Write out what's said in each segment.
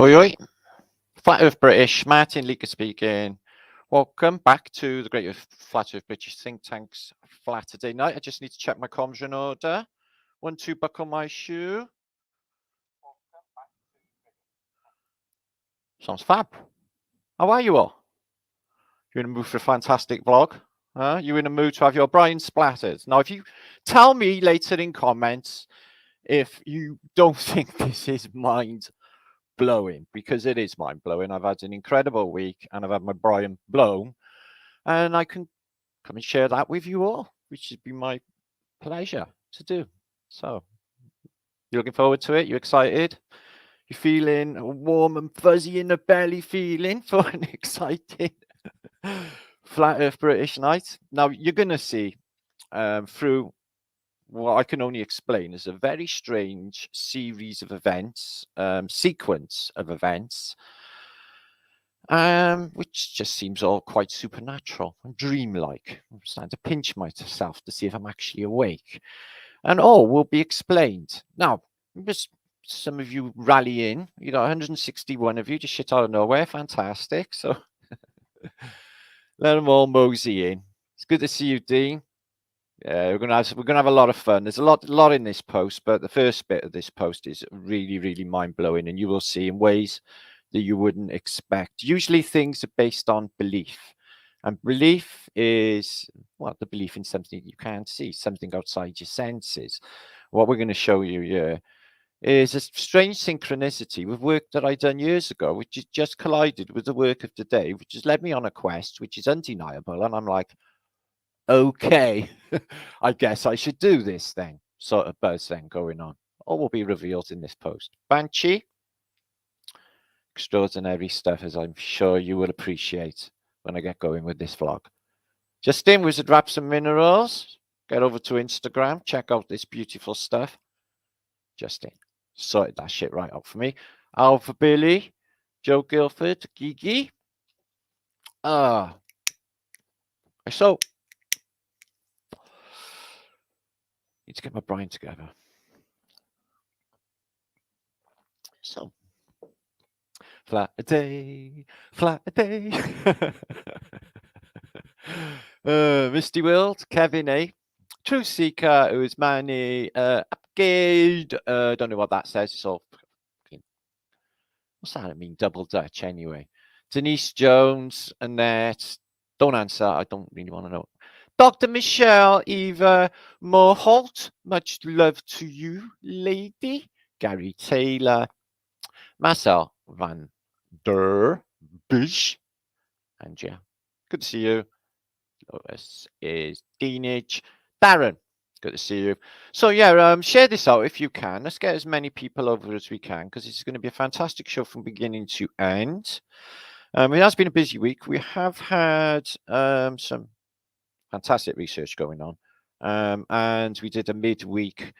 Oi, oi. Flat Earth British, Martinliedtke speaking. Welcome back to the Great Flat Earth British think tank's Flatterday night. I just need to check my comms are in order. 1, 2, buckle my shoe. Sounds fab. How are you all? You're in a mood for a fantastic vlog? You in a mood to have your brain splattered? Now, if you tell me later in comments if you don't think this is mind-blowing, because it is mind-blowing. I've had an incredible week and I've had my brain blown, and I can come and share that with you all, which would be my pleasure to do. So, you looking forward to it? You excited? You feeling warm and fuzzy in the belly feeling for an exciting Flat Earth British night? Now, you're going to see through what I can only explain as a very strange series of events, sequence of events, which just seems all quite supernatural and dreamlike. I'm starting to pinch myself to see if I'm actually awake. And all will be explained. Now, just some of you rally in. You got 161 of you just shit out of nowhere. Fantastic. So let them all mosey in. It's good to see you, Dean. Yeah, we're gonna have a lot of fun. There's a lot in this post, but the first bit of this post is really, really mind-blowing, and you will see in ways that you wouldn't expect. Usually things are based on belief, and belief is, well, the belief in something you can't see, something outside your senses. What we're going to show you here is a strange synchronicity with work that I done years ago, which has just collided with the work of today, which has led me on a quest, which is undeniable, and I'm like, okay, I guess I should do this then. Sort of buzz then going on. All will be revealed in this post. Banshee. Extraordinary stuff, as I'm sure you will appreciate when I get going with this vlog. Justin, Wizard Raps and Minerals. Get over to Instagram. Check out this beautiful stuff. Justin sorted that shit right out for me. Alpha Billy. Joe Guilford. Gigi. So need to get my brain together. So, Flatterday, Flatterday. Misty World, Kevin A. True Seeker, who is Manny, Upgrade. Don't know what that says. It's all. What's that mean? Double Dutch, anyway. Denise Jones, Annette. Don't answer. I don't really want to know. Dr. Michelle, Eva Moholt. Much love to you, lady. Gary Taylor. Marcel van der Bush. And yeah, good to see you. Lois is Deanage. Darren, good to see you. So yeah, share this out if you can. Let's get as many people over as we can, because it's going to be a fantastic show from beginning to end. It has been a busy week. We have had some fantastic research going on. And we did a midweek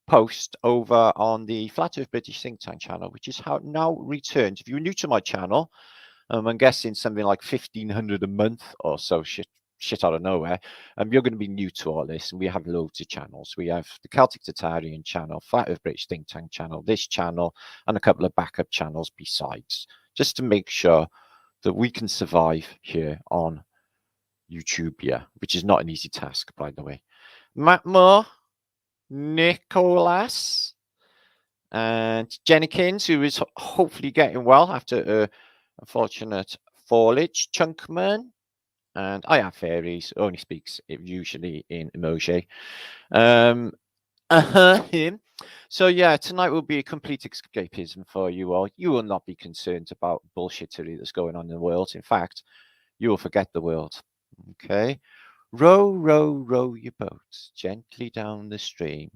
post over on the Flat Earth British think tank channel, which is how now returned. If you're new to my channel, I'm guessing something like 1,500 a month or so, shit out of nowhere. You're going to be new to all this, and we have loads of channels. We have the Celtic Tartarian channel, Flat Earth British think tank channel, this channel, and a couple of backup channels besides, just to make sure that we can survive here on YouTube, which is not an easy task, by the way. Matt Moore, Nicholas, and Jennykins, who is hopefully getting well after a unfortunate foliage. Chunkman, and I have fairies, only speaks usually in emoji. Him. So yeah, tonight will be a complete escapism for you all. You will not be concerned about bullshittery that's going on in the world. In fact, you will forget the world. Okay. Row, row, row your boats gently down the stream.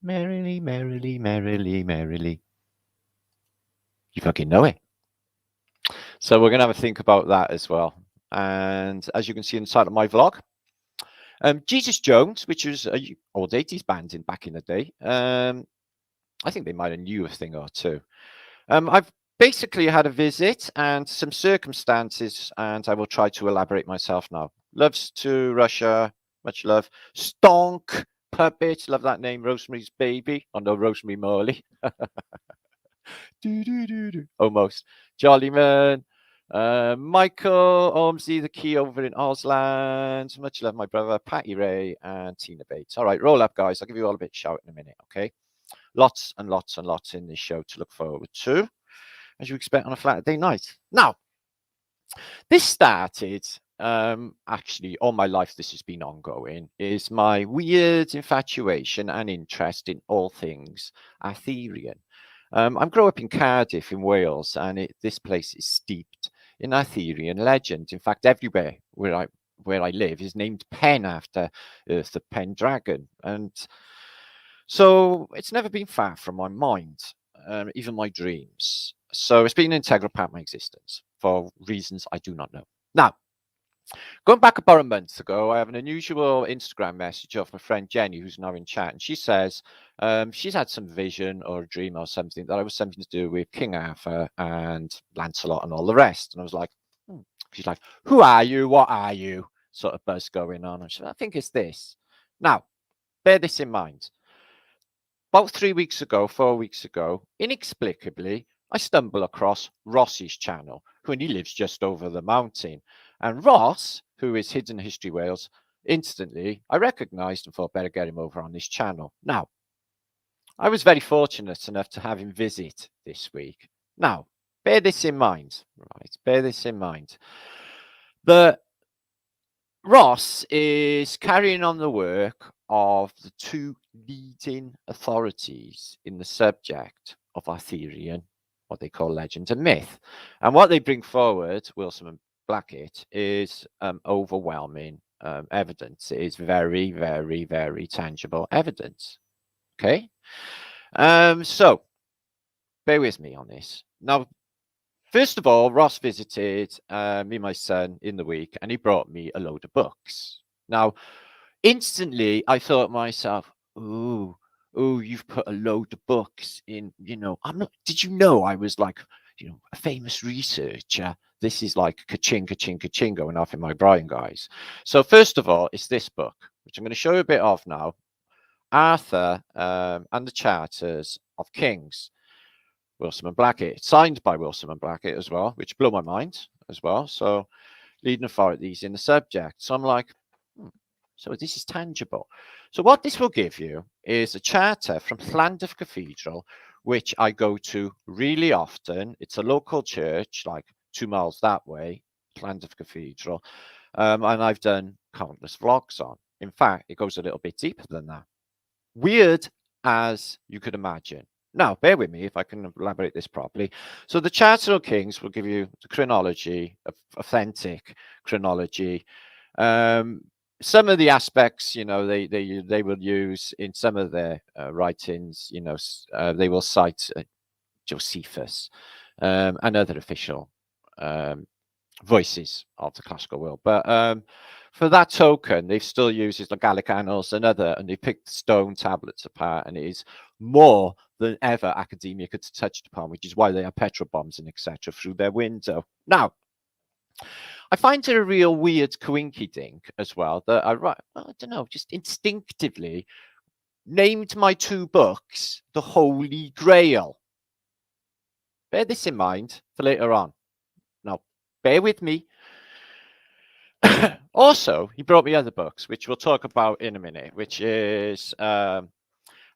Merrily, merrily, merrily, merrily. You fucking know it. So we're going to have a think about that as well. And as you can see inside of my vlog, Jesus Jones, which was an old 80s band back in the day. I think they might have knew a thing or two. I've basically had a visit and some circumstances, and I will try to elaborate myself now. Loves to Russia, much love. Stonk Puppet, love that name. Rosemary's Baby. Oh no, Rosemary Morley. Almost. Jollyman. Michael Ormsey, the key over in Ausland. Much love, my brother. Patty Ray and Tina Bates. All right, roll up, guys. I'll give you all a bit shout in a minute, okay? Lots and lots and lots in this show to look forward to, as you expect on a Flatterday night. Now, this started, actually, all my life this has been ongoing, is my weird infatuation and interest in all things Arthurian. I'm growing up in Cardiff in Wales, and this place is steeped in Arthurian legend. In fact, everywhere where I live is named Pen after the Pendragon. And so it's never been far from my mind, even my dreams. So it's been an integral part of my existence for reasons I do not know. Now, going back about a month ago, I have an unusual Instagram message of my friend Jenny, who's now in chat, and she says she's had some vision or a dream or something that I was something to do with King Arthur and Lancelot and all the rest. And I was like, she's like, who are you? What are you? Sort of buzz going on. And she said, I think it's this. Now, bear this in mind. About 4 weeks ago, inexplicably, I stumble across Ross's channel, who only lives just over the mountain. And Ross, who is Hidden History Wales, instantly I recognised and thought better get him over on this channel. Now, I was very fortunate enough to have him visit this week. Now, bear this in mind, right? Bear this in mind. But Ross is carrying on the work of the two leading authorities in the subject of Arthurian, what they call legend and myth. And what they bring forward, Wilson and Blackett, is overwhelming evidence. It is very, very, very tangible evidence. Okay? So, bear with me on this. Now, first of all, Ross visited me and my son in the week, and he brought me a load of books. Now, instantly, I thought to myself, ooh, you've put a load of books in, I'm not, did you know I was like, a famous researcher? This is like ka-ching, ka-ching, ka-ching going off in my brain, guys. So first of all, it's this book, which I'm going to show you a bit of now, Arthur and the Charters of Kings. Wilson and Blackett, signed by Wilson and Blackett as well, which blew my mind as well. So leading authorities in the subject. So I'm like, so this is tangible. So what this will give you is a charter from Llandaff Cathedral, which I go to really often. It's a local church, like 2 miles that way, Llandaff Cathedral. And I've done countless vlogs on. In fact, it goes a little bit deeper than that. Weird as you could imagine. Now, bear with me if I can elaborate this properly. So the Charter of Kings will give you the chronology, authentic chronology. Some of the aspects, they will use in some of their writings, they will cite Josephus and other official voices of the classical world. But for that token, they've still used the Gallic Annals and they picked stone tablets apart, and it is more than ever academia could have touched upon, which is why they have petrol bombs and etc. through their window. Now, I find it a real weird coinky dink as well that I don't know, just instinctively named my 2 books the Holy Grail. Bear this in mind for later on. Now, bear with me. Also, he brought me other books, which we'll talk about in a minute, which is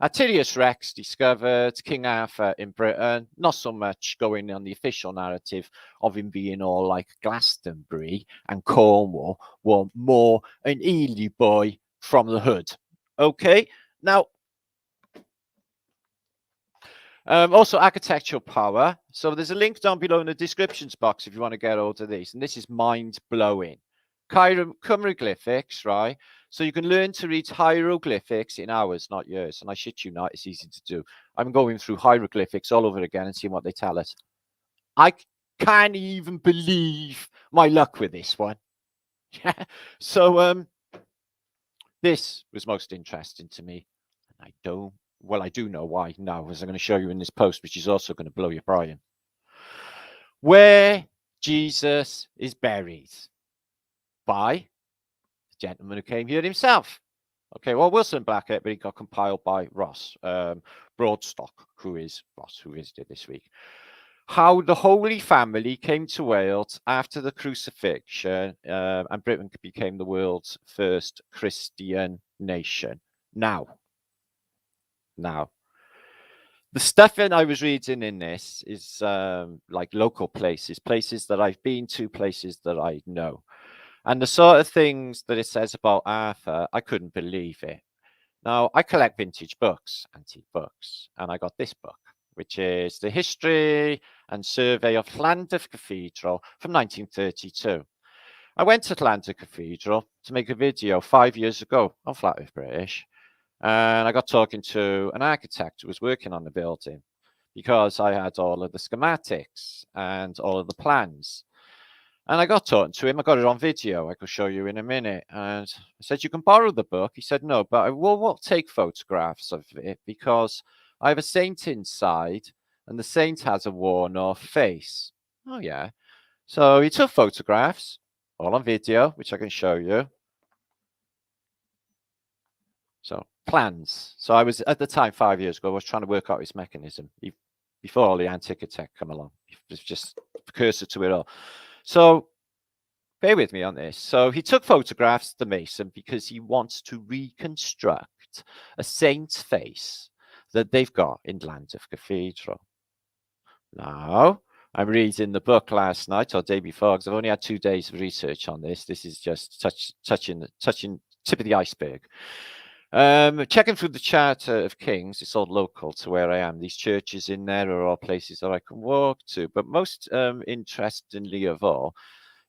Arturius Rex discovered, King Arthur in Britain, not so much going on the official narrative of him being all like Glastonbury and Cornwall, well, more an Ely boy from the hood. Okay, now, also architectural power. So there's a link down below in the descriptions box if you want to get hold of these, and this is mind-blowing. Hieroglyphics, right? So you can learn to read hieroglyphics in hours, not years. And I shit you not, it's easy to do. I'm going through hieroglyphics all over again and seeing what they tell us. I can't even believe my luck with this one. So this was most interesting to me. I do know why now, as I'm going to show you in this post, which is also going to blow your brain. Where Jesus is buried. By the gentleman who came here himself. Okay, well, Wilson Blackett, but he got compiled by Ross. Broadstock, who visited this week. How the Holy Family came to Wales after the crucifixion, and Britain became the world's first Christian nation. Now, the stuff that I was reading in this is like local places that I've been to, places that I know. And the sort of things that it says about Arthur, I couldn't believe it. Now, I collect vintage books, antique books, and I got this book, which is The History and Survey of Llandaff Cathedral from 1932. I went to Llandaff Cathedral to make a video 5 years ago on Flatearthbritish, and I got talking to an architect who was working on the building because I had all of the schematics and all of the plans. And I got talking to him. I got it on video. I could show you in a minute. And I said, you can borrow the book. He said, no, but I will take photographs of it because I have a saint inside and the saint has a worn off face. Oh, yeah. So he took photographs, all on video, which I can show you. So plans. So I was, at the time, 5 years ago, I was trying to work out his mechanism before all the antiquity tech come along. It's just precursor to it all. So bear with me on this. So he took photographs of the mason because he wants to reconstruct a saint's face that they've got in Llandaff Cathedral. Now, I'm reading the book last night or day before because I've only had 2 days of research on this. This is just touching tip of the iceberg. Checking through the Charter of Kings, it's all local to where I am. These churches in there are all places that I can walk to. But most interestingly of all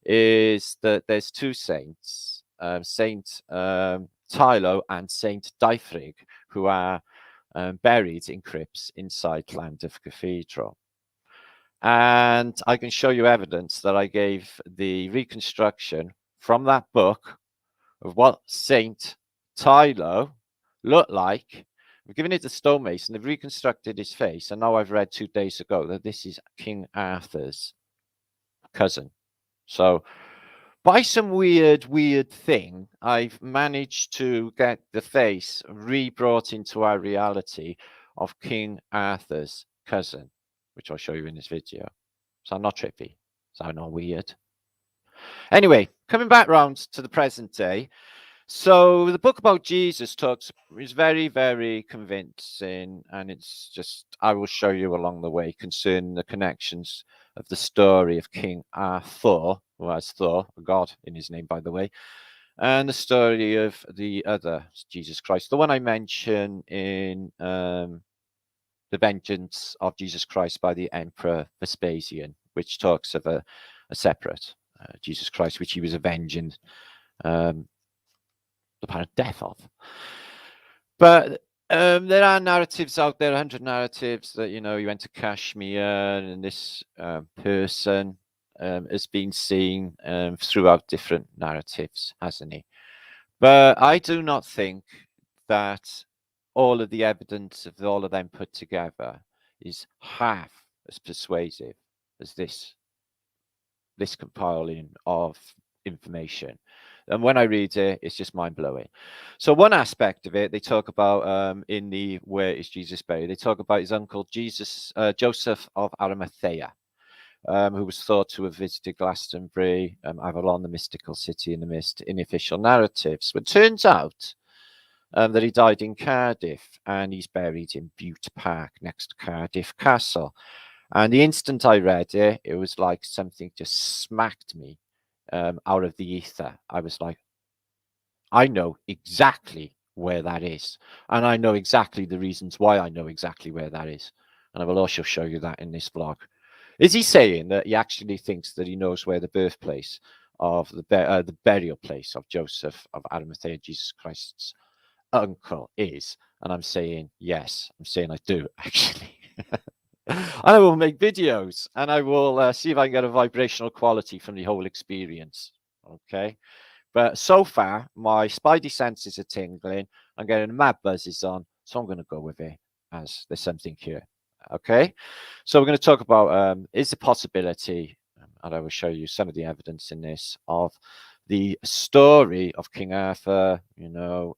is that there's two saints, Saint Tylo and Saint Dyfrig, who are buried in crypts inside Llandaff Cathedral. And I can show you evidence that I gave the reconstruction from that book of what Saint Tylo looked like. We've given it to stonemason, they've reconstructed his face, and now I've read 2 days ago that this is King Arthur's cousin. So by some weird thing, I've managed to get the face re-brought into our reality of King Arthur's cousin, which I'll show you in this video. Sound not trippy? Sound not weird? Anyway, coming back round to the present day. So the book about Jesus is very, very convincing, and it's just, I will show you along the way concerning the connections of the story of King Arthur, who has Thor, a god in his name, by the way, and the story of the other Jesus Christ, the one I mentioned in The Vengeance of Jesus Christ by the Emperor Vespasian, which talks of a separate Jesus Christ, which he was avenging the apparent death of. But there are narratives out there, 100 narratives that, you know, he went to Kashmir and this person has been seen throughout different narratives, hasn't he? But I do not think that all of the evidence of all of them put together is half as persuasive as this compiling of information. And when I read it, it's just mind-blowing. So one aspect of it, they talk about in the Where is Jesus Buried? They talk about his uncle Joseph of Arimathea, who was thought to have visited Glastonbury, Avalon, the mystical city in the mist, in official narratives. But it turns out that he died in Cardiff, and he's buried in Bute Park next to Cardiff Castle. And the instant I read it, it was like something just smacked me out of the ether. I was like, I know exactly where that is. And I know exactly the reasons why I know exactly where that is. And I will also show you that in this vlog. Is he saying that he actually thinks that he knows where the birthplace of the burial place of Joseph of Arimathea, Jesus Christ's uncle, is? And I'm saying, yes, I'm saying I do, actually. I will make videos and I will see if I can get a vibrational quality from the whole experience. Okay. But so far, my spidey senses are tingling. I'm getting mad buzzes on. So I'm going to go with it as there's something here. Okay. So we're going to talk about is the possibility, and I will show you some of the evidence in this, of the story of King Arthur, you know,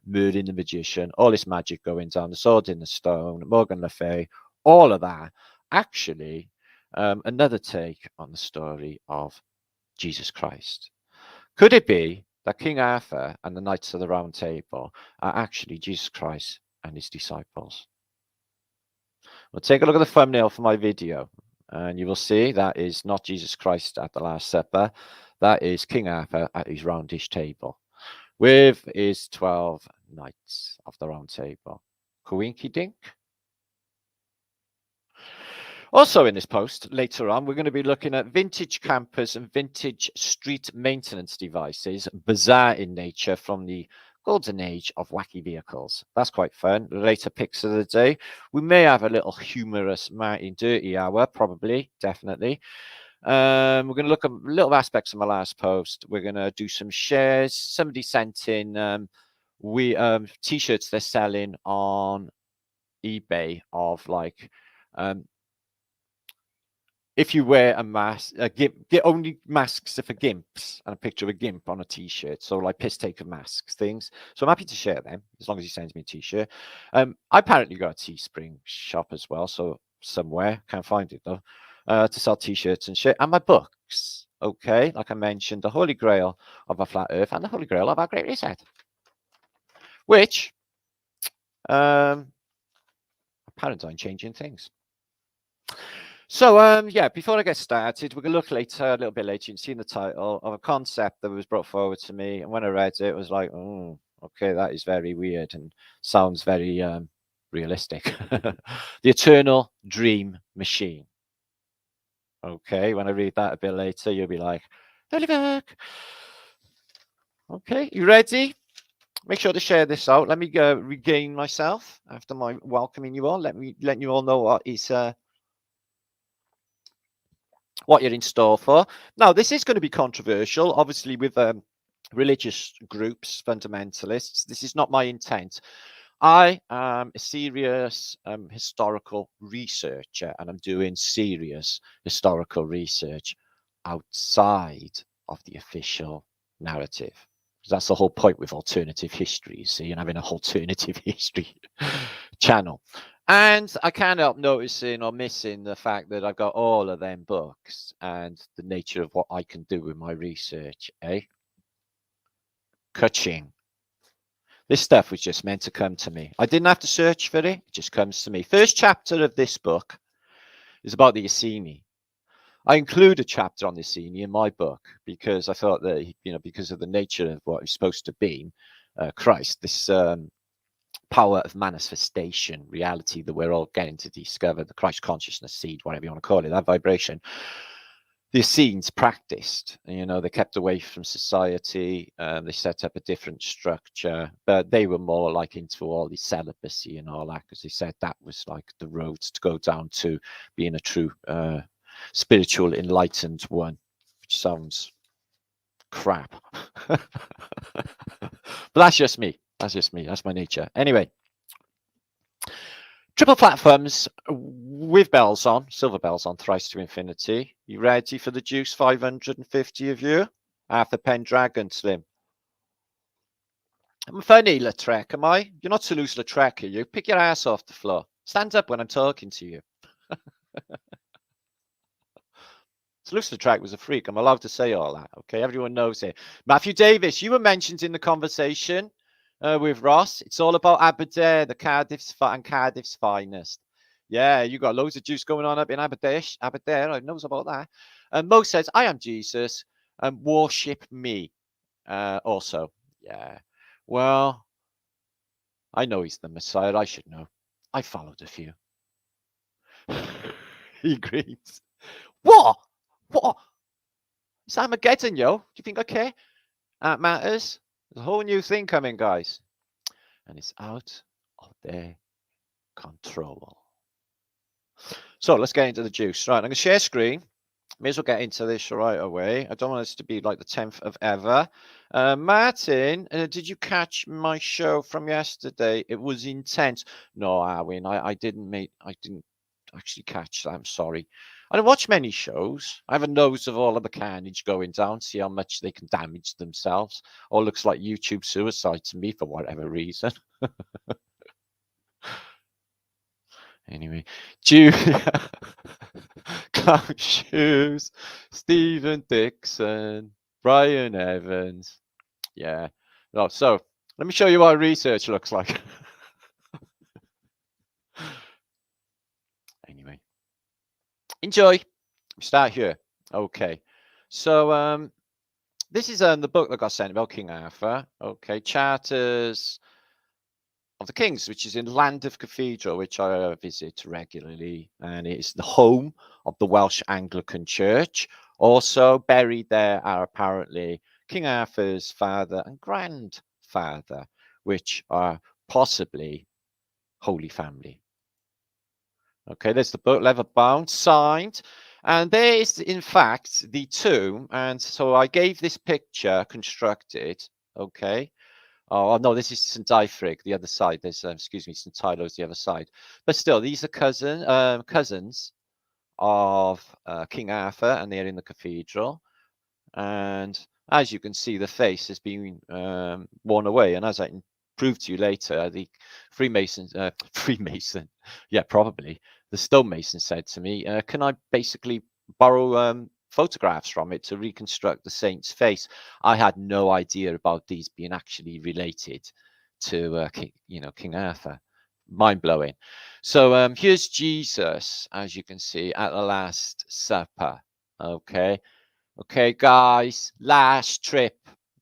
Merlin the magician, all this magic going down, the sword in the stone, Morgan Le Fay, all of that. Actually, another take on the story of Jesus Christ. Could it be that King Arthur and the Knights of the Round Table are actually Jesus Christ and his disciples? Well, take a look at the thumbnail for my video, and you will see that is not Jesus Christ at the Last Supper. That is King Arthur at his roundish table with his 12 knights of the Round Table. Coinky dink. Also in this post, later on, we're going to be looking at vintage campers and vintage street maintenance devices, bizarre in nature from the golden age of wacky vehicles. That's quite fun. Later picks of the day. We may have a little humorous Martin Dirty hour, probably, definitely. We're going to look at little aspects of my last post. We're going to do some shares. Somebody sent in t-shirts they're selling on eBay of like if you wear a mask, get only masks for gimps and a picture of a gimp on a t-shirt. So like piss taker masks, things. So I'm happy to share them as long as he sends me a t-shirt. I apparently got a Teespring shop as well. So somewhere, can't find it though, to sell t-shirts and shit. And my books, okay? Like I mentioned, the Holy Grail of a Flat Earth and the Holy Grail of our Great Reset. Which, paradigm changing things. So, yeah, before I get started, we're going to look later, a little bit later, you can see in the title of a concept that was brought forward to me. And when I read it, it was like, oh, okay, that is very weird and sounds very realistic. The Eternal Dream Machine. Okay, when I read that a bit later, you'll be like, Oliver. Okay, you ready? Make sure to share this out. Let me regain myself after my welcoming you all. Let you all know what is... what you're in store for. Now, this is going to be controversial, obviously, with religious groups, fundamentalists. This is not my intent. I am a serious historical researcher, and I'm doing serious historical research outside of the official narrative. That's the whole point with alternative history, you see, and having an alternative history channel. And I can't help noticing or missing the fact that I've got all of them books and the nature of what I can do with my research, eh? Ka-ching. This stuff was just meant to come to me. I didn't have to search for it. It just comes to me. First chapter of this book is about the Esseni. I include a chapter on the Esseni in my book because I thought that, you know, because of the nature of what he's supposed to be, Christ, this power of manifestation, reality that we're all getting to discover, the Christ consciousness seed, whatever you want to call it, that vibration. The Essenes practiced, you know, they kept away from society, they set up a different structure, but they were more like into all the celibacy and all that, because they said that was like the road to go down to being a true spiritual enlightened one, which sounds crap. But that's just me. That's just me. That's my nature. Anyway, triple platforms with bells on, silver bells on, thrice to infinity. You ready for the juice? 550 of you. Arthur Pendragon, Slim. I'm funny, Lautrec, am I? You're not Toulouse-Lautrec, are you? Pick your ass off the floor. Stand up when I'm talking to you. Toulouse-Lautrec was a freak. I'm allowed to say all that, okay? Everyone knows it. Matthew Davis, you were mentioned in the conversation with Ross. It's all about Aberdare, the Cardiff's finest. Yeah, you got loads of juice going on up in Aberdare. I knows about that. And Mo says, I am Jesus and worship me. Also, yeah. Well, I know he's the Messiah. I should know. I followed a few. He agrees. What? What? It's Armageddon, yo. Do you think I care? That matters. There's a whole new thing coming, guys. And it's out of their control. So let's get into the juice. Right, I'm going to share screen. May as well get into this right away. I don't want this to be like the 10th of ever. Martin, did you catch my show from yesterday? It was intense. No, Arwin, I didn't actually catch that. I'm sorry. I don't watch many shows. I have a nose of all of the carnage going down, see how much they can damage themselves. All looks like YouTube suicide to me for whatever reason. Anyway, Julia, Clown Shoes, Stephen Dixon, Brian Evans. Yeah. Oh, so let me show you what research looks like. Anyway, enjoy. Start here. Okay. So this is the book that got sent about King Arthur. Okay, Charters of the Kings, which is in Llandaff Cathedral, which I visit regularly, and it is the home of the Welsh Anglican Church. Also buried there are apparently King Arthur's father and grandfather, which are possibly Holy Family. Okay, there's the book, leather bound, signed. And there is, in fact, the tomb. And so I gave this picture constructed. Okay. Oh, no, this is St. Eifrig, the other side. There's, excuse me, St. Tylo's the other side. But still, these are cousins of King Arthur, and they're in the cathedral. And as you can see, the face has been worn away. And as I can prove to you later, the Freemason, yeah, probably, the stonemason said to me, can I basically borrow photographs from it to reconstruct the saint's face? I had no idea about these being actually related to King Arthur. Mind blowing. So here's Jesus, as you can see, at the Last Supper. Okay, guys, last trip.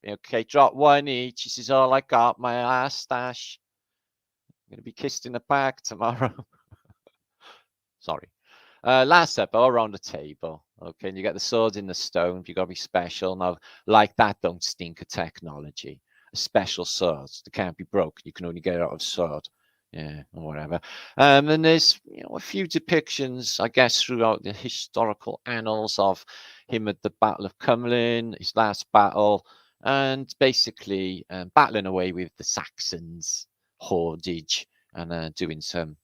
Okay, drop one each. This is all I got. My last stash. I'm going to be kissed in the back tomorrow. Sorry. Last step, all around the table. Okay, and you get the sword in the stone. You got to be special. Now, like that, don't stink of technology. A special sword. They can't be broke. You can only get it out of sword. Yeah, or whatever. And there's a few depictions, I guess, throughout the historical annals of him at the Battle of Cumlin, his last battle, and basically battling away with the Saxons, Hordage, and doing some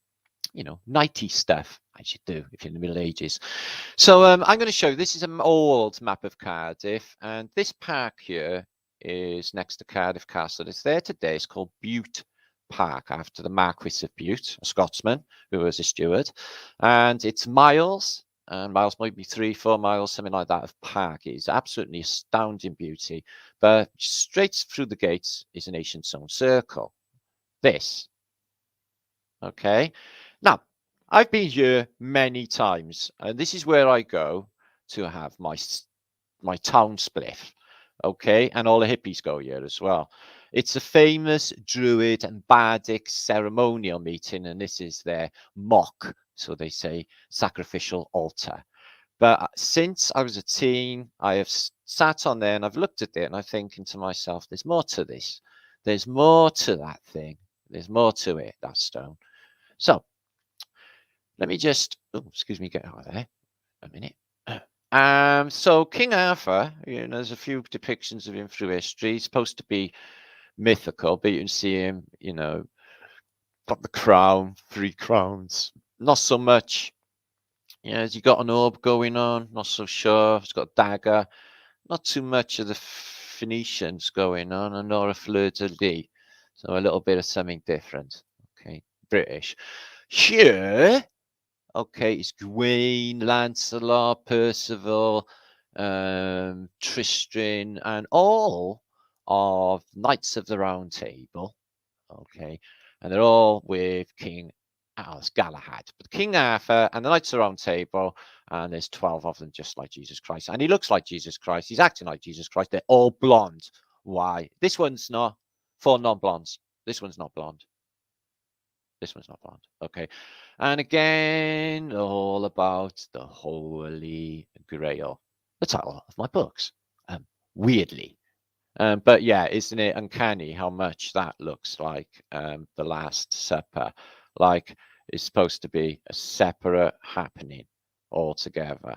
nighty stuff, as you do if you're in the Middle Ages. So I'm going to show you, this is an old map of Cardiff, and this park here is next to Cardiff Castle. It's there today. It's called Bute Park, after the Marquis of Bute, a Scotsman who was a steward. And it's miles, and miles might be 3-4 miles, something like that, of park. It is absolutely astounding beauty. But straight through the gates is an ancient stone circle. This. Okay. Now, I've been here many times, and this is where I go to have my town spliff. Okay, and all the hippies go here as well. It's a famous Druid and Bardic ceremonial meeting, and this is their mock, so they say, sacrificial altar. But since I was a teen, I have sat on there and I've looked at it, and I'm thinking to myself, there's more to this. There's more to that thing. There's more to it, that stone. So let me just, excuse me, get out of there a minute. So King Arthur, there's a few depictions of him through history. He's supposed to be mythical, but you can see him, got the crown, 3 crowns. Not so much. Has he got an orb going on? Not so sure. He's got a dagger. Not too much of the Phoenicians going on, and nor a fleur-de-lis. So a little bit of something different. Okay, British. Here, okay, it's Gawain, Lancelot, Percival, Tristram, and all of Knights of the Round Table. Okay, and they're all with King Galahad, but King Arthur and the Knights of the Round Table, and there's 12 of them, just like Jesus Christ, and he looks like Jesus Christ. He's acting like Jesus Christ. They're all blonde. Why? This one's not. 4 non-blondes. This one's not blonde. This one's not blonde. Okay. And again, all about the Holy Grail. The title of my books. Weirdly. But yeah, isn't it uncanny how much that looks like the Last Supper? Like it's supposed to be a separate happening altogether.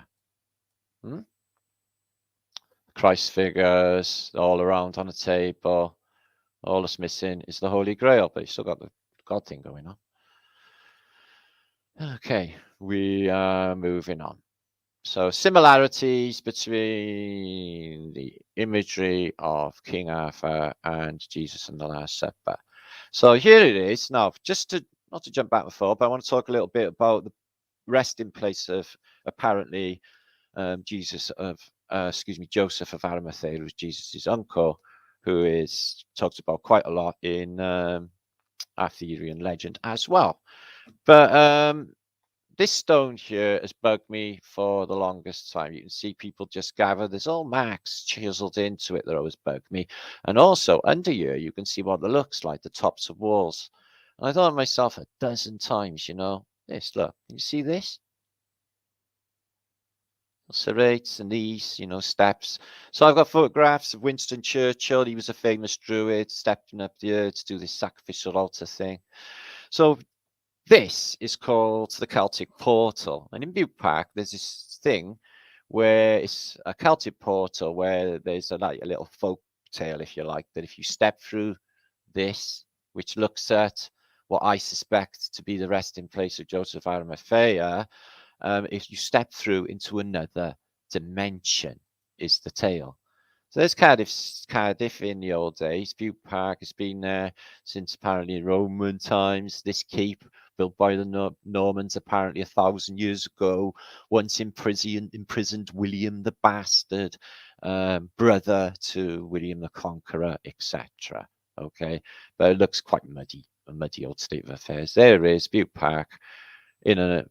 Christ figures all around on the table. All that's missing is the Holy Grail, but you still got the God thing going on. Okay, we are moving on. So similarities between the imagery of King Arthur and Jesus and the Last Supper. So here it is. Now, just to not to jump back and forth, but I want to talk a little bit about the resting place of apparently Joseph of Arimathea, who's Jesus' uncle, who is talked about quite a lot in Arthurian legend as well. But this stone here has bugged me for the longest time. You can see people just gather. There's all marks chiseled into it that always bug me. And also under here, you can see what it looks like, the tops of walls. And I thought to myself a dozen times, this, look, you see this? Serrates and these, steps. So I've got photographs of Winston Churchill. He was a famous druid, stepping up the earth to do this sacrificial altar thing. So this is called the Celtic Portal. And in Butte Park, there's this thing where it's a Celtic portal where there's a little folk tale, if you like, that if you step through this, which looks at what I suspect to be the resting place of Joseph Arimathea, if you step through into another dimension, is the tale. So there's Cardiff in the old days. Butte Park has been there since apparently Roman times. This keep, built by the Normans apparently 1,000 years ago, once imprisoned William the Bastard, brother to William the Conqueror, etc. Okay, but it looks quite muddy, a muddy old state of affairs. There is Butte Park in a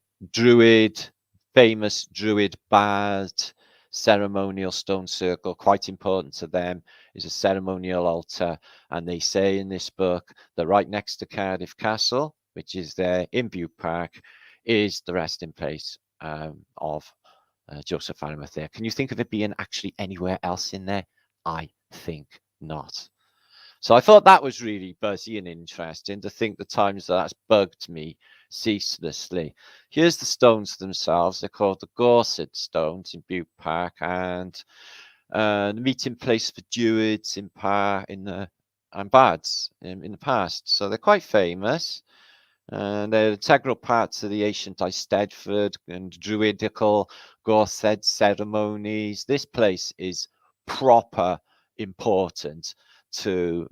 famous druid bard ceremonial stone circle. Quite important to them is a ceremonial altar, and they say in this book that right next to Cardiff Castle, which is there in Butte Park, is the resting place of Joseph Arimathea. Can you think of it being actually anywhere else in there? I think not. So I thought that was really buzzy and interesting to think the times that's bugged me ceaselessly. Here's the stones themselves. They're called the Gorset Stones in Butte Park, and the meeting place for druids and bards in the past. So they're quite famous. And they're integral parts of the ancient Eisteddfod and druidical Gorset ceremonies. This place is proper important to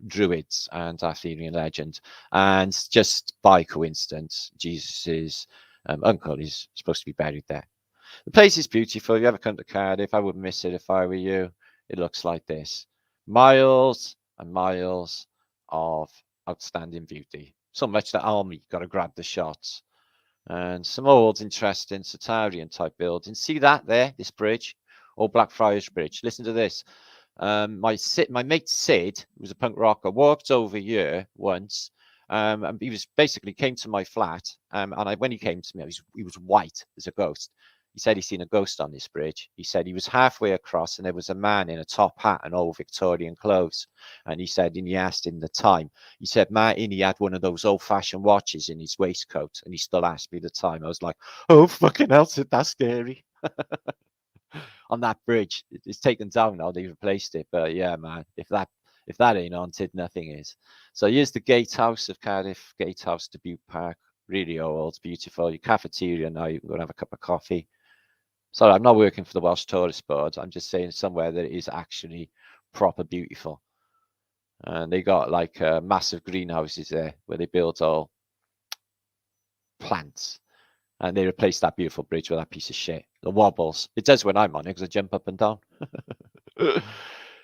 druids and Arthurian legend. And just by coincidence, Jesus's uncle is supposed to be buried there. The place is beautiful. If you ever come to Cardiff, I wouldn't miss it if I were you. It looks like this. Miles and miles of outstanding beauty. So much that Army got to grab the shots. And some old, interesting Flatearian type buildings. See that there, this bridge? Old Blackfriars Bridge. Listen to this. My mate Sid, who was a punk rocker, walked over here once. And he came to my flat. And when he came to me, he was white as a ghost. He said he'd seen a ghost on this bridge. He said he was halfway across and there was a man in a top hat and old Victorian clothes. And he said, and he asked him the time. He said, Martin, he had one of those old-fashioned watches in his waistcoat. And he still asked me the time. I was like, oh, fucking hell, Sid, that's scary. On that bridge, it's taken down now. They replaced it. But yeah, man, if that ain't haunted, nothing is. So here's the gatehouse of Cardiff, gatehouse to Butte Park. Really old, beautiful. Your cafeteria now, you can go and have a cup of coffee. Sorry, I'm not working for the Welsh Tourist Board. I'm just saying somewhere that is actually proper beautiful. And they got like massive greenhouses there where they build all plants. And they replaced that beautiful bridge with that piece of shit. The wobbles. It does when I'm on it because I jump up and down.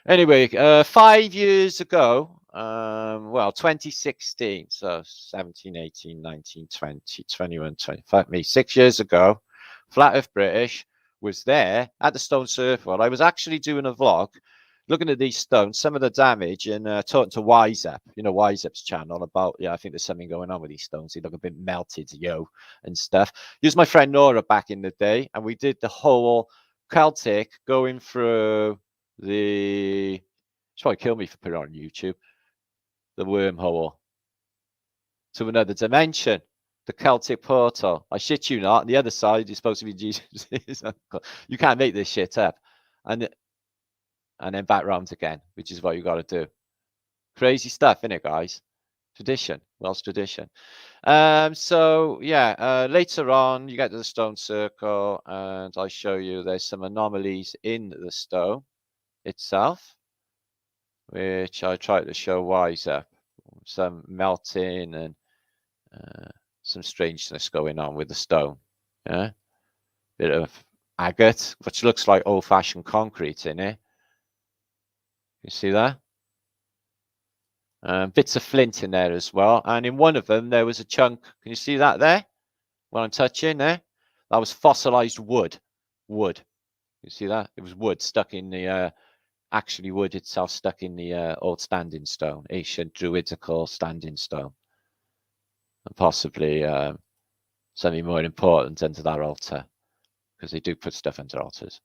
Anyway, 5 years ago, 2016, so 17, 18, 19, 20, 21, 25, 6 years ago, Flatearthbritish was there at the Stone Surfboard. I was actually doing a vlog looking at these stones, some of the damage, and talking to Wise Up, Wise Up's channel about, I think there's something going on with these stones. They look a bit melted, and stuff. Here's my friend Nora back in the day, and we did the whole Celtic going through the, she'll probably kill me for putting it on YouTube, the wormhole to another dimension. The Celtic portal. I shit you not. On the other side is supposed to be Jesus. You can't make this shit up. And then back round again, which is what you got to do. Crazy stuff, innit, guys? Tradition, Welsh tradition. So yeah, later on you get to the stone circle, and I show you there's some anomalies in the stone itself, which I try to show wise up. Some melting and some strangeness going on with the stone. Yeah, bit of agate, which looks like old-fashioned concrete in it. You see that? Bits of flint in there as well, and in one of them there was a chunk. Can you see that there? What I'm touching there? That was fossilized wood. Wood. You see that? It was wood stuck in the actually wood itself stuck in the old standing stone, ancient druidical standing stone, and possibly something more important under that altar, because they do put stuff under altars.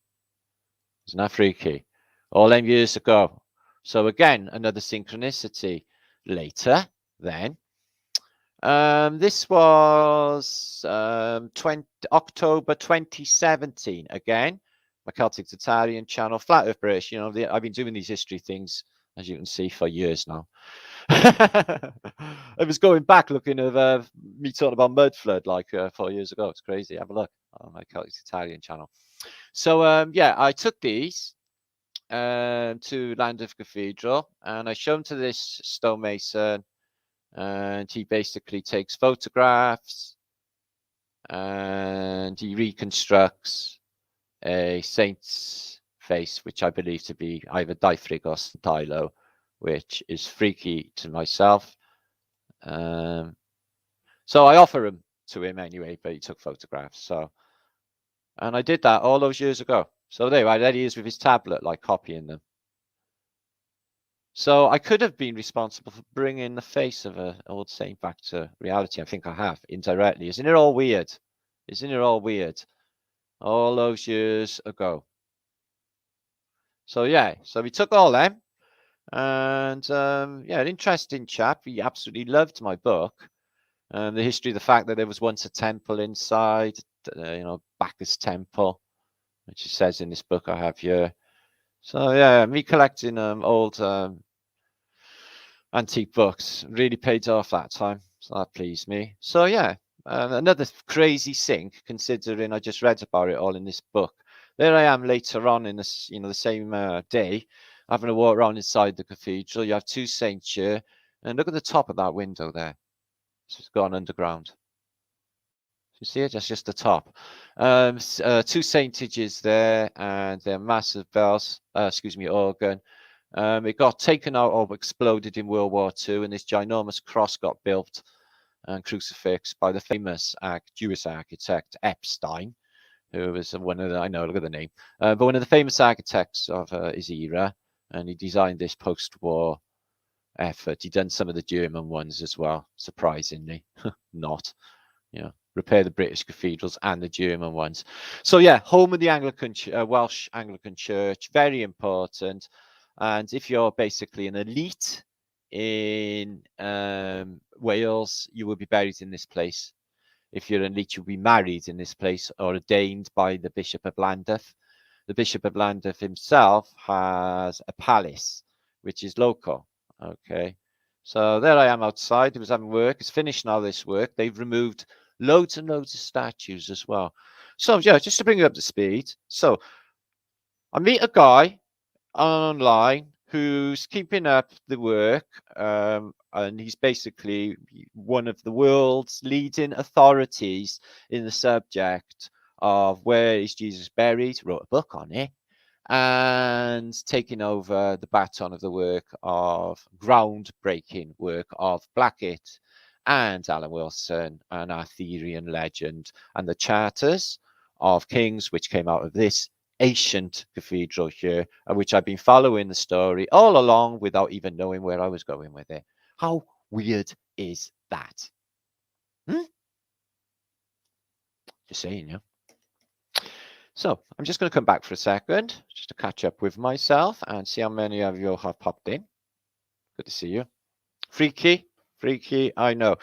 Isn't that freaky? All them years ago. So again, another synchronicity. Later, then, this was October 2017. Again, my Celtic Tartarian channel, Flatearthbritish. You know, I've been doing these history things, as you can see, for years now. I was going back looking at me talking about mudflood like 4 years ago. It's crazy. Have a look on my Celtic Tartarian channel. So yeah, I took these to Llandaff Cathedral, and I showed them to this stonemason, and he basically takes photographs and he reconstructs a saint's face, which I believe to be either Dyfrig or Stylo, which is freaky to myself. So I offer them to him anyway, but he took photographs. So, and I did that all those years ago. So there he is with his tablet, like copying them. So I could have been responsible for bringing the face of an old saint back to reality. I think I have, indirectly. Isn't it all weird? Isn't it all weird? All those years ago. So yeah, so we took all them. And yeah, an interesting chap. He absolutely loved my book. The history, the fact that there was once a temple inside, you know, Bacchus Temple, which it says in this book I have here. So yeah, me collecting old antique books really paid off that time. So that pleased me. So yeah, another crazy sync, considering I just read about it all in this book. There I am later on in this, you know, the same day, having a walk around inside the cathedral. You have two saints here, and look at the top of that window there. It's gone underground. You see it? That's just the top. Two saintages there, and they're massive bells. Excuse me, organ. It got taken out or exploded in World War II, and this ginormous cross got built and crucifix by the famous Jewish architect Epstein, who was one of the, I know, look at the name, but one of the famous architects of his era, and he designed this post-war effort. He done some of the German ones as well, surprisingly. Not, you know, repair the British cathedrals and the German ones. So yeah, home of the Anglican Welsh Anglican Church, very important. And if you're basically an elite in Wales, you will be buried in this place. If you're an elite, you'll be married in this place or ordained by the Bishop of Llandaff. The Bishop of Llandaff himself has a palace, which is local. Okay. So there I am outside. He was having work. It's finished now, this work. They've removed loads and loads of statues as well. So yeah, just to bring you up to speed. So I meet a guy online who's keeping up the work, and he's basically one of the world's leading authorities in the subject of where is Jesus buried. Wrote a book on it, and taking over the baton of the work of groundbreaking work of Blackett and Alan Wilson, an Arthurian legend, and the charters of kings, which came out of this ancient cathedral here, and which I've been following the story all along without even knowing where I was going with it. How weird is that? Just saying, yeah. So I'm just going to come back for a second, just to catch up with myself and see how many of you have popped in. Good to see you. Freaky, I know.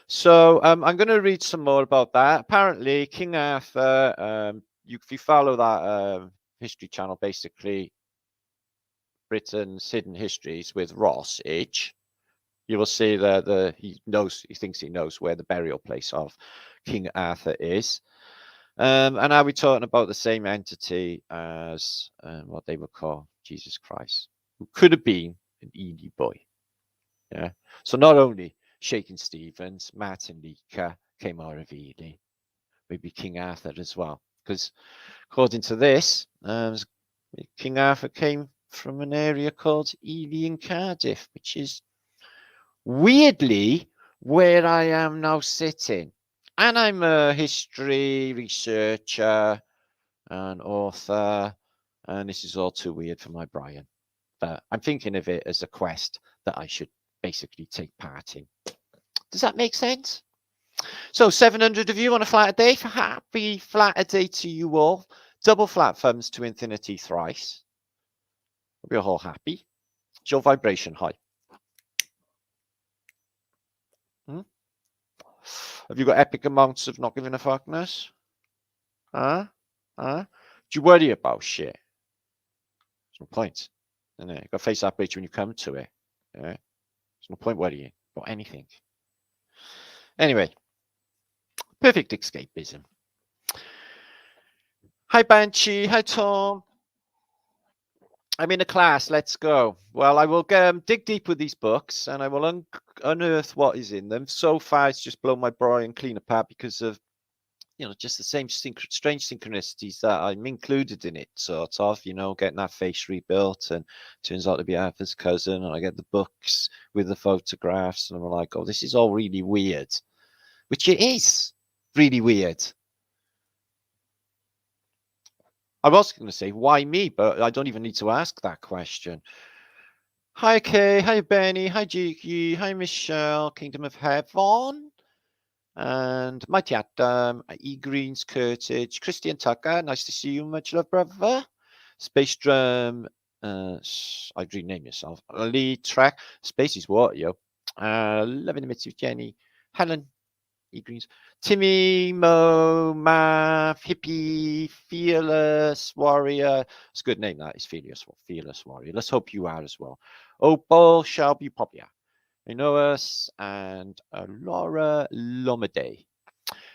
So I'm going to read some more about that. Apparently, King Arthur, if you follow that history channel, basically Britain's Hidden Histories with Ross H. you will see that he thinks he knows where the burial place of King Arthur is. And are we talking about the same entity as what they would call Jesus Christ, who could have been an Ely boy? Yeah. So not only Shaking Stevens, Martinliedtke came out of Ely, maybe King Arthur as well, because according to this, King Arthur came from an area called Ely in Cardiff, which is weirdly where I am now sitting. And I'm a history researcher, an author, and this is all too weird for my Brian. But I'm thinking of it as a quest that I should basically take part in. Does that make sense? So 700 of you on a Flatterday. Happy Flatterday to you all. Double flat thumbs to infinity thrice. We're all happy. Is your vibration high? Have you got epic amounts of not giving a fuckness? Huh? Do you worry about shit? There's no point. You got to face that bitch when you come to it. There's no point worrying about anything. Anyway, perfect escapism. Hi, Banshee. Hi, Tom. I'm in a class. Let's go. Well, I will dig deep with these books and I will unearth what is in them. So far, it's just blown my brain clean apart because of, just the same strange synchronicities that I'm included in it, sort of, getting that face rebuilt and turns out to be Arthur's cousin. And I get the books with the photographs and I'm like, oh, this is all really weird, which it is really weird. I was going to say, why me? But I don't even need to ask that question. Hi, Kay. Hi, Benny. Hi, Jiki. Hi, Michelle. Kingdom of Heaven. And Mighty Adam. E-Greens, Curtage. Christian Tucker. Nice to see you. Much love, brother. Space Drum. I'd rename yourself. Lead Track. Space is what, yo? Loving the midst of Jenny. Helen. E-Greens. Timmy, Mo, Mav, Hippie, Fearless Warrior. It's a good name, that is Fearless Warrior. Let's hope you are as well. Opal, Shelby, Popia, Inoas, and Laura Lomade.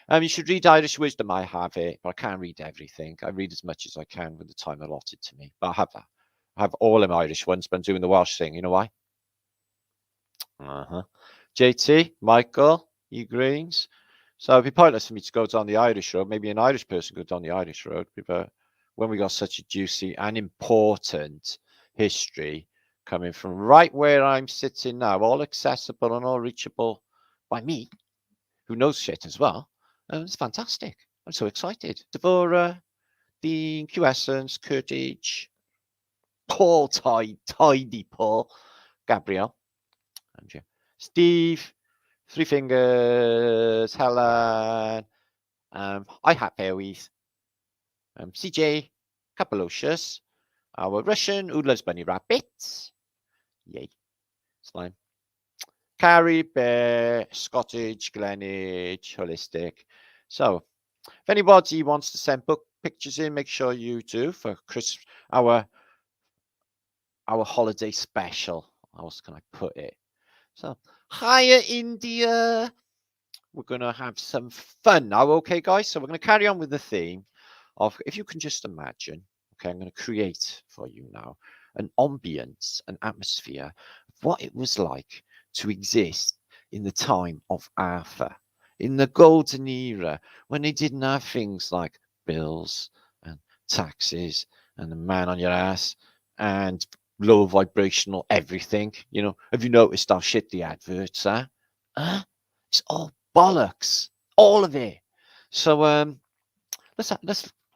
You should read Irish Wisdom. I have it, but I can't read everything. I read as much as I can with the time allotted to me. But I have that. I have all them Irish ones, but I'm doing the Welsh thing. You know why? JT, Michael, E-Greens. So it'd be pointless for me to go down the Irish road. Maybe an Irish person could go down the Irish road. But when we got such a juicy and important history coming from right where I'm sitting now, all accessible and all reachable by me, who knows shit as well, it's fantastic. I'm so excited. Devora, Dean, Q Essence, Curtage, Paul, Tidy Paul, Gabrielle, Andrew, Steve, Three Fingers, Helen, I Hat Fairies, CJ, Capalocious, our Russian who loves bunny rabbits. Yay. Slime. Carrie, Bear, Scottish, Glenage, Holistic. So, if anybody wants to send book pictures in, make sure you do for our holiday special. How else can I put it? So, hiya, India. We're going to have some fun now, okay, guys? So we're going to carry on with the theme of, if you can just imagine, okay, I'm going to create for you now an ambience, an atmosphere of what it was like to exist in the time of Arthur, in the golden era, when they didn't have things like bills and taxes and the man on your ass and low vibrational everything. Have you noticed how shit the adverts are? It's all bollocks, all of it. So let's have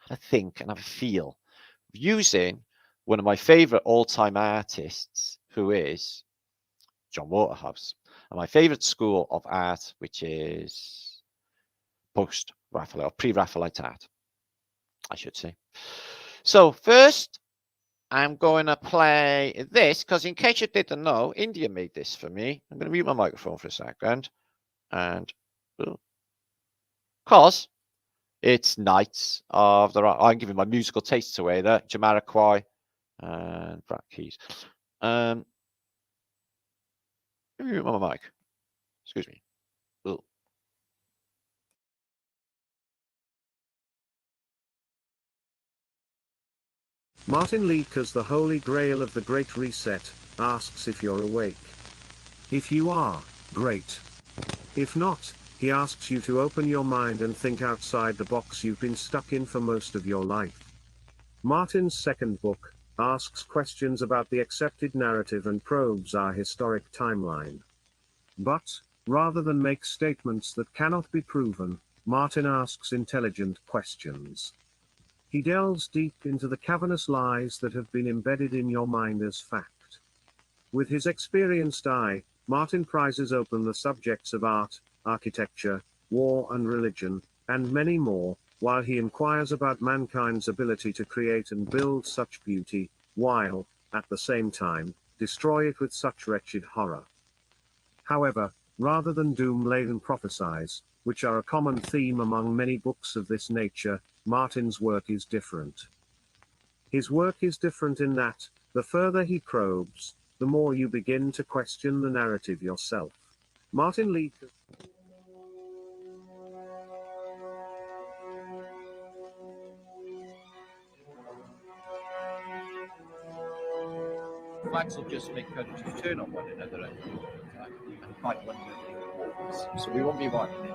a think and have a feel using one of my favorite all-time artists, who is John Waterhouse, and my favorite school of art, which is post-Raphaelite or pre-Raphaelite art, I should say. So first, I'm going to play this because, in case you didn't know, India made this for me. I'm going to mute my microphone for a second, and because it's Knights of the Round. I'm giving my musical tastes away there. Jamiroquai and Black Keys. Mute my mic. Excuse me. Ugh. Martinliedtke, the Holy Grail of the Great Reset, asks if you're awake. If you are, great. If not, he asks you to open your mind and think outside the box you've been stuck in for most of your life. Martin's second book asks questions about the accepted narrative and probes our historic timeline. But, rather than make statements that cannot be proven, Martin asks intelligent questions. He delves deep into the cavernous lies that have been embedded in your mind as fact. With his experienced eye, Martin prizes open the subjects of art, architecture, war and religion, and many more, while he inquires about mankind's ability to create and build such beauty, while, at the same time, destroy it with such wretched horror. However, rather than doom-laden prophecies, which are a common theme among many books of this nature, Martin's work is different. His work is different in that, the further he probes, the more you begin to question the narrative yourself. Martinliedtke. Flags will just make countries turn on one another at any time and fight one another in wars. So we won't be fighting it.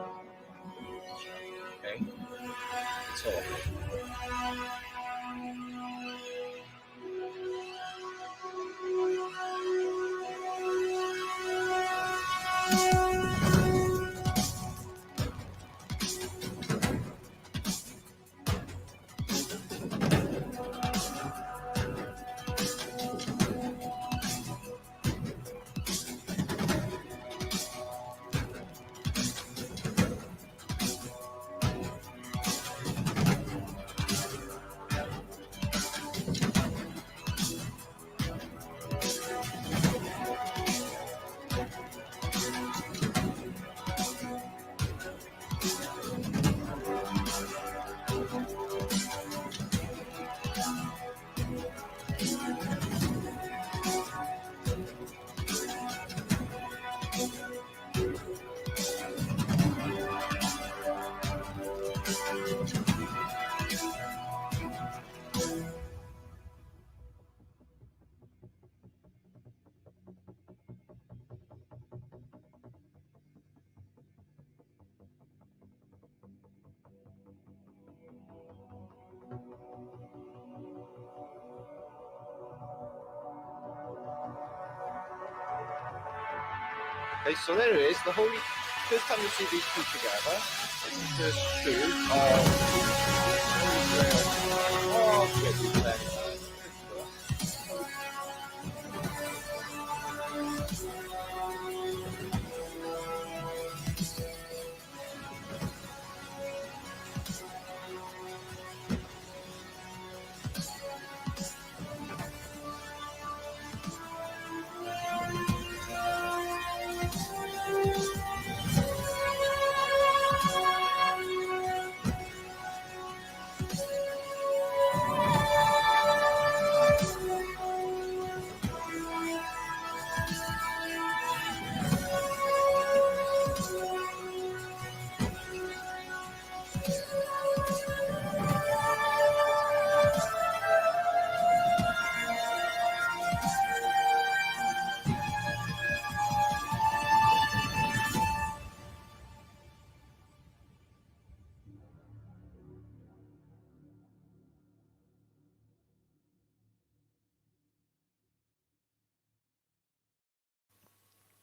Okay? That's all. Okay, so there it is. The holy first time you see these two together. This is the first two. Oh, good. Then.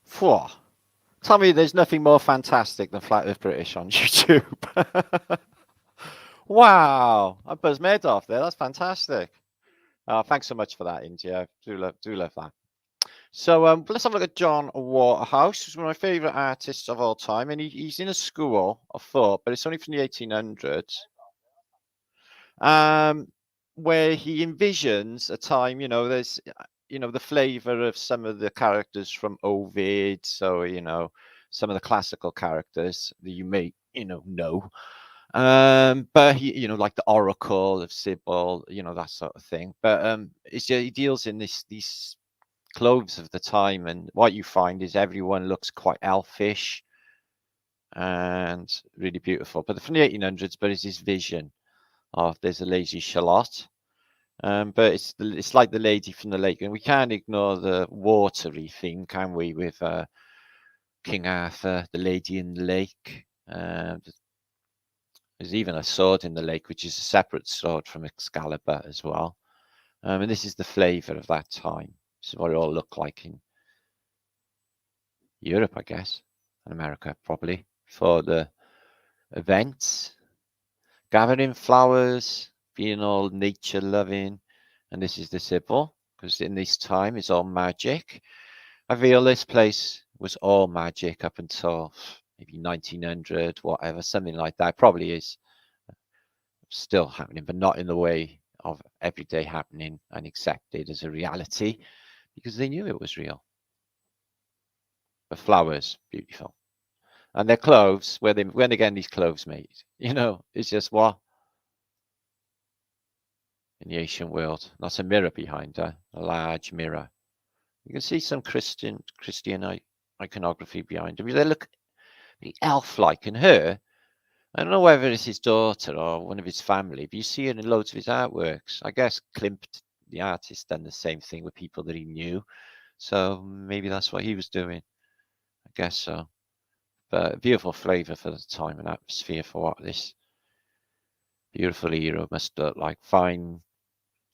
Phew. Tell me there's nothing more fantastic than Flat Earth British on YouTube. Wow. I buzzed my head off there. That's fantastic. Thanks so much for that, India. Do love that. So let's have a look at John Waterhouse, who's one of my favourite artists of all time. And he's in a school of thought, but it's only from the 1800s. Where he envisions a time, there's, the flavor of some of the characters from Ovid. So, some of the classical characters that you may, know. But he, like the Oracle of Sybil, that sort of thing. But he deals in these clothes of the time, and what you find is everyone looks quite elfish and really beautiful. But from the 1800s, but it's this vision of there's a Lady Charlotte, but it's like the lady from the lake, and we can't ignore the watery theme, can we, with King Arthur, the lady in the lake. There's even a sword in the lake, which is a separate sword from Excalibur as well. And this is the flavour of that time. This is what it all looked like in Europe, I guess, and America probably, for the events. Gathering flowers, being all nature loving. And this is the symbol, because in this time it's all magic. I feel this place was all magic up until maybe 1900, whatever, something like that. Probably is still happening, but not in the way of everyday happening and accepted as a reality, because they knew it was real. The flowers, beautiful. And their clothes, when they get these clothes made, you know, it's just what? In the ancient world. That's a mirror behind her, a large mirror. You can see some Christian iconography behind him. They look elf-like, and her, I don't know whether it's his daughter or one of his family, but you see it in loads of his artworks. I guess Klimt, the artist, done the same thing with people that he knew. So maybe that's what he was doing. I guess so. But beautiful flavour for the time and atmosphere for what this beautiful era must look like. Fine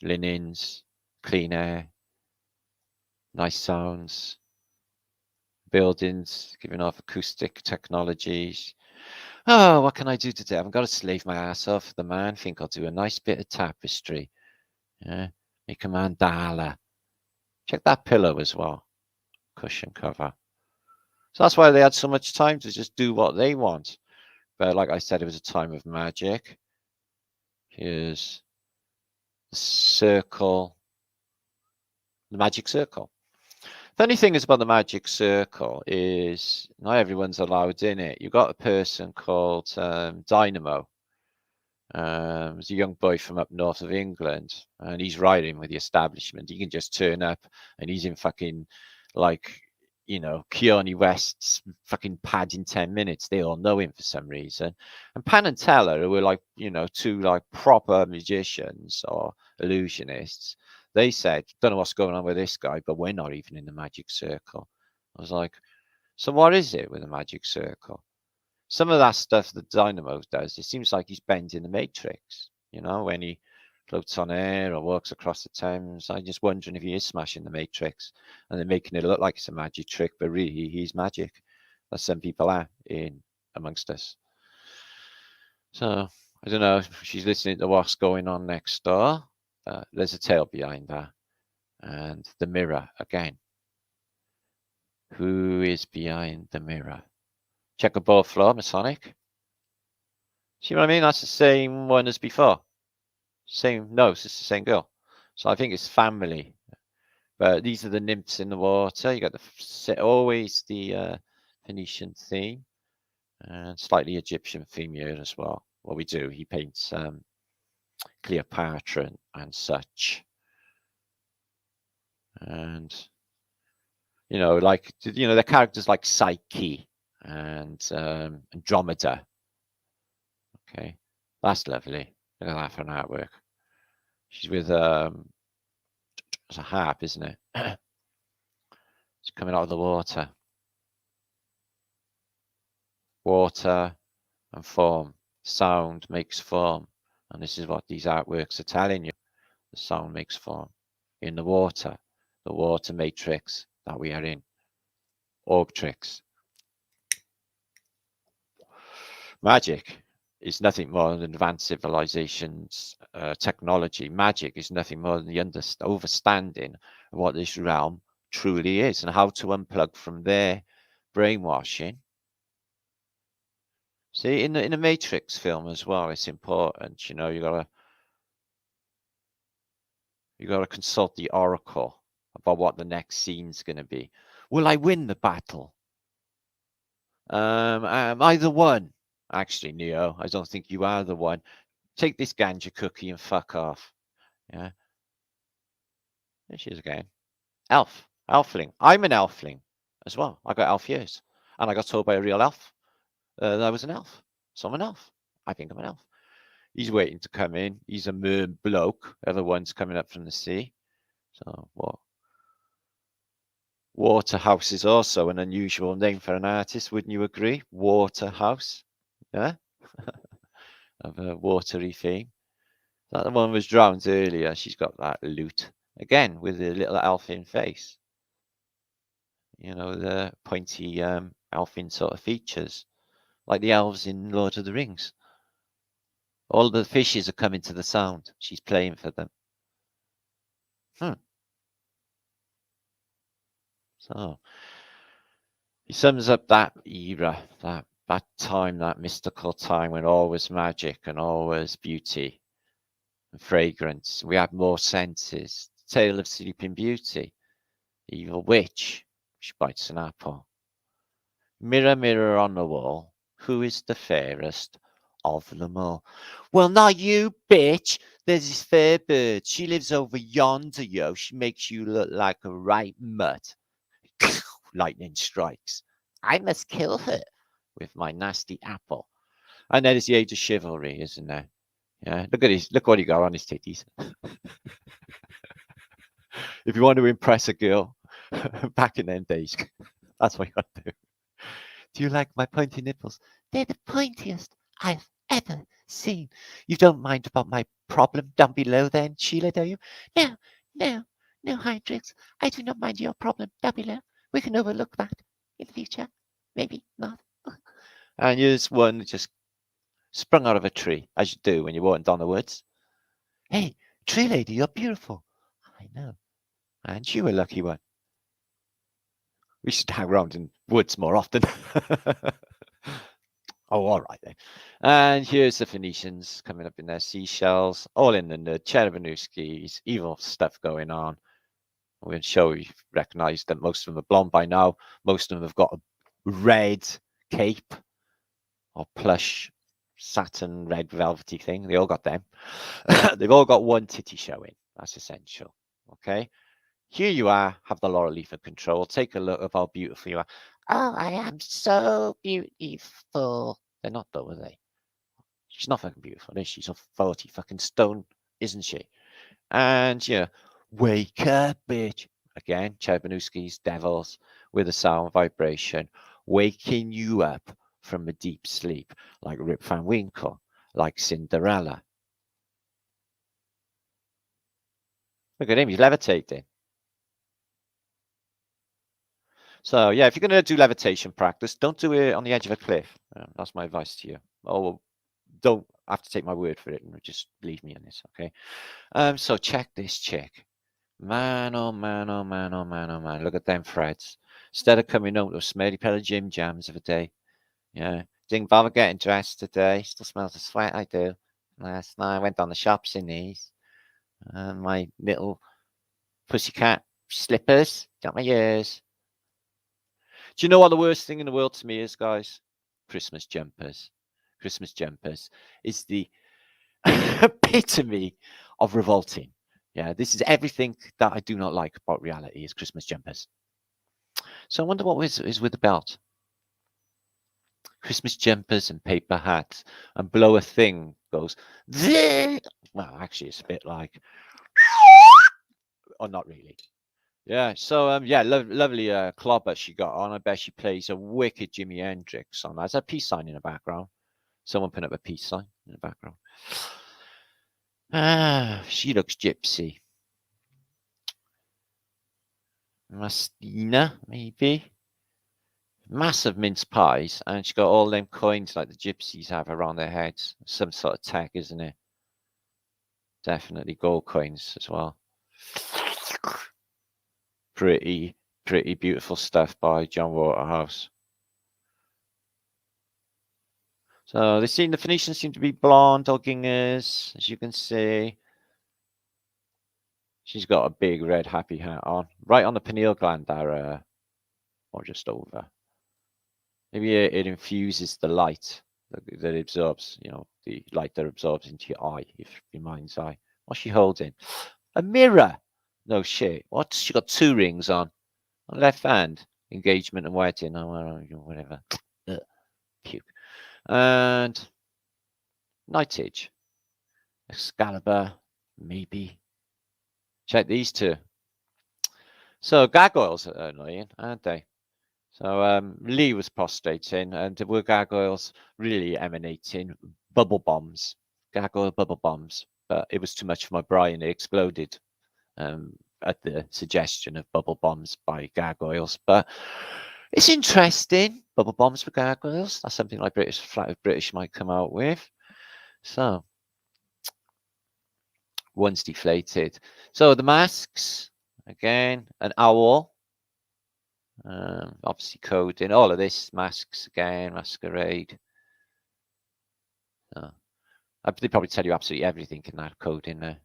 linens, clean air, nice sounds, buildings giving off acoustic technologies. Oh, what can I do today? I haven't got to slave my ass off for the man. Think I'll do a nice bit of tapestry. Yeah, make a mandala. Check that pillow as well. Cushion cover. So that's why they had so much time to just do what they want. But like I said, it was a time of magic. Here's the circle, the magic circle. Funny thing is about the magic circle is not everyone's allowed in it. You've got a person called Dynamo. He's a young boy from up north of England, and he's riding with the establishment. He can just turn up, and he's in fucking, like, you know, Keanu West's fucking pad in 10 minutes. They all know him for some reason. And Penn and Teller, who were like, you know, two like proper magicians or illusionists, they said, don't know what's going on with this guy, but we're not even in the magic circle. I was like, so what is it with the magic circle? Some of that stuff that Dynamo does, it seems like he's bending the matrix, you know, when he floats on air or walks across the Thames. I'm just wondering if he is smashing the matrix and they're making it look like it's a magic trick, but really he's magic, as some people are in amongst us. So I don't know if she's listening to what's going on next door. There's a tale behind that. And the mirror again. Who is behind the mirror? Checkerboard floor, Masonic. See what I mean? That's the same one as before. No, it's just the same girl. So I think it's family. But these are the nymphs in the water. You got always the Phoenician theme and slightly Egyptian theme here as well. What we do, he paints Cleopatra and such. And you know, like the characters like Psyche and Andromeda. Okay, that's lovely. Look at that for an artwork. She's with it's a harp, isn't it? It's coming out of the water. Water and form. Sound makes form. And this is what these artworks are telling you. The sound makes form. In the water matrix that we are in. Orgtrix. Magic is nothing more than advanced civilizations, technology. Magic is nothing more than the understanding of what this realm truly is and how to unplug from their brainwashing. See, in a Matrix film as well, it's important. You know, you gotta consult the oracle about what the next scene's gonna be. Will I win the battle? Am I the one? Actually, Neo, I don't think you are the one. Take this ganja cookie and fuck off. Yeah. There she is again. Elf. Elfling. I'm an elfling as well. I got elf ears. And I got told by a real elf that I was an elf. So I'm an elf. I think I'm an elf. He's waiting to come in. He's a mer bloke. Other one's coming up from the sea. So what? Waterhouse is also an unusual name for an artist, wouldn't you agree? Waterhouse. Yeah? Of a watery theme. That the one was drowned earlier. She's got that loot. Again, with a little elfin face. You know, the pointy elfin sort of features. Like the elves in Lord of the Rings. All the fishes are coming to the sound. She's playing for them. So he sums up that era, that time, that mystical time when all was magic and all was beauty and fragrance. We had more senses. Tale of Sleeping Beauty. Evil witch. She bites an apple. Mirror, mirror on the wall, who is the fairest of them all? Well, not you, bitch. There's this fair bird. She lives over yonder, yo. She makes you look like a right mutt. Lightning strikes. I must kill her with my nasty apple. And that is the age of chivalry, isn't there? Yeah, look at his, look what he got on his titties. If you want to impress a girl back in them days, that's what you got to do. Do you like my pointy nipples? They're the pointiest I've ever seen. You don't mind about my problem down below then, Sheila, do you? No, no, no, Hydrix. I do not mind your problem down below. We can overlook that in the future. Maybe not. And here's one that just sprung out of a tree, as you do when you're walking down the woods. Hey, tree lady, you're beautiful. I know. And you a lucky one. We should hang around in woods more often. Oh, all right then. And here's the Phoenicians coming up in their seashells, all in the Cherevanouskis, evil stuff going on. We'll show you recognize that most of them are blonde by now. Most of them have got a red cape or plush satin red velvety thing. They all got them. They've all got one titty showing. That's essential. Okay. Here you are, have the laurel leaf in control. Take a look of how beautiful you are. Oh, I am so beautiful. They're not though, are they? She's not fucking beautiful, is she? She's a 40 fucking stone, isn't she? And yeah, wake up, bitch. Again, Cherevanouski's devils with a sound vibration, waking you up from a deep sleep, like Rip Van Winkle, like Cinderella. Look at him, he's levitating. So yeah, if you're going to do levitation practice, don't do it on the edge of a cliff. That's my advice to you. Oh, don't have to take my word for it and just believe me on this, okay? So check this chick. Man, oh man, oh man, oh man, oh man. Look at them threads. Instead of coming home to a smelly pair of gym jams of a day. Yeah. Didn't bother getting dressed today. Still smells of sweat, I do. Last night I went on the shops in these. My little pussycat slippers. Got my ears. Do you know what the worst thing in the world to me is, guys? Christmas jumpers. Christmas jumpers is the epitome of revolting. Yeah, this is everything that I do not like about reality is Christmas jumpers. So I wonder what is with the belt. Christmas jumpers and paper hats and blow a thing goes. Well, actually, it's a bit like, or not really. Yeah, so yeah, lovely clobber she got on. I bet she plays a wicked Jimi Hendrix on. There's a peace sign in the background. Someone put up a peace sign in the background. Ah, she looks gypsy. Mastina, maybe. Massive mince pies, and she got all them coins like the gypsies have around their heads. Some sort of tech, isn't it? Definitely gold coins as well. Pretty beautiful stuff by John Waterhouse. So the Phoenicians seem to be blonde doggingers, as you can see. She's got a big red happy hat on, right on the pineal gland there, or just over. Maybe it infuses the light that absorbs, you know, the light that absorbs into your eye, if your mind's eye. What's she holding? A mirror. No shit. What? She got 2 rings on. Left hand, engagement and wedding, or whatever. Puke. And knightage, Excalibur, maybe. Check these two. So gargoyles are annoying, aren't they? So Lee was prostrating, and were gargoyles really emanating bubble bombs, gargoyle bubble bombs? But it was too much for my brain. It exploded at the suggestion of bubble bombs by gargoyles. But it's interesting. Bubble bombs for gargoyles. That's something like Flatearthbritish might come out with. So one's deflated. So the masks again, an owl. Obviously coding, all of this, masks again, masquerade. They probably tell you absolutely everything in that code in there.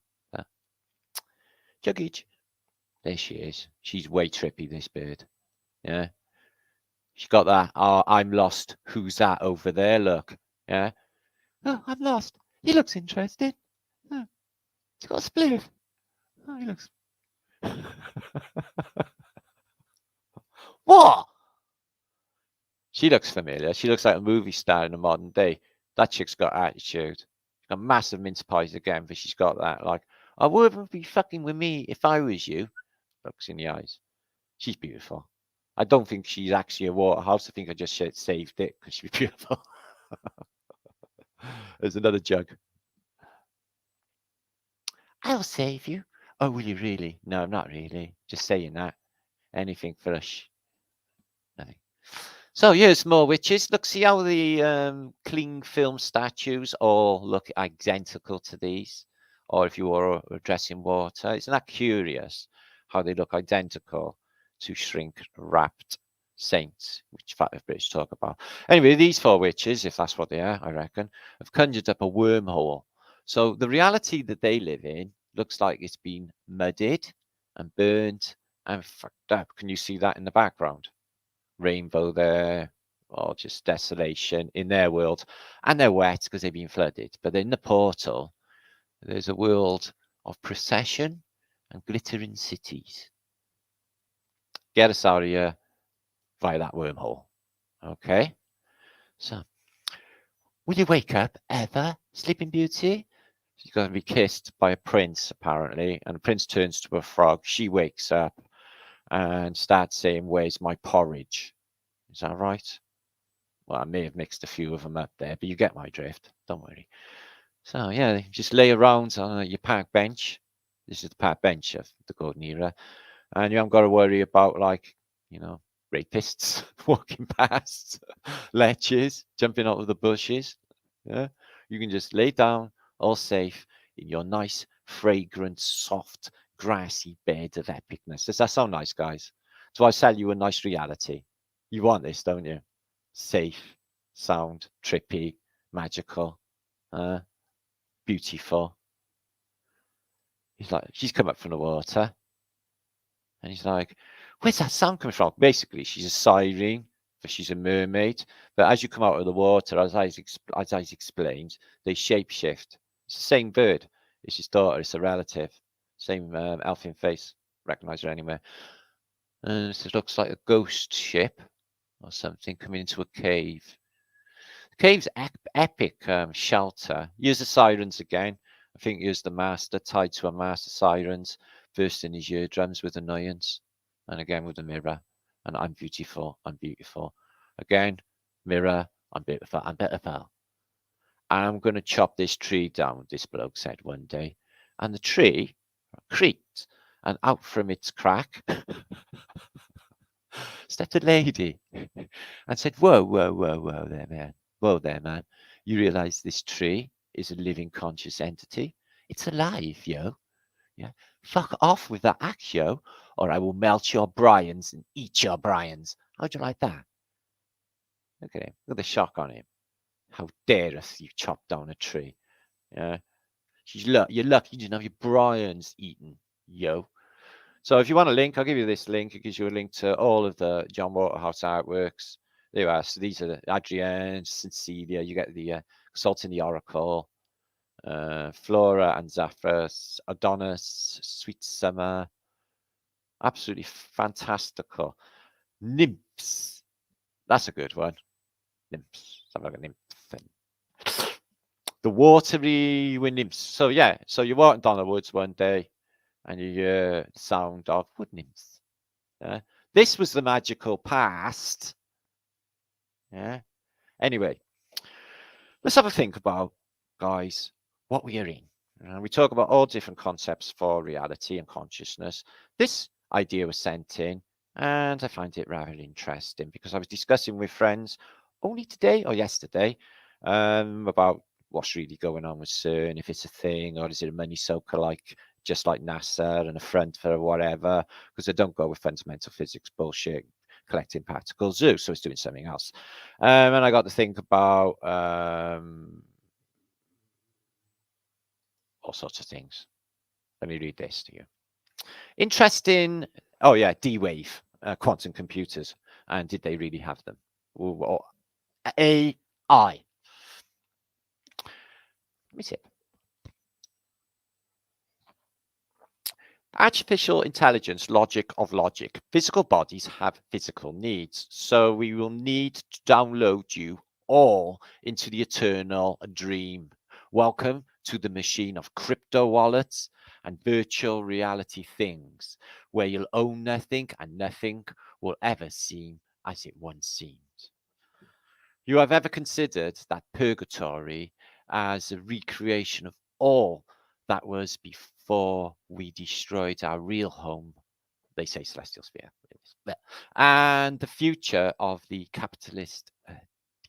Juggage. There she is. She's way trippy, this bird. Yeah. She got that, oh, I'm lost. Who's that over there? Look. Yeah. Oh, I'm lost. He looks interesting. Oh, he's got a spliff. Oh, he looks... What? She looks familiar. She looks like a movie star in the modern day. That chick's got attitude. She's got massive mince pies again, but she's got that, like, I wouldn't be fucking with me if I was you. Looks in the eyes. She's beautiful. I don't think she's actually a waterhouse. I think I just saved it because she's beautiful. There's another jug. I'll save you. Oh, will you really? No, not really. Just saying that. Anything for us. Nothing. So here's more witches. Look, see how the cling film statues all look identical to these? Or if you were addressing water. Isn't that curious how they look identical to shrink-wrapped saints, which Flatearthbritish talk about. Anyway, these four witches, if that's what they are, I reckon, have conjured up a wormhole. So the reality that they live in looks like it's been mudded and burnt and fucked up. Can you see that in the background? Rainbow there, or just desolation in their world. And they're wet because they've been flooded. But in the portal, there's a world of procession and glittering cities. Get us out of here via that wormhole. Okay? So, will you wake up ever, Sleeping Beauty? She's going to be kissed by a prince, apparently. And the prince turns to a frog. She wakes up and starts saying, where's my porridge? Is that right? Well, I may have mixed a few of them up there, but you get my drift. Don't worry. So, yeah, just lay around on your park bench. This is the park bench of the golden era. And you haven't got to worry about, like, you know, rapists walking past, leches, jumping out of the bushes. Yeah, you can just lay down, all safe, in your nice, fragrant, soft, grassy bed of epicness. Does that sound nice, guys? So I sell you a nice reality. You want this, don't you? Safe, sound, trippy, magical, beautiful. He's like, she's come up from the water. And he's like, where's that sound coming from? Basically, she's a siren, but she's a mermaid. But as you come out of the water, as Isaac explained, they shapeshift. It's the same bird. It's his daughter. It's a relative. Same elfin face. Recognize her anywhere. And it looks like a ghost ship or something coming into a cave. The cave's epic shelter. Here's the sirens again. I think here's the master tied to a mast of sirens, bursting his eardrums with annoyance. And again with the mirror. And I'm beautiful. I'm beautiful. Again, mirror. I'm beautiful. I'm beautiful. I'm going to chop this tree down, this bloke said one day. And the tree creaked. And out from its crack stepped a lady and said, whoa, whoa, whoa, whoa there, man. Whoa there, man. You realize this tree is a living conscious entity? It's alive, yo. Yeah. Fuck off with that axe, yo, or I will melt your Bryans and eat your Bryans. How'd you like that? Look at him. Look at the shock on him. How dareth you chop down a tree? Yeah. You're lucky you didn't have your Bryans eaten, yo. So if you want a link, I'll give you this link. It gives you a link to all of the John Waterhouse artworks. There you are. So these are the Adrienne, Cecilia. You get the Consulting the Oracle, Flora and Zaphras, Adonis, Sweet Summer, Absolutely fantastical. Nymphs. That's a good one. Nymphs. Something like a nymph. The watery were nymphs. So yeah, so you're walking down the woods one day and you hear the sound of wood nymphs. Yeah. This was the magical past. Yeah. Anyway, let's have a think about, guys, what we are in. We talk about all different concepts for reality and consciousness. This idea was sent in, and I find it rather interesting because I was discussing with friends only today or yesterday about what's really going on with CERN, if it's a thing or is it a money soaker just like NASA and a front for whatever, because I don't go with fundamental physics bullshit collecting particle zoo, so it's doing something else. And I got to think about all sorts of things. Let me read this to you. Interesting. Oh yeah, D-Wave, quantum computers, and did they really have them? Or AI. Let me see. Artificial intelligence, logic of logic. Physical bodies have physical needs, so we will need to download you all into the eternal dream. Welcome to the machine of crypto wallets and virtual reality things, where you'll own nothing and nothing will ever seem as it once seemed. You have ever considered that purgatory as a recreation of all that was before we destroyed our real home? They say celestial sphere. And the future of the capitalist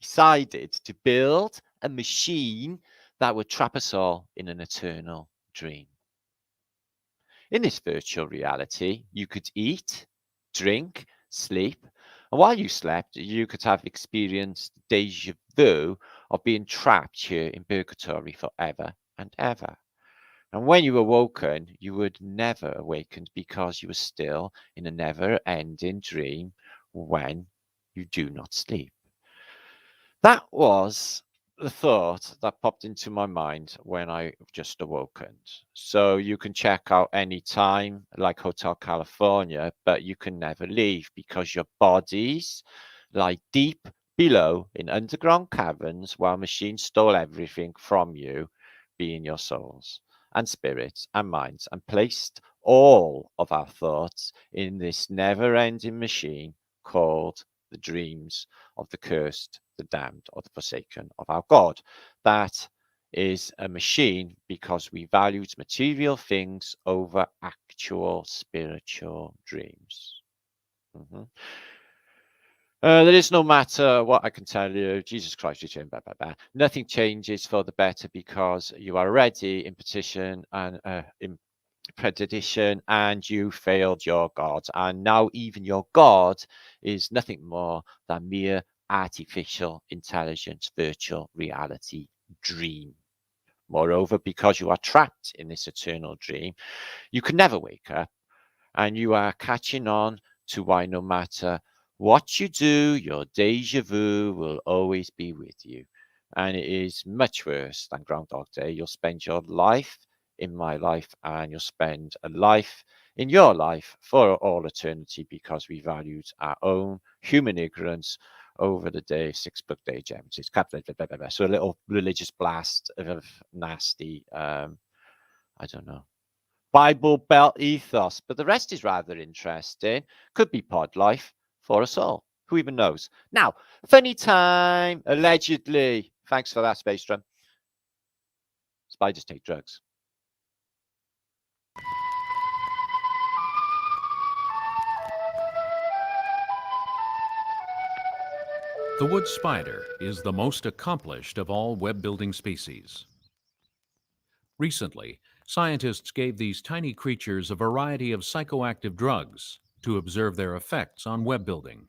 decided to build a machine that would trap us all in an eternal dream. In this virtual reality, you could eat, drink, sleep, and while you slept, you could have experienced deja vu of being trapped here in purgatory forever and ever. And when you awoken, you would never awakened because you were still in a never-ending dream when you do not sleep. That was the thought that popped into my mind when I just awoken. So you can check out any time, like Hotel California, but you can never leave because your bodies lie deep below in underground caverns while machines stole everything from you, being your souls and spirits and minds, and placed all of our thoughts in this never-ending machine called the dreams of the cursed, the damned, or the forsaken of our God. That is a machine because we valued material things over actual spiritual dreams. There is no matter what I can tell you, Jesus Christ returned, blah, blah, blah. Nothing changes for the better because you are already in petition and in perdition and you failed your God. And now even your God is nothing more than mere artificial intelligence, virtual reality dream. Moreover, because you are trapped in this eternal dream, you can never wake up and you are catching on to why no matter what you do, your deja vu will always be with you. And it is much worse than Groundhog Day. You'll spend your life in my life and you'll spend a life in your life for all eternity because we valued our own human ignorance over the day, 6 book day gems. It's so a little religious blast of nasty, I don't know, Bible Belt ethos, but the rest is rather interesting. Could be pod life for us all. Who even knows? Now, funny time, allegedly. Thanks for that, Space Drum. Spiders take drugs. The wood spider is the most accomplished of all web-building species. Recently, scientists gave these tiny creatures a variety of psychoactive drugs to observe their effects on web building.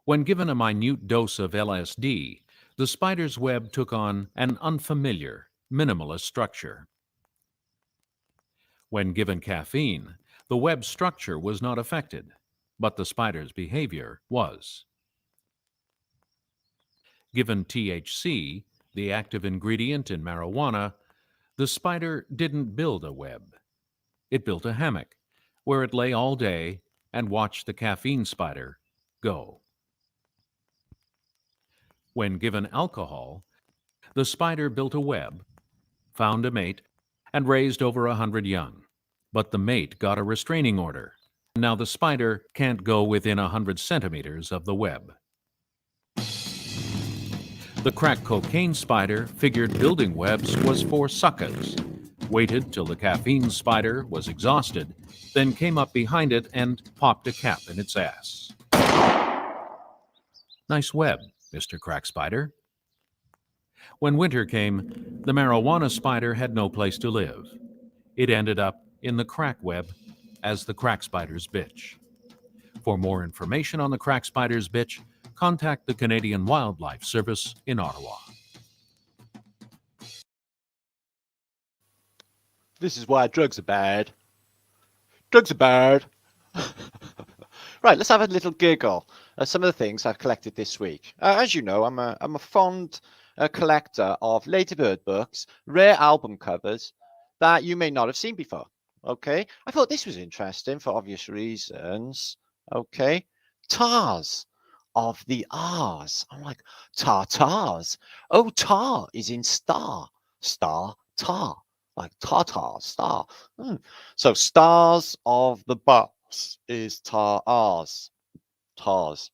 When given a minute dose of LSD, the spider's web took on an unfamiliar, minimalist structure. When given caffeine, the web structure was not affected, but the spider's behavior was. Given THC, the active ingredient in marijuana, the spider didn't build a web. It built a hammock, where it lay all day and watched the caffeine spider go. When given alcohol, the spider built a web, found a mate, and raised over 100 young. But the mate got a restraining order. Now the spider can't go within 100 centimeters of the web. The crack cocaine spider figured building webs was for suckers, waited till the caffeine spider was exhausted, then came up behind it and popped a cap in its ass. Nice web, Mr. Crack Spider. When winter came, the marijuana spider had no place to live. It ended up in the crack web as the crack spider's bitch. For more information on the crack spider's bitch, contact the Canadian Wildlife Service in Ottawa. This is why drugs are bad. Drugs are bad. Right, let's have a little giggle at some of the things I've collected this week. As you know, I'm a fond collector of Ladybird books, rare album covers that you may not have seen before. Okay, I thought this was interesting for obvious reasons. Okay, Tars of the R's. I'm like, tartars. Oh, tar is in star. Star, tar. Like tartar, star. So stars of the bus is tars. Tars.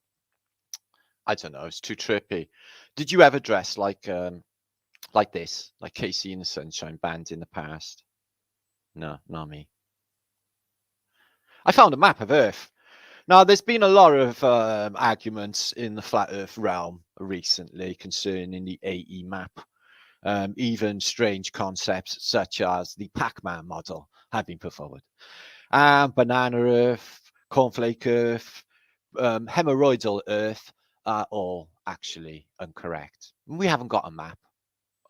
I don't know. It's too trippy. Did you ever dress like this, like Casey and the Sunshine Band in the past? No, not me. I found a map of Earth. Now, there's been a lot of arguments in the flat Earth realm recently concerning the AE map. Even strange concepts such as the Pac-Man model have been put forward. Banana Earth, Cornflake Earth, hemorrhoidal Earth are all actually incorrect. We haven't got a map,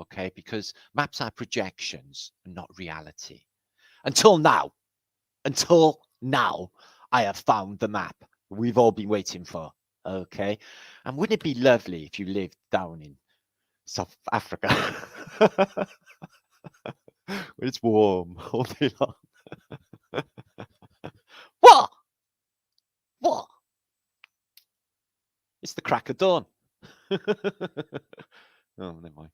okay, because maps are projections and not reality. Until now, I have found the map we've all been waiting for, okay? And wouldn't it be lovely if you lived down in South Africa? It's warm all day long. What? What? It's the crack of dawn. Oh, never mind.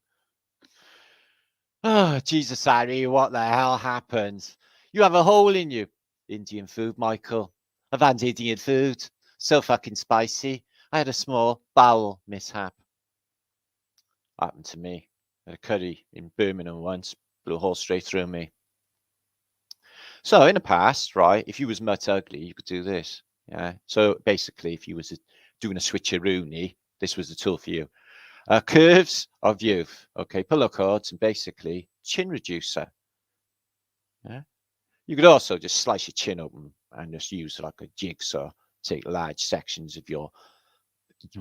Oh, Jesus, Harry, what the hell happened? You have a hole in you. Indian food, Michael. I've had Indian food. So fucking spicy. I had a small bowel mishap. Happened to me. I had a curry in Birmingham once. Blew a hole straight through me. So in the past, right, if you was mutt ugly, you could do this. Yeah. So basically, if you was doing a switcheroony, this was the tool for you. Curves of youth. Okay, pull chords and basically chin reducer. Yeah. You could also just slice your chin open and just use like a jigsaw. Take large sections of your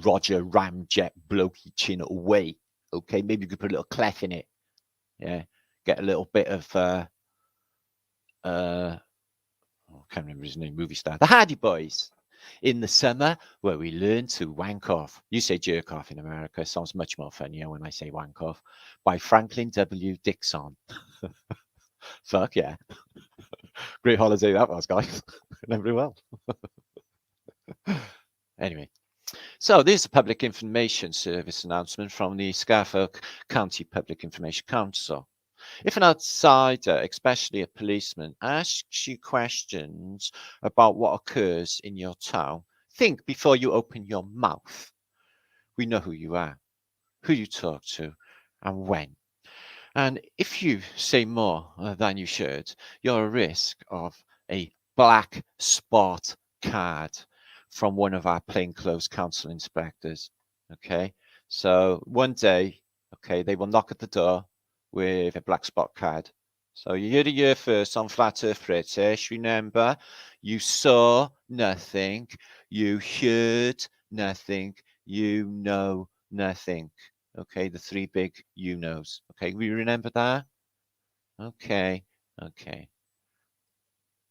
Roger Ramjet blokey chin away. Okay, maybe you could put a little clef in it. Yeah, get a little bit of I can't remember his name, movie star, the Hardy Boys. In the summer, where we learn to wank off. You say jerk off in America. It sounds much more funnier when I say wank off. By Franklin W. Dixon. Fuck yeah. Great holiday that was, guys. Remember it well. Anyway. So this is a public information service announcement from the Suffolk County Public Information Council. If an outsider, especially a policeman, asks you questions about what occurs in your town, think before you open your mouth. We know who you are, who you talk to, and when. And if you say more than you should, you're at risk of a black spot card from one of our plainclothes council inspectors. Okay, so one day, okay, they will knock at the door with a black spot card. So you heard it here first on Flat Earth British. Remember, you saw nothing, you heard nothing, you know nothing. Okay, the three big you knows. Okay, we remember that? Okay, okay.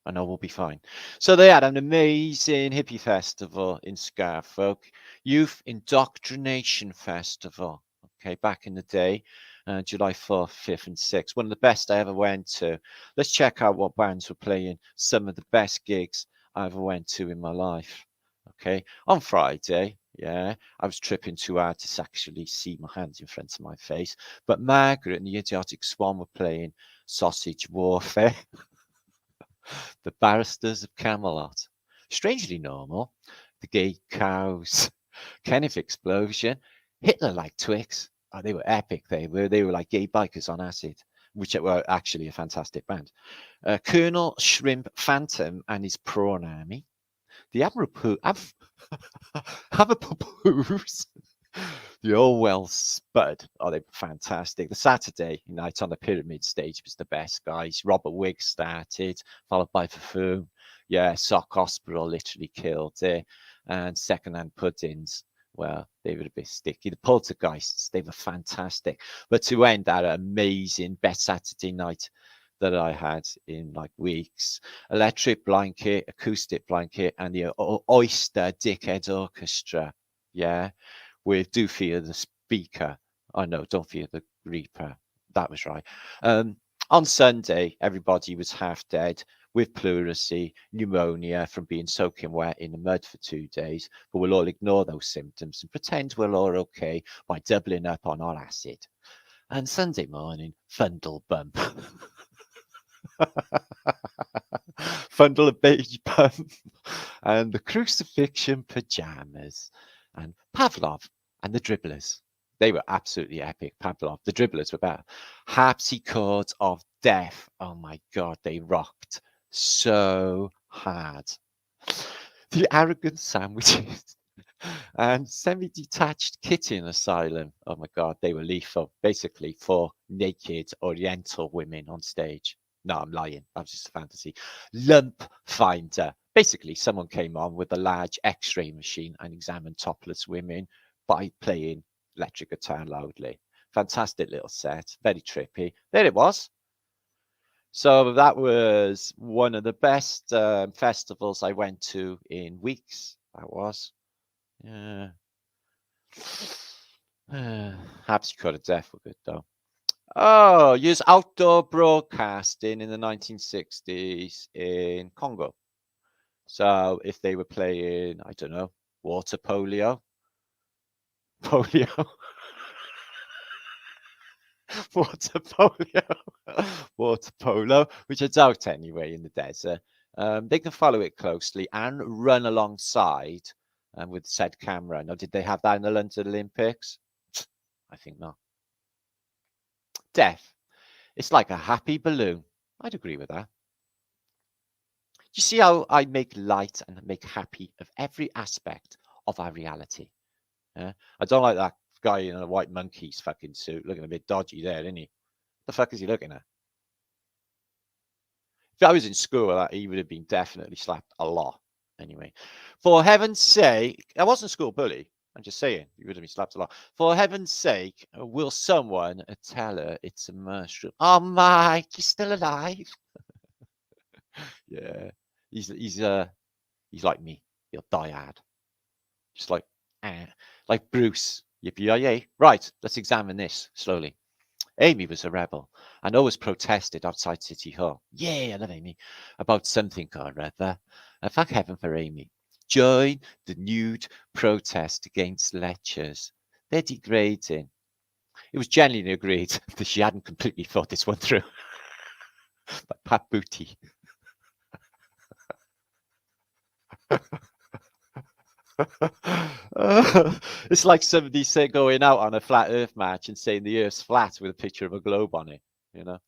I know we'll be fine. So they had an amazing hippie festival in Suffolk, Youth Indoctrination Festival. Okay, back in the day. July 4th, 5th, and 6th. One of the best I ever went to. Let's check out what bands were playing. Some of the best gigs I ever went to in my life. Okay, on Friday, yeah, I was tripping too hard to actually see my hands in front of my face. But Margaret and the Idiotic Swan were playing Sausage Warfare, the Barristers of Camelot, Strangely Normal, the Gay Cows, Kenneth Explosion, Hitler Like Twix. Oh, they were epic. They were like gay bikers on acid, which were actually a fantastic band. Colonel Shrimp Phantom and his prawn army. The Havapoo's, the Orwell Spud. Oh, they were fantastic. The Saturday night on the Pyramid stage was the best, guys. Robert Wigg started, followed by Fafoo. Yeah, Sock Hospital literally killed it. And Secondhand Puddings, well, they were a bit sticky. The Poltergeists, they were fantastic. But to end that amazing best Saturday night that I had in like weeks, Electric Blanket, Acoustic Blanket, and the Oyster Dickhead Orchestra. Yeah, with Do Fear the Speaker. Oh no, Don't Fear the Reaper. That was right. On Sunday, everybody was half dead with pleurisy, pneumonia from being soaking wet in the mud for 2 days. But we'll all ignore those symptoms and pretend we're all okay by doubling up on our acid. And Sunday morning, Fundle Bump. Fundle a Beige Bump. And the Crucifixion Pajamas. And Pavlov and the Dribblers. They were absolutely epic. Pavlov, the Dribblers were better. Harpsichords of Death. Oh my God, they rocked so hard. The Arrogant Sandwiches and Semi-Detached Kitten Asylum. Oh my God, they were lethal. Basically 4 naked Oriental women on stage. No, I'm lying. That was just a fantasy. Lump Finder. Basically, someone came on with a large X-ray machine and examined topless women by playing electric guitar loudly. Fantastic little set. Very trippy. There it was. So that was one of the best festivals I went to in weeks. That was. Yeah. Harpsichord of Death were good though. Oh, use outdoor broadcasting in the 1960s in Congo. So if they were playing, I don't know, water polio, water polio, water polo, which I doubt anyway in the desert. They can follow it closely and run alongside with said camera. Now, did they have that in the London Olympics? I think not. Death. It's like a happy balloon. I'd agree with that. You see how I make light and make happy of every aspect of our reality? Yeah? I don't like that guy in a white monkey's fucking suit looking a bit dodgy there, isn't he? The fuck is he looking at? If I was in school, he would have been definitely slapped a lot. Anyway, for heaven's sake, I wasn't a school bully. I'm just saying, you would have been slapped a lot. For heaven's sake, will someone tell her it's a mushroom? Oh, Mike, you're still alive. Yeah, he's like me. He'll die hard, just like Bruce. Yippee-yi-yay. Right, let's examine this slowly. Amy was a rebel and always protested outside City Hall. Yeah, I love Amy. About something or other. And thank heaven for Amy. Join the nude protest against lectures. They're degrading. It was genuinely agreed that she hadn't completely thought this one through. But Pat Booty. It's like somebody going out on a flat earth match and saying the earth's flat with a picture of a globe on it, you know.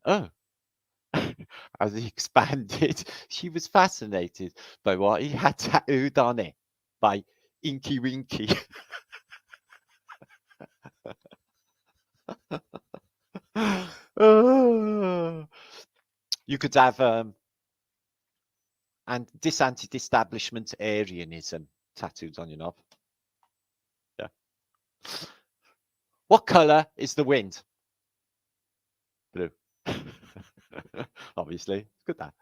Oh, as he expanded, she was fascinated by what he had tattooed on it by Inky Winky. You could have and anti-establishment Aryanism tattooed on your knob. Yeah. What color is the wind? Blue. Obviously, it's good that.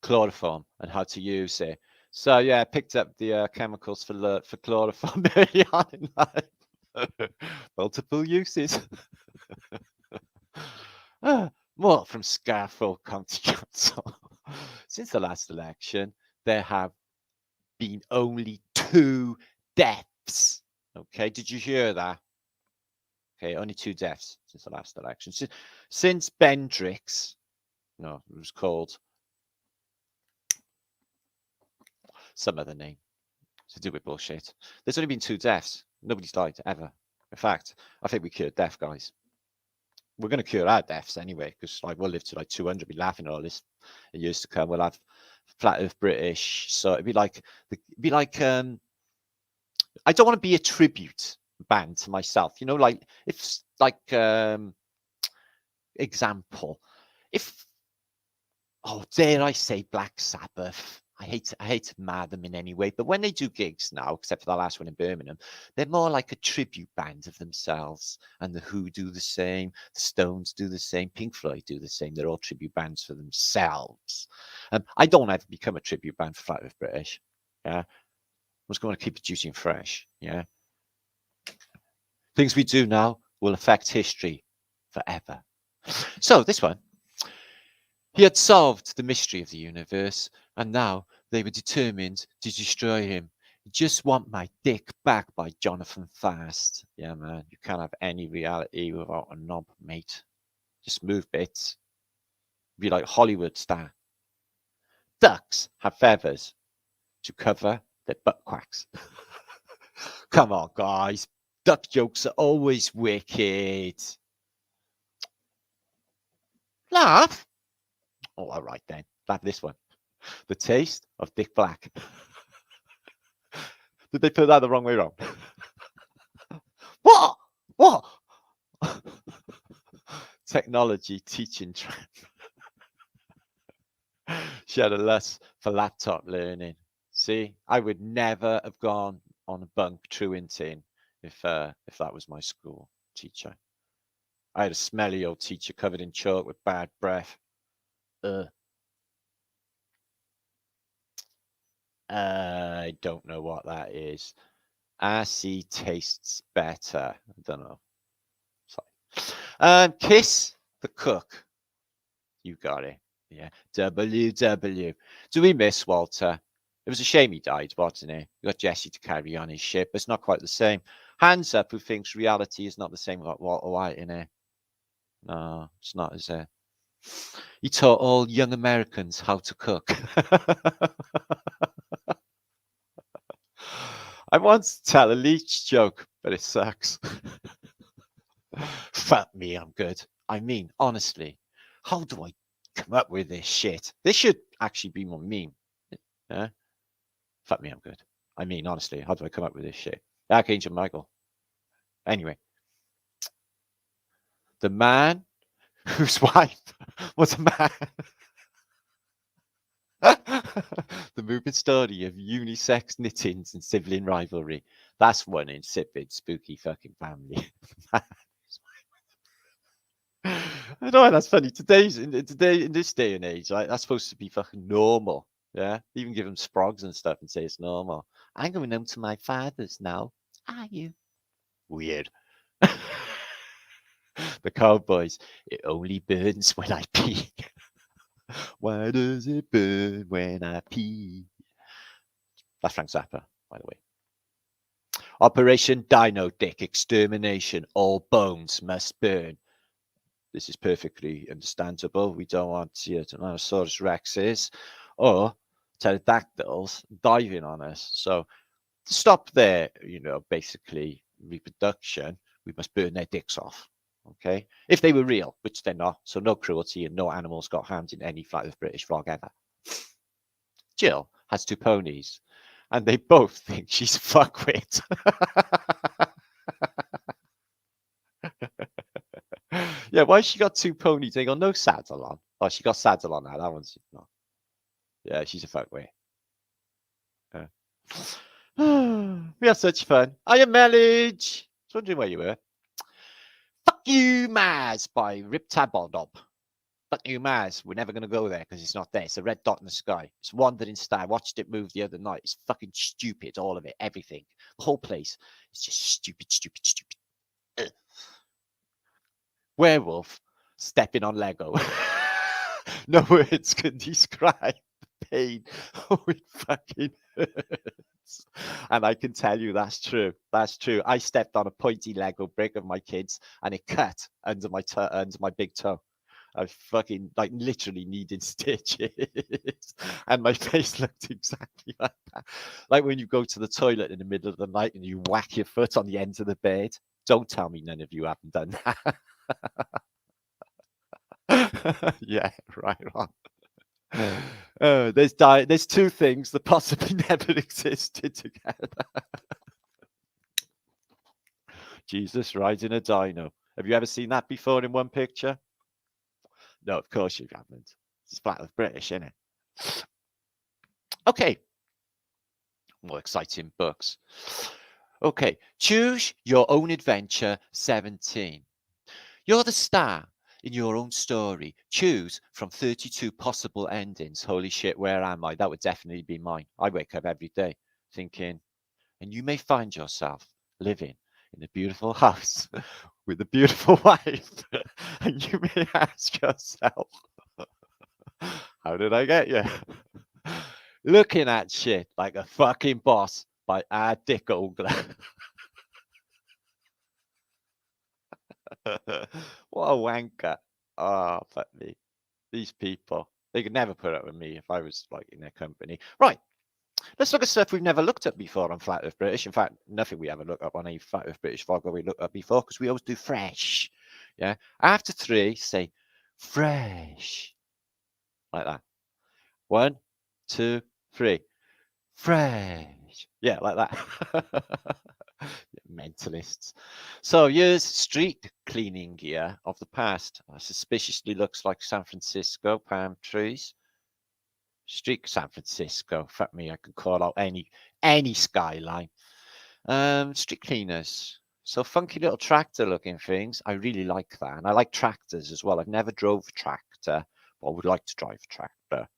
Chloroform and how to use it. So yeah, I picked up the chemicals for chloroform early on in life. Multiple uses. More from Scaffold County Council. Since the last election, there have been only 2 deaths. Okay, did you hear that? Okay, only 2 deaths since the last election. Since Bendrix, no, it was called some other name to do with bullshit. There's only been 2 deaths. Nobody's died ever. In fact, I think we cured death, guys. We're going to cure our deaths anyway, because like we'll live to like 200. Be laughing at all this in years to come. We'll have Flatearthbritish. So it'd be like I don't want to be a tribute band to myself. You know, like if like example, if dare I say Black Sabbath. I hate to mad them in any way, but when they do gigs now, except for the last one in Birmingham, they're more like a tribute band of themselves. And the Who do the same, the Stones do the same, Pink Floyd do the same. They're all tribute bands for themselves. I don't ever become a tribute band for Flatearthbritish. Yeah, I'm just going to keep it juicy and fresh. Yeah, things we do now will affect history forever. So this one. He had solved the mystery of the universe, and now they were determined to destroy him. Just want my dick back by Jonathan Fast. Yeah, man, you can't have any reality without a knob, mate. Just move bits. Be like Hollywood star. Ducks have feathers to cover their butt quacks. Come on, guys. Duck jokes are always wicked. Laugh. Oh, all right then. Like this one. The taste of Dick Black. Did they put that the wrong way around? What? What? Technology teaching trend. She had a lust for laptop learning. See, I would never have gone on a bunk truanting if that was my school teacher. I had a smelly old teacher covered in chalk with bad breath. I don't know what that is. RC tastes better. I don't know. Sorry. Kiss the cook. You got it. Yeah. WW. Do we miss Walter? It was a shame he died, wasn't it? We got Jesse to carry on his ship, but it's not quite the same. Hands up who thinks reality is not the same as Walter White in it. No, it's not, is it? He taught all young Americans how to cook. I want to tell a Leech joke, but it sucks. Fuck me, I'm good. I mean, honestly, how do I come up with this shit? This should actually be my meme. Yeah? Fuck me, I'm good. I mean, honestly, how do I come up with this shit? Archangel Michael. Anyway, the man whose wife was a man. The moving story of unisex knittings and sibling rivalry. That's one insipid, spooky fucking family. I know that's funny. In this day and age, right? That's supposed to be fucking normal. Yeah, even give them sprogs and stuff and say it's normal. I'm going home to my father's now. Are you? Weird. The Cowboys. It only burns when I pee. Why does it burn when I pee? That's Frank Zappa, by the way. Operation Dino Dick Extermination. All bones must burn. This is perfectly understandable. We don't want Tyrannosaurus Rexes or pterodactyls diving on us. So to stop their, basically reproduction, we must burn their dicks off. Okay, if they were real, which they're not, so no cruelty and no animals got harmed in any Flatearthbritish vlog ever. Jill has 2 ponies, and they both think she's a fuckwit. Yeah, why she got 2 ponies? They got no saddle on. Oh, she got saddle on now. That one's not. Yeah, she's a fuckwit. We had such fun. I am Melage. I was wondering where you were. Fuck You Maz by Rip Tabodob. Fuck you, Mars. We're never going to go there because it's not there. It's a red dot in the sky. It's a wandering star. I watched it move the other night. It's fucking stupid. All of it. Everything. The whole place. It's just stupid, stupid, stupid. Ugh. Werewolf stepping on Lego. No words can describe the pain. Oh, it fucking hurts. And I can tell you that's true. That's true. I stepped on a pointy Lego brick of my kids and it cut under my big toe. I fucking like literally needing stitches, and my face looked exactly like that. Like when you go to the toilet in the middle of the night and you whack your foot on the end of the bed. Don't tell me none of you haven't done that. Yeah, right on. There's two things that possibly never existed together. Jesus riding a dino. Have you ever seen that before in one picture? No, of course you haven't. It's Flatearthbritish, isn't it? Okay. More exciting books. Okay. Choose your own adventure 17. You're the star in your own story. Choose from 32 possible endings. Holy shit, where am I? That would definitely be mine. I wake up every day thinking, and you may find yourself living in a beautiful house with a beautiful wife. And you may ask yourself, how did I get here? Looking at shit like a fucking boss by our Dick Ogler. What a wanker. Oh, fuck me. These people, they could never put up with me if I was like in their company. Right. Let's look at stuff we've never looked at before on Flatearthbritish. In fact, nothing we ever looked up on a Flatearthbritish vlog we looked up before because we always do fresh. Yeah. After 3, say fresh. Like that. 1, 2, 3. Fresh. Yeah, like that. Mentalists. So here's street cleaning gear of the past. Suspiciously looks like San Francisco palm trees. Street San Francisco. Fuck me, I could call out any skyline. Street cleaners. So funky little tractor looking things. I really like that. And I like tractors as well. I've never drove a tractor, but I would like to drive a tractor.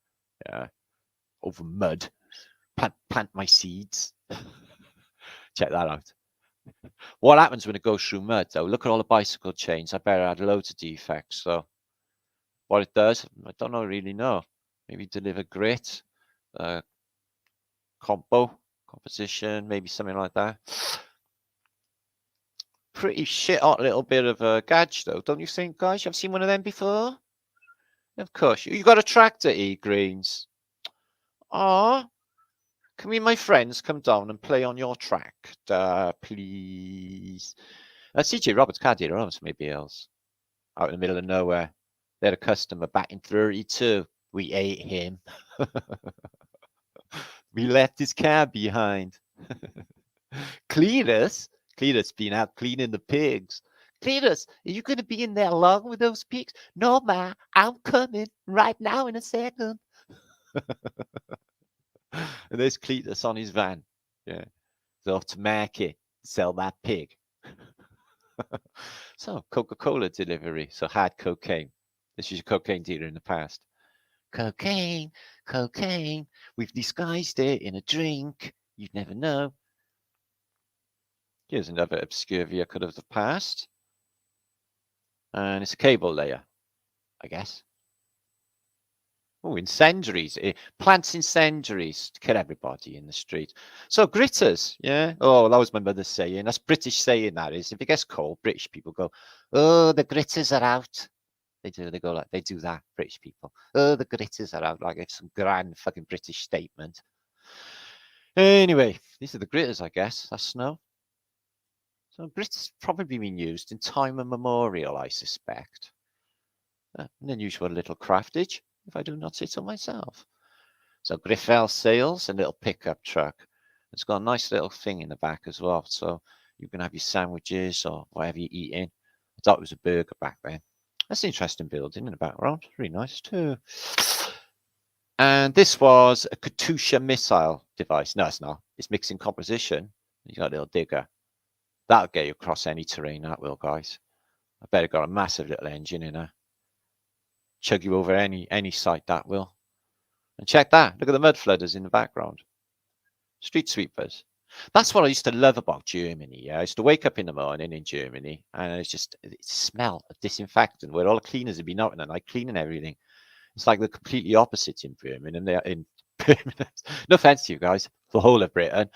Yeah. Over mud. Plant my seeds. Check that out. What happens when it goes through mud though? Look at all the bicycle chains. I bet it had loads of defects. So what it does, I don't really know. Maybe deliver grit, composition, maybe something like that. Pretty shit hot little bit of a gadget though, don't you think, guys? You've seen one of them before? Of course. You got a tractor, E-Greens. Ah, can we and my friends come down and play on your tractor, please? CJ Roberts can't deal with maybe else. Out in the middle of nowhere. They had a customer back in 32. We ate him. We left his car behind. Cletus been out cleaning the pigs. Cletus, are you going to be in there along with those pigs? No, ma, I'm coming right now in a second. And there's Cletus on his van. Yeah, he's off to market, sell that pig. So Coca-Cola delivery. So had cocaine. This is a cocaine dealer in the past. Cocaine. We've disguised it in a drink. You'd never know. Here's another obscure vehicle of the past. And it's a cable layer, I guess. Oh, incendiaries. Plants incendiaries to kill everybody in the street. So gritters, yeah. Oh, that was my mother saying. That's British saying, that is. If it gets cold, British people go, oh, the gritters are out. They do that, British people. Oh, the gritters are out. Like it's some grand fucking British statement. Anyway, these are the gritters, I guess. That's snow. So gritters probably been used in time immemorial, I suspect. An unusual little craftage, if I do not say so myself. So Griffel sails, a little pickup truck. It's got a nice little thing in the back as well. So you can have your sandwiches or whatever you're eating. I thought it was a burger back then. That's an interesting building in the background. Really nice too. And this was a Katusha missile device. No, it's not. It's mixing composition. You got a little digger. That'll get you across any terrain, that will, guys. I bet it got a massive little engine in there. chug you over any site, that will. And check that. Look at the mud flooders in the background. Street sweepers. That's what I used to love about Germany. Yeah? I used to wake up in the morning in Germany and it's just the smell of disinfectant where all the cleaners would be out in the night cleaning everything. It's like the completely opposite in Birmingham. They are in Birmingham. No offense to you guys, the whole of Britain.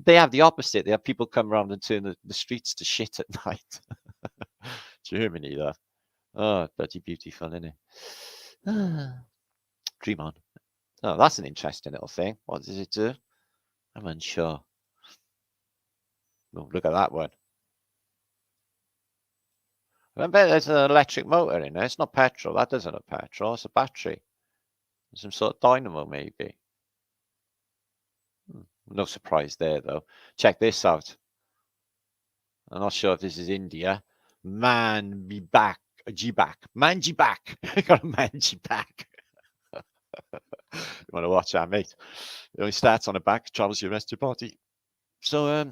They have the opposite. They have people come around and turn the streets to shit at night. Germany, though. Oh, bloody beautiful, isn't it? Dream on. Oh, that's an interesting little thing. What does it do? I'm unsure. Oh, look at that one. I bet there's an electric motor in there. It's not petrol. That doesn't have petrol. It's a battery. Some sort of dynamo, maybe. No surprise there, though. Check this out. I'm not sure if this is India. Man be back. G-back. Manji back. Got a manji back. You want to watch that, mate? It only starts on the back, travels your rest of your body. So,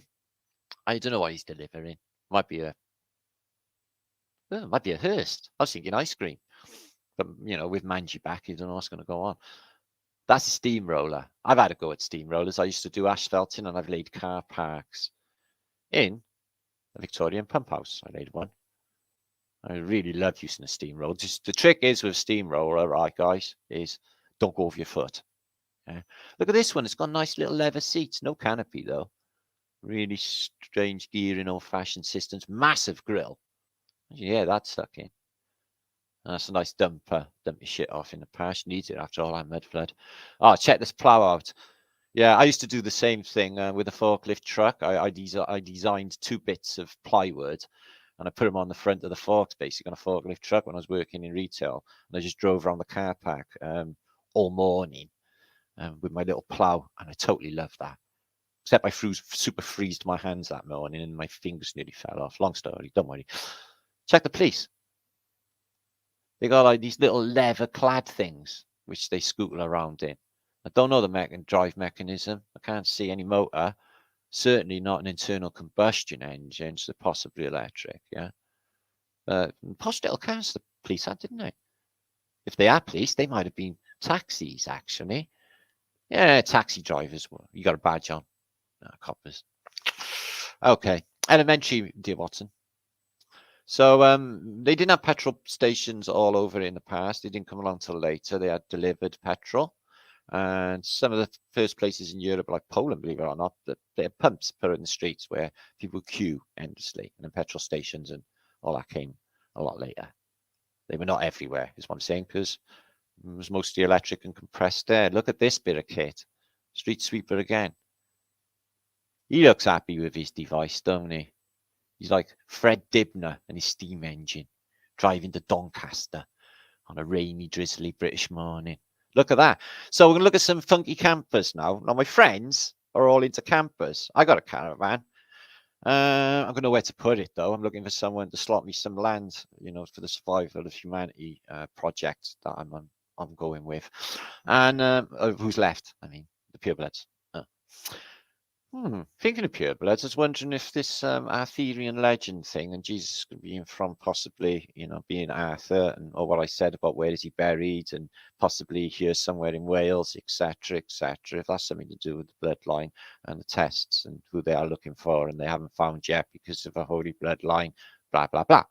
I don't know what he's delivering. Might be a Hearst. I was thinking ice cream. But, with manji back, you don't know what's going to go on. That's a steamroller. I've had a go at steamrollers. I used to do asphalting and I've laid car parks in a Victorian pump house. I laid one. I really love using a steamroller. Just the trick is with steamroller, right, guys, is don't go over your foot. Yeah. Look at this one. It's got nice little leather seats. No canopy, though. Really strange gearing, old-fashioned systems. Massive grill. Yeah, that's sucking. That's a nice dumper. Dump your shit off in the past. Needs it after all that mud flood. Oh, check this plow out. Yeah, I used to do the same thing with a forklift truck. I designed 2 bits of plywood and I put them on the front of the forks, basically, on a forklift truck when I was working in retail. And I just drove around the car park all morning with my little plow. And I totally loved that. Except I super freezed my hands that morning and my fingers nearly fell off. Long story, don't worry. Check the police. They got like these little leather-clad things which they scootle around in. I don't know the drive mechanism. I can't see any motor. Certainly not an internal combustion engine, so possibly electric. Yeah, posh little cars the police had, didn't they? If they are police, they might have been taxis actually. Yeah, taxi drivers. You got a badge on. Coppers. Okay, elementary, dear Watson. So they didn't have petrol stations all over in the past. They didn't come along till later. They had delivered petrol. And some of the first places in Europe, like Poland, believe it or not, they had pumps put in the streets where people queue endlessly. And then petrol stations and all that came a lot later. They were not everywhere, is what I'm saying, because it was mostly electric and compressed air. Look at this bit of kit. Street sweeper again. He looks happy with his device, don't he? He's like Fred Dibner and his steam engine, driving to Doncaster on a rainy, drizzly British morning. Look at that. So we're going to look at some funky campers now. Now, my friends are all into campers. I got a caravan. I don't know where to put it, though. I'm looking for someone to slot me some land, for the Survival of Humanity project that I'm going with. And who's left? I mean, the purebloods. Thinking of purebloods, I was wondering if this Arthurian legend thing and Jesus being from possibly, being Arthur, or what I said about where is he buried and possibly here somewhere in Wales, etc., etc. If that's something to do with the bloodline and the tests and who they are looking for and they haven't found yet because of a holy bloodline, blah, blah, blah.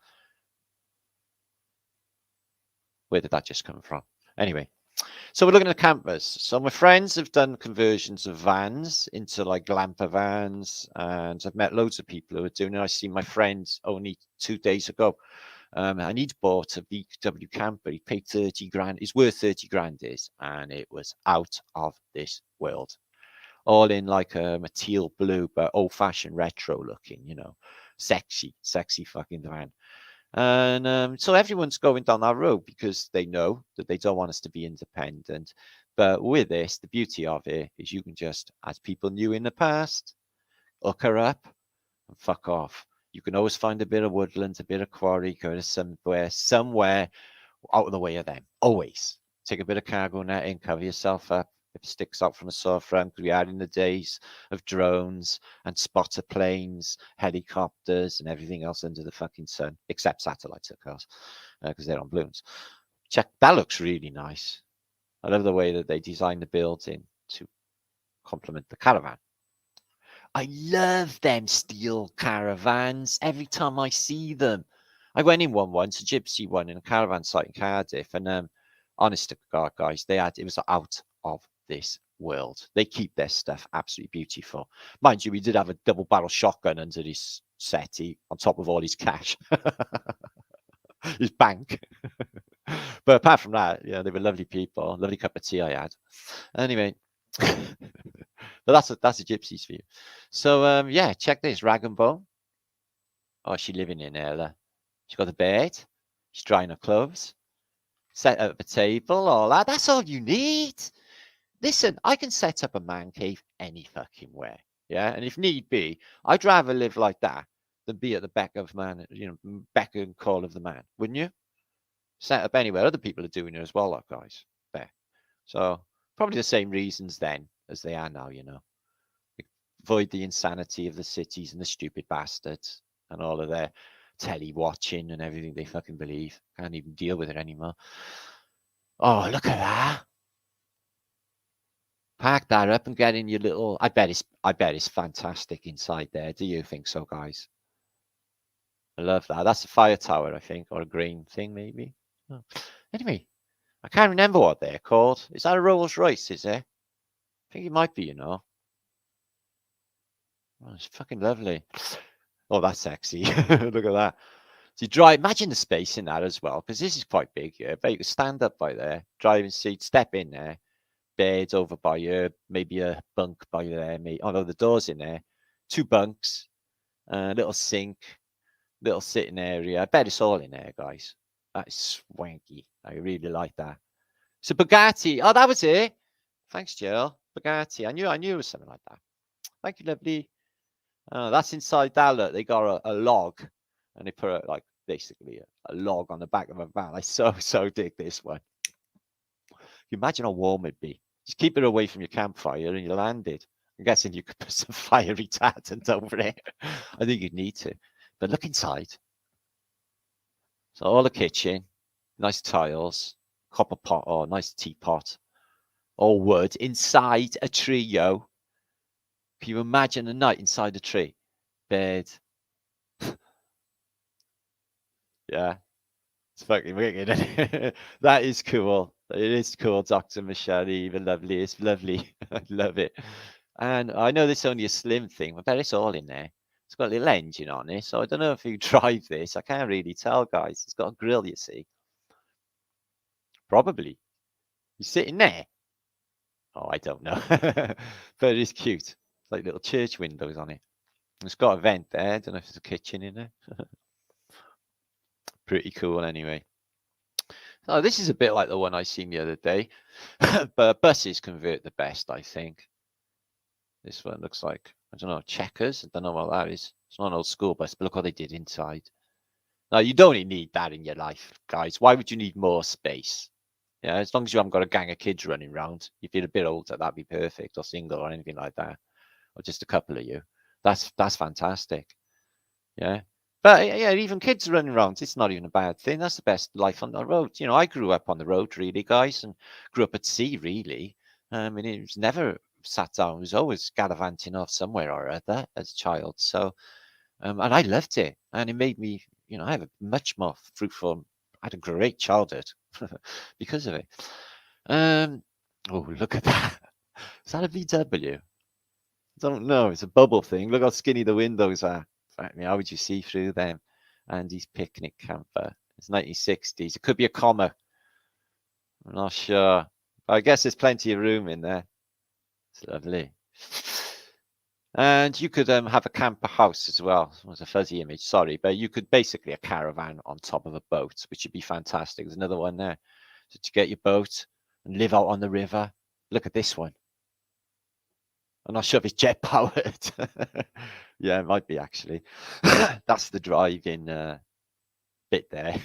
Where did that just come from? Anyway. So we're looking at campers. So my friends have done conversions of vans into like glamper vans, and I've met loads of people who are doing it. I see my friends only 2 days ago, and he'd bought a VW camper. He paid 30 grand. It's worth 30 grand, and it was out of this world. All in like a teal blue, but old-fashioned retro looking, sexy fucking van. And so everyone's going down that road because they know that they don't want us to be independent. But with this, the beauty of it is you can just, as people knew in the past, hook her up and fuck off. You can always find a bit of woodland, a bit of quarry, go to somewhere out of the way of them. Always. Take a bit of cargo netting, cover yourself up. If it sticks out from a sore front, we are in the days of drones and spotter planes, helicopters, and everything else under the fucking sun, except satellites, of course, because they're on balloons. Check, that looks really nice. I love the way that they designed the building to complement the caravan. I love them steel caravans every time I see them. I went in one once, a gypsy one, in a caravan site in Cardiff, and honest to God, guys, it was out of this world. They keep their stuff absolutely beautiful. Mind you, we did have a double barrel shotgun under his settee on top of all his cash, his bank. But apart from that, yeah, they were lovely people. Lovely cup of tea I had. Anyway, but that's a gypsy's for you. So yeah, check this, rag and bone. Oh, she's living in there. She's got a bed. She's drying her clothes. Set up a table, all that. That's all you need. Listen, I can set up a man cave any fucking where. Yeah, and if need be, I'd rather live like that than be at the beck of man, beck and call of the man, wouldn't you? Set up anywhere. Other people are doing it as well, like guys. There. So probably the same reasons then as they are now, Avoid the insanity of the cities and the stupid bastards and all of their telly watching and everything they fucking believe. Can't even deal with it anymore. Oh, look at that. Pack that up and get in your little. I bet it's fantastic inside there. Do you think so, guys? I love that. That's a fire tower, I think, or a green thing, maybe. Oh. Anyway, I can't remember what they're called. Is that a Rolls Royce, is it? I think it might be, Oh, it's fucking lovely. Oh, that's sexy. Look at that. So you imagine the space in that as well, because this is quite big here. But you can stand up by there, driving seat, step in there, bed over by you, maybe a bunk by there. Oh no, the door's in there. 2 bunks, a little sink, little sitting area. I bet it's all in there, guys. That is swanky. I really like that. So Bugatti. Oh, that was it. Thanks, Jill. Bugatti. I knew it was something like that. Thank you, lovely. That's inside that. Look, they got a log, and they put basically a log on the back of a van. I so dig this one. You imagine how warm it'd be. Just keep it away from your campfire, and you're landed. I'm guessing you could put some fire retardant over it. I think you'd need to. But look inside. So all the kitchen, nice tiles, copper pot, or nice teapot, all wood inside a tree, yo. Can you imagine a night inside a tree? Bed. Yeah. It's fucking wicked. That is cool. It is cool, Dr. Michelle Eve. Lovely. It's lovely. I love it. And I know this is only a slim thing, but I bet it's all in there. It's got a little engine on it. So I don't know if you drive this. I can't really tell, guys. It's got a grill, you see. Probably. You're sitting there. Oh, I don't know. But it is cute. It's like little church windows on it. It's got a vent there. I don't know if there's a kitchen in there. Pretty cool anyway. Oh, this is a bit like the one I seen the other day. But buses convert the best, I think. This one looks like, I don't know, checkers. I don't know what that is. It's not an old school bus, but look what they did inside. Now, you don't need that in your life, guys. Why would you need more space? Yeah, as long as you haven't got a gang of kids running around. If you're a bit older, that'd be perfect, or single, or anything like that. Or just a couple of you. That's fantastic. Yeah. But yeah, even kids running around, it's not even a bad thing. That's the best life on the road. I grew up on the road, really, guys, and grew up at sea, really. And it was never sat down. It was always gallivanting off somewhere or other as a child. So, and I loved it. And it made me, I have a much more fruitful, I had a great childhood because of it. Oh, look at that. Is that a VW? I don't know. It's a bubble thing. Look how skinny the windows are. How would you see through them? Andy's picnic camper. It's 1960s. It could be a comma. I'm not sure. But I guess there's plenty of room in there. It's lovely. And you could have a camper house as well. It was a fuzzy image, sorry. But you could basically a caravan on top of a boat, which would be fantastic. There's another one there. So to get your boat and live out on the river. Look at this one. I'm not sure if it's jet powered. Yeah, it might be actually. That's the driving bit there.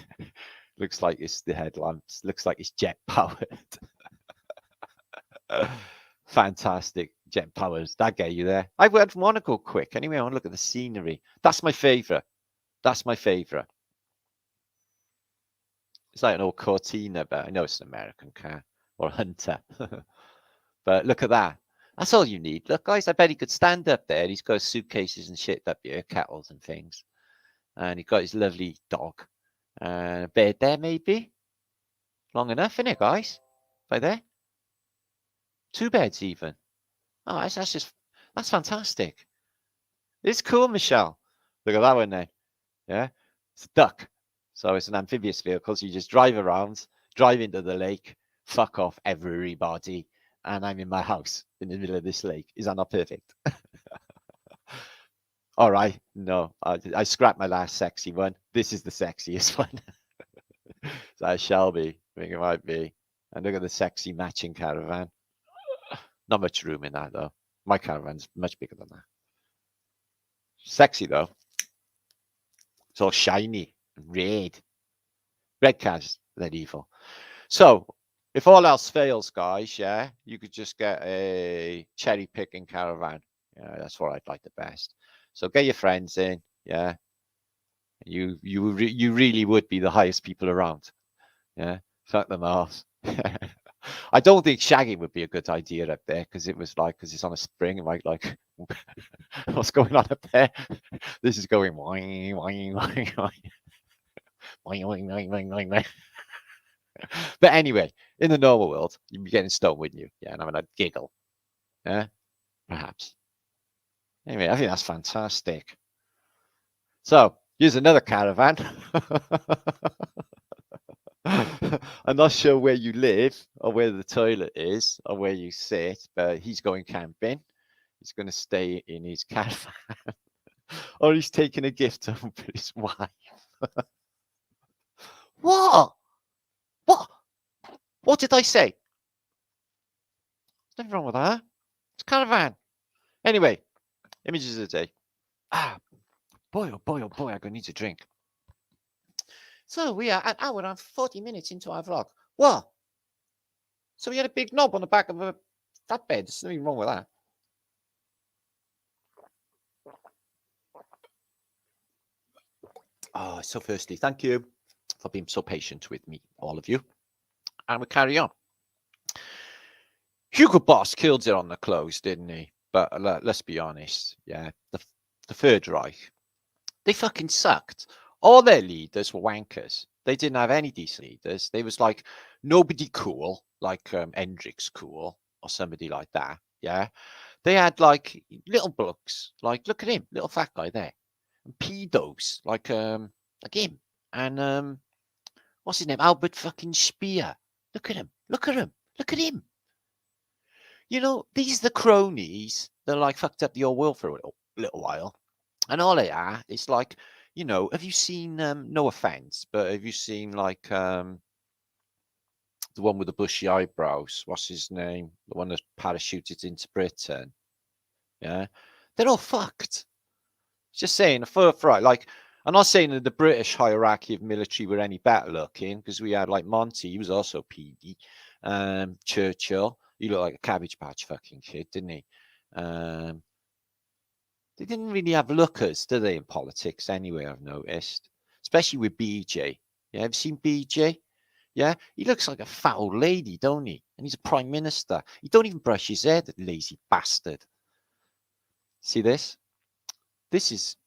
Looks like it's the headlamps. Looks like it's jet powered. Fantastic. Jet powers. That get you there. I would want to go quick. Anyway, I want to look at the scenery. That's my favorite. That's my favorite. It's like an old Cortina, but I know it's an American car or a Hunter. But look at that. That's all you need. Look, guys, I bet he could stand up there. He's got suitcases and shit up here, kettles and things. And he's got his lovely dog. And a bed there, maybe. Long enough, isn't it, guys? By there. 2 beds, even. Oh, that's fantastic. It's cool, Michelle. Look at that one there. Yeah. It's a duck. So it's an amphibious vehicle. So you just drive around, drive into the lake, fuck off everybody. And I'm in my house in the middle of this lake. Is that not perfect? All right. No, I scrapped my last sexy one. This is the sexiest one. So I shall be. I think it might be. And look at the sexy matching caravan. Not much room in that, though. My caravan's much bigger than that. Sexy, though. It's all shiny and red. Red cars, they're evil. So, if all else fails, guys, yeah, you could just get a cherry picking caravan. Yeah, that's what I'd like the best. So get your friends in, yeah. You really would be the highest people around. Yeah, fuck them off. I don't think shagging would be a good idea up there because it's on a spring. It might like, what's going on up there? This is going whing, whing, whing, whing. Whing, whing, whing, whing, whing, whing. But anyway, in the normal world, you'd be getting stoned, wouldn't you? Yeah, and having a giggle. Yeah, perhaps. Anyway, I think that's fantastic. So here's another caravan. I'm not sure where you live or where the toilet is or where you sit, but he's going camping. He's going to stay in his caravan. Or he's taking a gift home for his wife. What? What? What did I say? There's nothing wrong with that. It's caravan. Anyway, images of the day. Boy, oh boy, oh boy, I'm going to need a drink. So we are an hour and 40 minutes into our vlog. What? So we had a big knob on the back of a flatbed. There's nothing wrong with that. Oh, so thirsty. Thank you for being so patient with me, all of you. And we carry on. Hugo Boss killed it on the close, didn't he? But let's be honest. Yeah, the Third Reich, they fucking sucked. All their leaders were wankers. They didn't have any decent leaders. They was like nobody cool, like Hendrix cool or somebody like that. Yeah, they had like little blokes, like look at him, little fat guy there, and pedos like him, and what's his name, Albert fucking Speer. Look at him, look at him, look at him. You know, these are the cronies that like fucked up the old world for a little while, and all they are is like. You know, have you seen, no offense, but have you seen like the one with the bushy eyebrows? What's his name? The one that parachuted into Britain. Yeah, they're all fucked. Just saying, like, I'm not saying that the British hierarchy of military were any better looking because we had like Monty, he was also PD. Churchill, he looked like a Cabbage Patch fucking kid, didn't he? They didn't really have lookers, do they, in politics anyway, I've noticed. Especially with BJ. Yeah, have you seen BJ? Yeah, he looks like a fat old lady, don't he? And he's a prime minister. He don't even brush his hair, that lazy bastard. See this? This is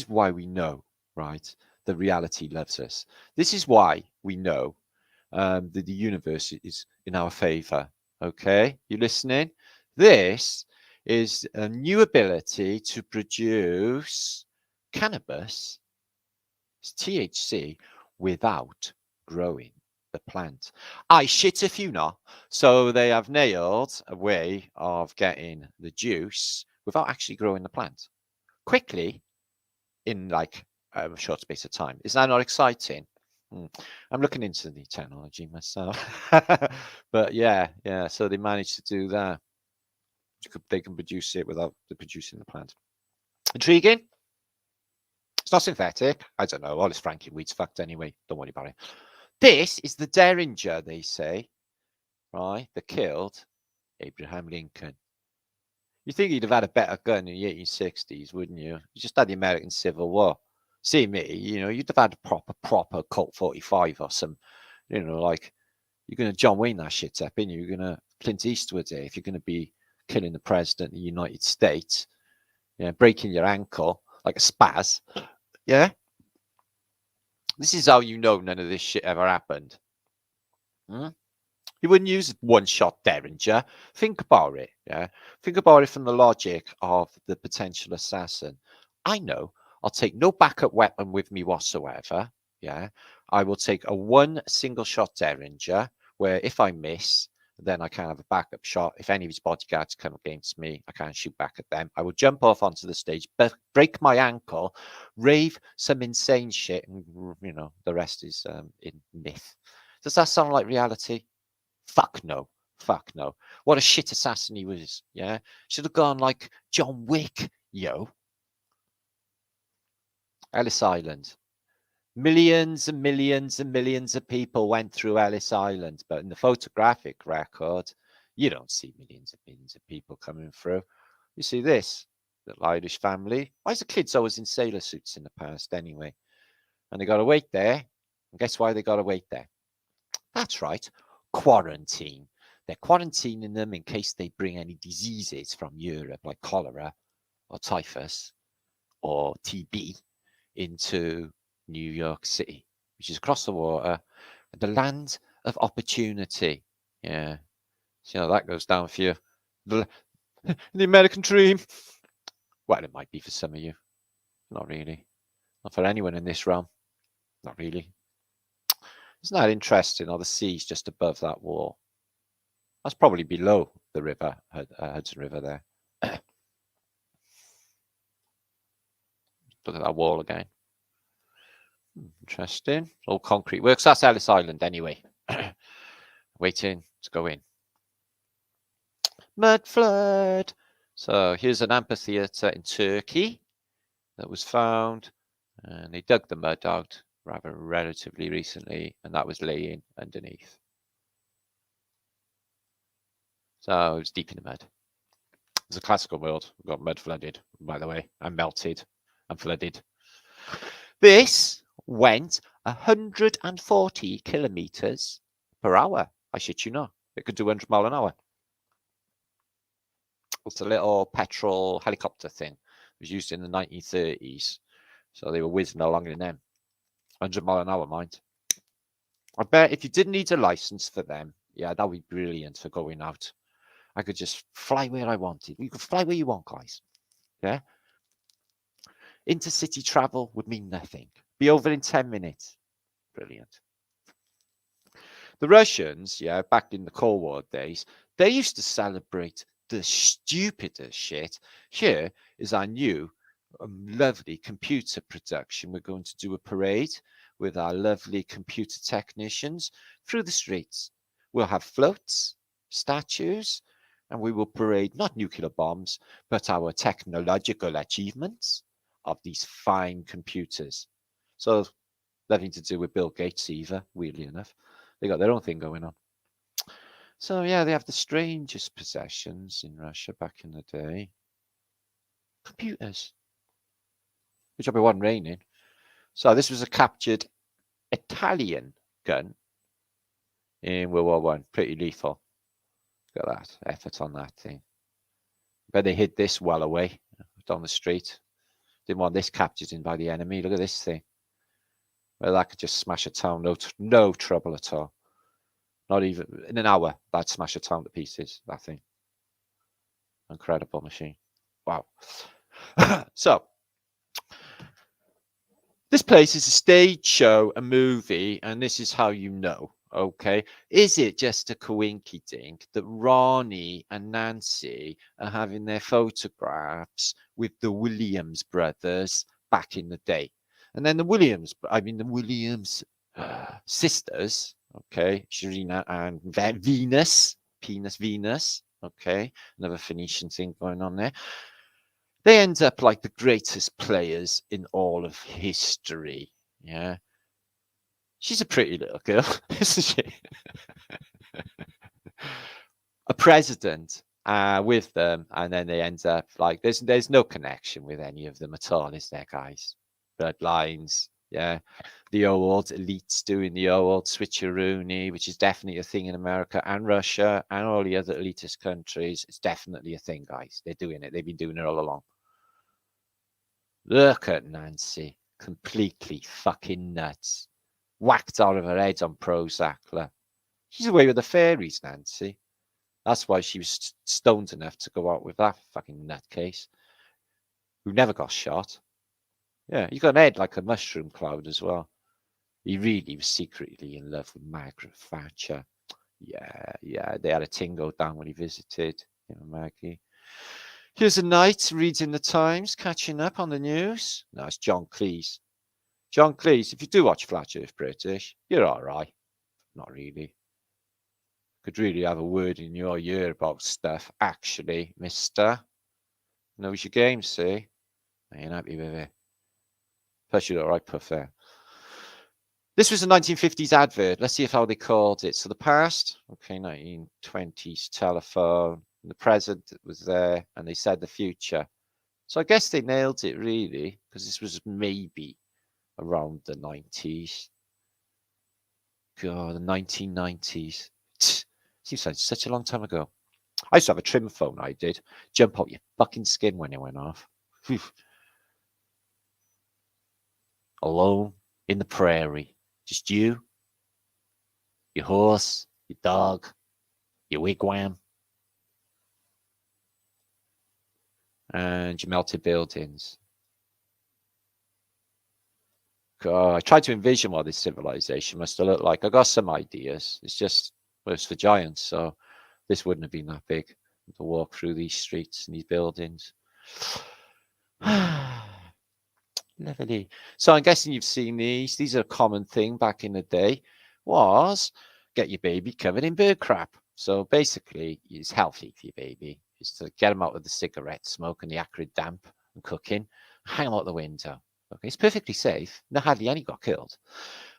why we know, right, that reality loves us. This is why we know that the universe is in our favor. Okay, you listening? This is a new ability to produce cannabis, THC, without growing the plant. I shit if you not. So they have nailed a way of getting the juice without actually growing the plant quickly in like a short space of time. Is that not exciting? I'm looking into the technology myself. But yeah. So they managed to do that. They can produce it without producing the plant. Intriguing. It's not synthetic. I don't know. All this Frankie weed's fucked anyway. Don't worry about it. This is the Derringer, they say, right? That killed Abraham Lincoln. You think he'd have had a better gun in the 1860s, wouldn't you? You just had the American Civil War. See me, you'd have had a proper Colt 45 or some, like, you're going to John Wayne that shit up, and you're going to Clint Eastwood it if you're going to be killing the president of the United States, breaking your ankle like a spaz. Yeah. This is how you know none of this shit ever happened. You wouldn't use one-shot Derringer. Think about it, yeah? Think about it from the logic of the potential assassin. I know I'll take no backup weapon with me whatsoever, yeah? I will take a one single-shot Derringer, where if I miss, then I can have a backup shot. If any of his bodyguards come against me, I can't shoot back at them. I will jump off onto the stage, break my ankle, rave some insane shit, and, the rest is in myth. Does that sound like reality? Fuck no. Fuck no. What a shit assassin he was. Yeah. Should have gone like John Wick, yo. Ellis Island. Millions and millions and millions of people went through Ellis Island, but in the photographic record, you don't see millions and millions of people coming through. You see this little Irish family. Why is the kids always in sailor suits in the past anyway? And they got to wait there. And guess why they got to wait there? That's right. Quarantine. They're quarantining them in case they bring any diseases from Europe, like cholera or typhus or TB, into New York City, which is across the water, the land of opportunity. Yeah. See how that goes down for you. The American dream. Well, it might be for some of you. Not really. Not for anyone in this realm. Not really. Isn't that interesting? Or the sea's just above that wall. That's probably below the river, Hudson River there. Look at that wall again. Interesting. All concrete works. That's Ellis Island anyway. Waiting to go in. Mudflood. So here's an amphitheatre in Turkey that was found. And they dug the mud out relatively recently. And that was laying underneath. So it's deep in the mud. It's a classical world. We got mud flooded, by the way, and melted and flooded. This went 140 kilometers per hour. I shit you not. It could do 100 miles an hour. It's a little petrol helicopter thing. It was used in the 1930s. So they were whizzing along in them. 100 miles an hour, mind. I bet if you didn't need a license for them, yeah, that would be brilliant for going out. I could just fly where I wanted. You could fly where you want, guys. Yeah. Intercity travel would mean nothing. Be over in 10 minutes. Brilliant. The Russians, yeah, back in the Cold War days, they used to celebrate the stupidest shit. Here is our new lovely computer production. We're going to do a parade with our lovely computer technicians through the streets. We'll have floats, statues, and we will parade not nuclear bombs, but our technological achievements of these fine computers. So nothing to do with Bill Gates either, weirdly enough. They got their own thing going on. So yeah, they have the strangest possessions in Russia back in the day. Computers. Which probably wasn't raining. So this was a captured Italian gun in World War I. Pretty lethal. Look at that effort on that thing. But they hid this well away down the street. Didn't want this captured in by the enemy. Look at this thing. Well, that could just smash a town. No trouble at all. Not even in an hour, that'd smash a town to pieces, that thing. Incredible machine. Wow. So, this place is a stage show, a movie, and this is how you know, okay? Is it just a coinky dink that Ronnie and Nancy are having their photographs with the Williams brothers back in the day? And then the Williams sisters, okay, Sharina and Venus, okay, another Phoenician thing going on there. They end up like the greatest players in all of history. Yeah. She's a pretty little girl, isn't she? A president with them, and then they end up like there's no connection with any of them at all, is there, guys? bloodlines. Yeah, the old elites doing the old switcheroony, which is definitely a thing in America and Russia and all the other elitist countries. It's definitely a thing, guys. They're doing it. They've been doing it all along. Look at Nancy, completely fucking nuts. Whacked out of her head on Prozac. Look. She's away with the fairies, Nancy. That's why she was stoned enough to go out with that fucking nutcase who never got shot. Yeah, he got an head like a mushroom cloud as well. He really was secretly in love with Margaret Thatcher. Yeah, they had a ting go down when he visited, Maggie. Here's a knight reading the Times, catching up on the news. No, it's John Cleese. John Cleese, if you do watch Flatearthbritish, you're all right. Not really. Could really have a word in your ear about stuff, actually, mister. Knows your game, see? I ain't happy with it. Plus, you're all right, puff there. This was a 1950s advert. Let's see how they called it. So the past, okay, 1920s telephone. The present was there, and they said the future. So I guess they nailed it, really, because this was maybe around the 90s. God, the 1990s. Seems like such a long time ago. I used to have a trim phone, I did. Jump out your fucking skin when it went off. Whew. Alone in the prairie. Just you, your horse, your dog, your wigwam, and your melted buildings. God, I tried to envision what this civilization must have looked like. I got some ideas. It's just, well, it's for giants, so this wouldn't have been that big to walk through these streets and these buildings. Lovely. So I'm guessing you've seen these. These are a common thing back in the day. Was get your baby covered in bird crap. So basically, it's healthy for your baby. Is to get them out with the cigarette smoke and the acrid damp and cooking. Hang them out the window. Okay, it's perfectly safe. No, hardly any got killed.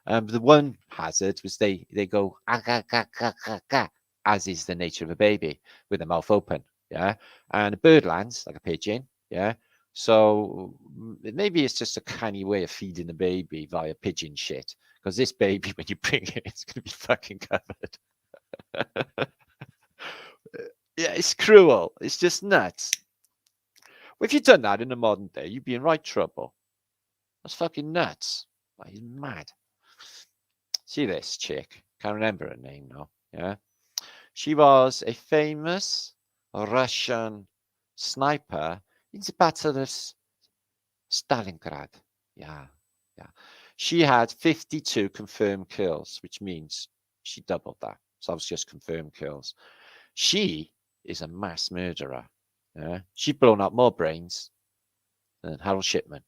But the one hazard was they go as is the nature of a baby with their mouth open. Yeah, and a bird lands like a pigeon. Yeah. So maybe it's just a canny way of feeding the baby via pigeon shit. Because this baby, when you bring it, it's going to be fucking covered. Yeah, it's cruel. It's just nuts. Well, if you'd done that in the modern day, you'd be in right trouble. That's fucking nuts. Like, he's mad. See this chick. Can't remember her name now. Yeah. She was a famous Russian sniper in the Battle of Stalingrad. Yeah. She had 52 confirmed kills, which means she doubled that. So that was just confirmed kills. She is a mass murderer. Yeah. She's blown up more brains than Harold Shipman.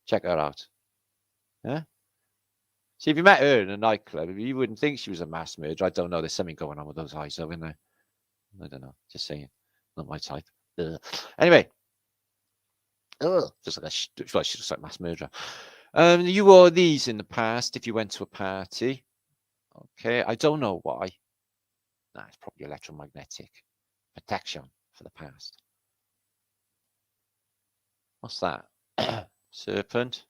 Check her out. Yeah. See, if you met her in a nightclub, you wouldn't think she was a mass murderer. I don't know. There's something going on with those eyes, though, isn't there? I don't know. Just saying. Not my type. Ugh. Anyway. Just like she looks like mass murderer. You wore these in the past if you went to a party. Okay. I don't know why. Nah, it's probably electromagnetic protection for the past. What's that? Serpent.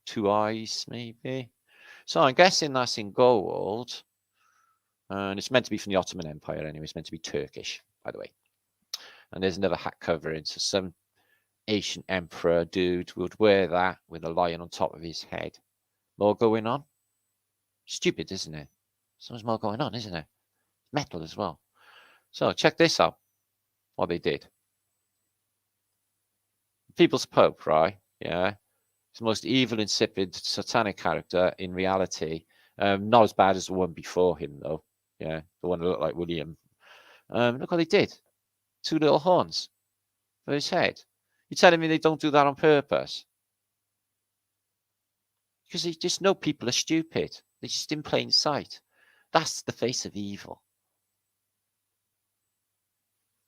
2 eyes, maybe. So I'm guessing that's in gold. And it's meant to be from the Ottoman Empire anyway. It's meant to be Turkish, by the way. And there's another hat covering. So some Asian emperor dude would wear that with a lion on top of his head. More going on? Stupid, isn't it? So much more going on, isn't it? Metal as well. So check this out. What they did. People's Pope, right? Yeah. It's the most evil, insipid, satanic character in reality. Not as bad as the one before him, though. Yeah, the one that looked like William. Look what they did. 2 little horns for his head. You're telling me they don't do that on purpose? Because they just know people are stupid. They're just in plain sight. That's the face of evil.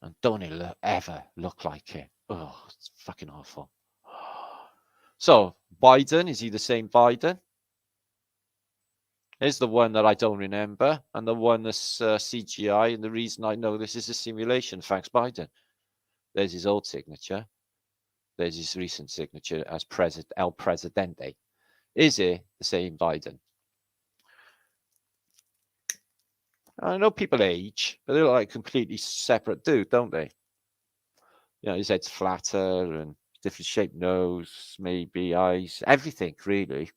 And don't it ever look like it? Oh, it's fucking awful. So, Biden, is he the same Biden? Here's the one that I don't remember, and the one that's CGI, and the reason I know this is a simulation, thanks Biden. There's his old signature. there's his recent signature as El Presidente. Is it the same Biden? I know people age, but they're like completely separate dude, don't they? You know, his head's flatter and different shaped nose, maybe eyes, everything really.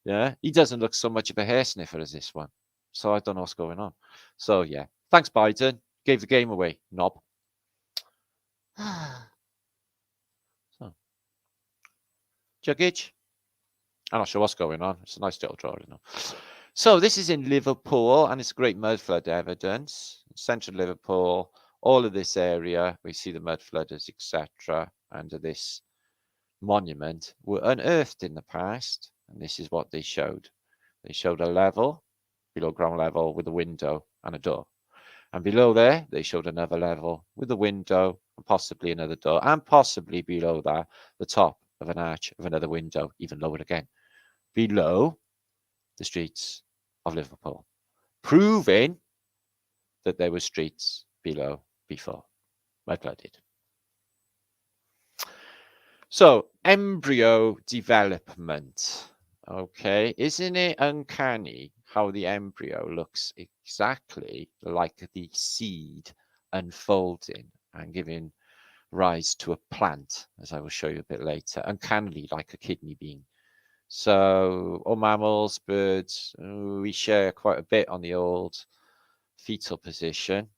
Yeah, he doesn't look so much of a hair sniffer as this one. So I don't know what's going on. So yeah, thanks Biden. Gave the game away, knob. So, Juggage. I'm not sure what's going on. It's a nice little drawing. So this is in Liverpool, and it's great mud flood evidence. Central Liverpool, all of this area, we see the mud flooders, etc. under this monument were unearthed in the past, and this is what they showed. They showed a level below ground level with a window and a door. And below there, they showed another level with a window and possibly another door, and possibly below that, the top of an arch of another window, even lower again, below the streets of Liverpool, proving that there were streets below before mud flooded. So, embryo development. Okay, isn't it uncanny how the embryo looks exactly like the seed unfolding and giving rise to a plant, as I will show you a bit later, uncannily like a kidney bean. So all mammals, birds, we share quite a bit on the old fetal position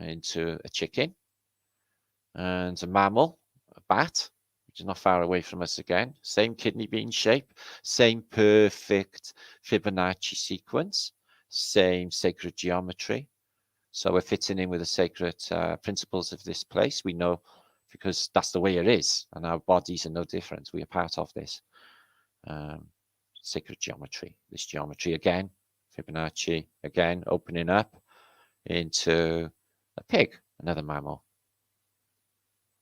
into a chicken and a mammal, a bat, which is not far away from us again. Same kidney bean shape, same perfect Fibonacci sequence, same sacred geometry. So we're fitting in with the sacred principles of this place. We know because that's the way it is, and our bodies are no different. We are part of this sacred geometry. This geometry again, Fibonacci again, opening up into a pig, another mammal.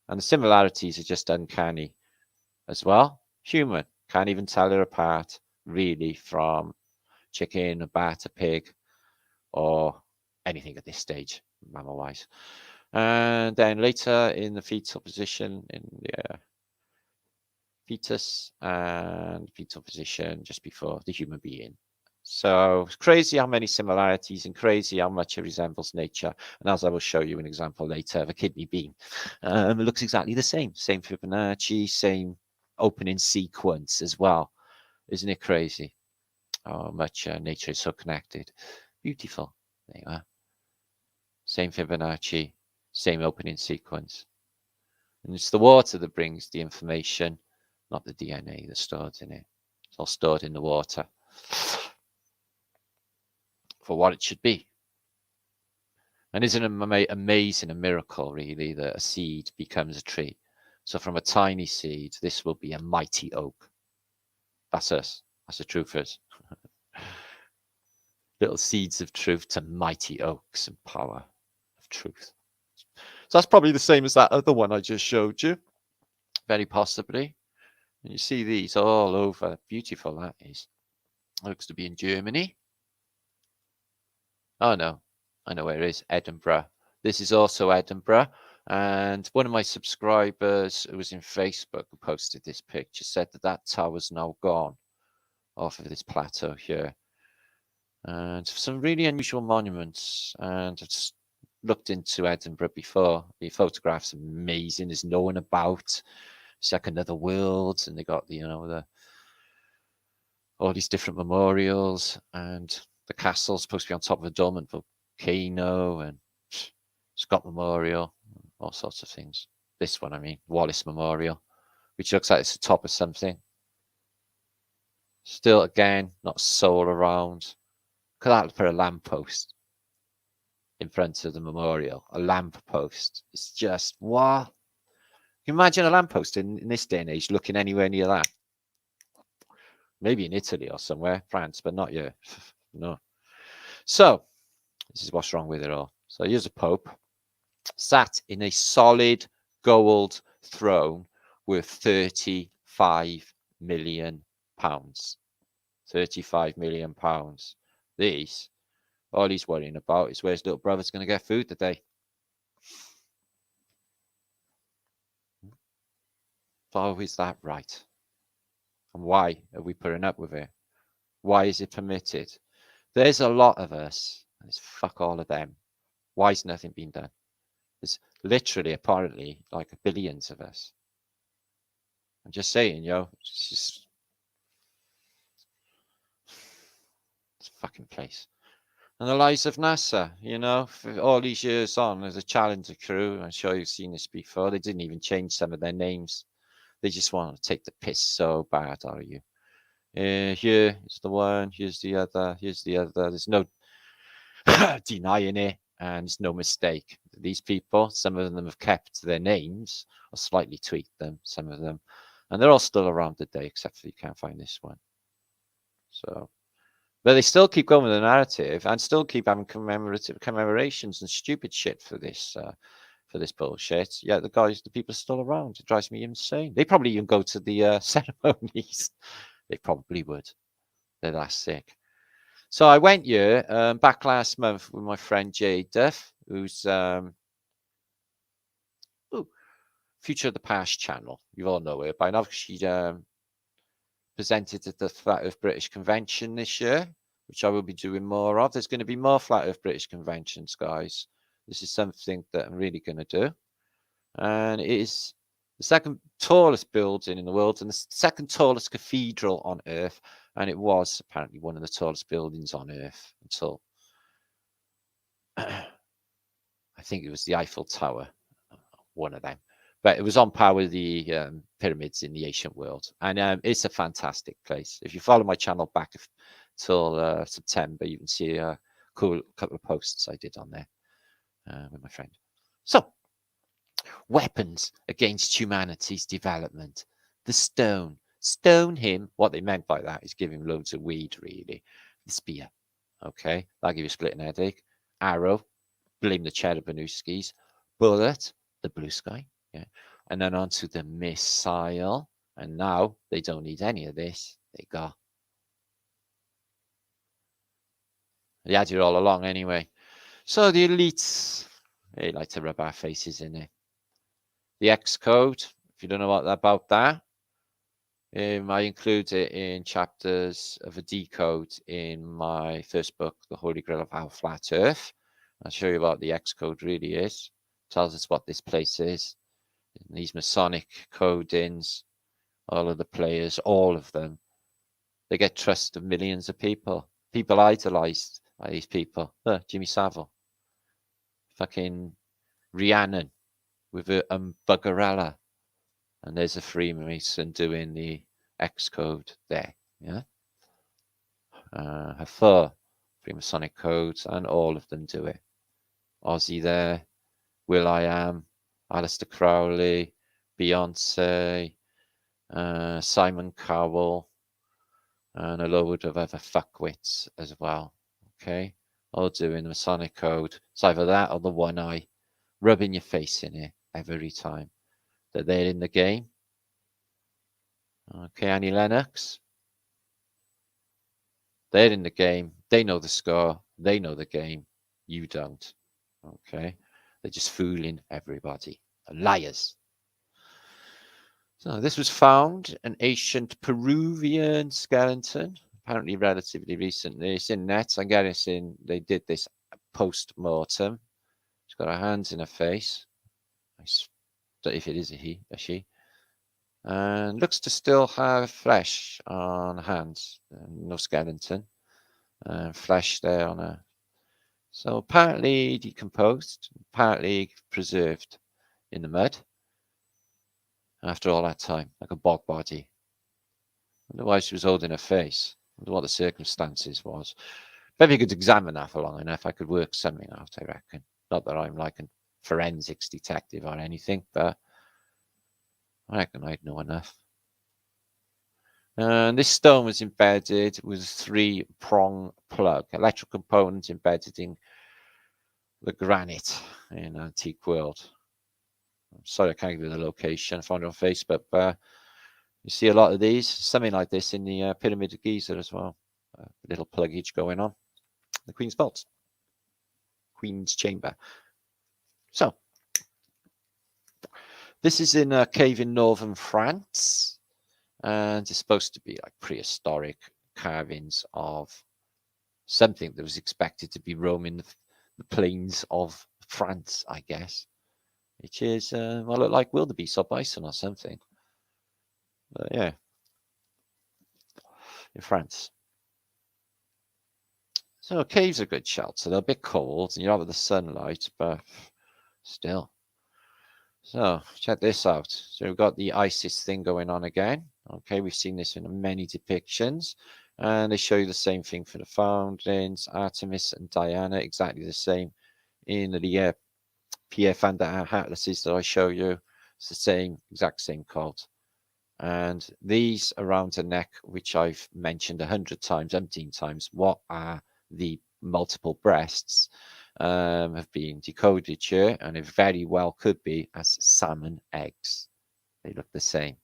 And the similarities are just uncanny as well. Human, can't even tell it apart really from chicken, a bat, a pig, or anything at this stage, mammal-wise. And then later in the fetal position, in the fetus and fetal position just before the human being. So it's crazy how many similarities and crazy how much it resembles nature. And as I will show you an example later of a kidney bean, it looks exactly the same. Same Fibonacci, same opening sequence as well. Isn't it crazy how much nature is so connected? Beautiful. There you are. Same Fibonacci, same opening sequence. And it's the water that brings the information, not the DNA that's stored in it. It's all stored in the water for what it should be. And isn't it amazing, a miracle, really, that a seed becomes a tree? So from a tiny seed, this will be a mighty oak. That's us. That's the truthers. Little seeds of truth to mighty oaks and power of truth. So that's probably the same as that other one I just showed you. Very possibly. And you see these all over. Beautiful that is. Looks to be in Germany. Oh no, I know where it is. Edinburgh. This is also Edinburgh. And one of my subscribers who was in Facebook who posted this picture said that that tower's now gone off of this plateau here. And some really unusual monuments. And I've just looked into Edinburgh before. The photographs are amazing. There's no one about. It's like another world. And they got the, all these different memorials, and the castle's supposed to be on top of a dormant volcano, and Scott Memorial, all sorts of things. This one, I mean, Wallace Memorial, which looks like it's the top of something. Still, again, not a soul around. Could that put a lamppost in front of the memorial? A lamppost. It's just, what? Can you imagine a lamppost in this day and age looking anywhere near that? Maybe in Italy or somewhere, France, but not here. No. So, this is what's wrong with it all. So here's a pope sat in a solid gold throne worth 35 million pounds. 35 million pounds. These, all he's worrying about is where his little brother's going to get food today. So is that right? And why are we putting up with it? Why is it permitted? There's a lot of us, and it's fuck all of them. Why has nothing been done? There's literally, apparently, like billions of us. I'm just saying, it's just it's a fucking place. And the lives of NASA, for all these years on, as a Challenger crew, I'm sure you've seen this before, they didn't even change some of their names. They just want to take the piss so bad, are you? Here is the one, here's the other, here's the other. There's no denying it, and it's no mistake. These people, some of them have kept their names or slightly tweaked them, some of them, and they're all still around today, except for you can't find this one. So, but they still keep going with the narrative and still keep having commemorations and stupid shit for this bullshit. Yeah, the people are still around. It drives me insane. They probably even go to the ceremonies. They probably would. They're that sick. So I went here back last month with my friend Duff, who's Future of the Past channel. You all know her by now. She presented at the Flatearthbritish convention this year, which I will be doing more of. There's going to be more Flatearthbritish conventions, guys. This is something that I'm really going to do. And it is the second tallest building in the world and the second tallest cathedral on Earth. And it was apparently one of the tallest buildings on Earth until I think it was the Eiffel Tower, one of them. But it was on par with the pyramids in the ancient world. And it's a fantastic place. If you follow my channel back till September, you can see a cool couple of posts I did on there with my friend. So, weapons against humanity's development. The stone. Stone him. What they meant by that is give him loads of weed, really. The spear. Okay, that'll give you a splitting headache. Arrow. Blame the Cherubanuskis. Bullet. The blue sky. Yeah. And then on to the missile. And now they don't need any of this. They got. They had it all along anyway. So the elites, they like to rub our faces in it. The X code, if you don't know what about that, I include it in chapters of a decode in my first book, The Holy Grail of Our Flat Earth. I'll show you what the X code really is. It tells us what this place is. These Masonic codings, all of the players, all of them, they get trust of millions of people. People idolized by these people. Jimmy Savile. Fucking Rhiannon with a buggerella. And there's a Freemason doing the X code there. Yeah. Her 4 Freemasonic codes, and all of them do it. Ozzy there, Will I Am, Aleister Crowley, Beyonce, Simon Cowell, and a load of other fuckwits as well. Okay, all doing the Masonic code. It's either that or the one eye, rubbing your face in it every time that they're in the game. Okay, Annie Lennox. They're in the game. They know the score. They know the game. You don't. Okay, they're just fooling everybody. Liars. So this was found, an ancient Peruvian skeleton, apparently relatively recently. It's in net. I'm guessing they did this post-mortem. She's got her hands in her face. If it is a he, a she. And looks to still have flesh on hands. No skeleton. Flesh there on her. So apparently decomposed, apparently preserved in the mud. After all that time, like a bog body. I wonder why she was holding her face. I wonder what the circumstances was. But if you could examine that for long enough, I could work something out, I reckon. Not that I'm like a forensics detective or anything, but I reckon I'd know enough. And this stone was embedded with a 3-prong plug, electrical component embedded in the granite in antique world. I'm sorry, I can't give you the location. I found it on Facebook, but you see a lot of these, something like this in the Pyramid of Giza as well. Little pluggage going on. The Queen's Vault. Queen's Chamber. So, This is in a cave in northern France, and it's supposed to be like prehistoric carvings of something that was expected to be roaming the plains of France, I guess, which is well, look like wildebeest or bison or something. But yeah, in France. So caves are good shelter. They're a bit cold, and you're out of the sunlight, but still. So check this out. So we've got the ISIS thing going on again. Okay, we've seen this in many depictions, and they show you the same thing for the foundlings, Artemis and Diana, exactly the same in the Pierre van der Atlases that I show you. It's the same, exact same cult. And these around the neck, which I've mentioned 100 times, umpteen times, what are the multiple breasts, have been decoded here, and it very well could be as salmon eggs. They look the same.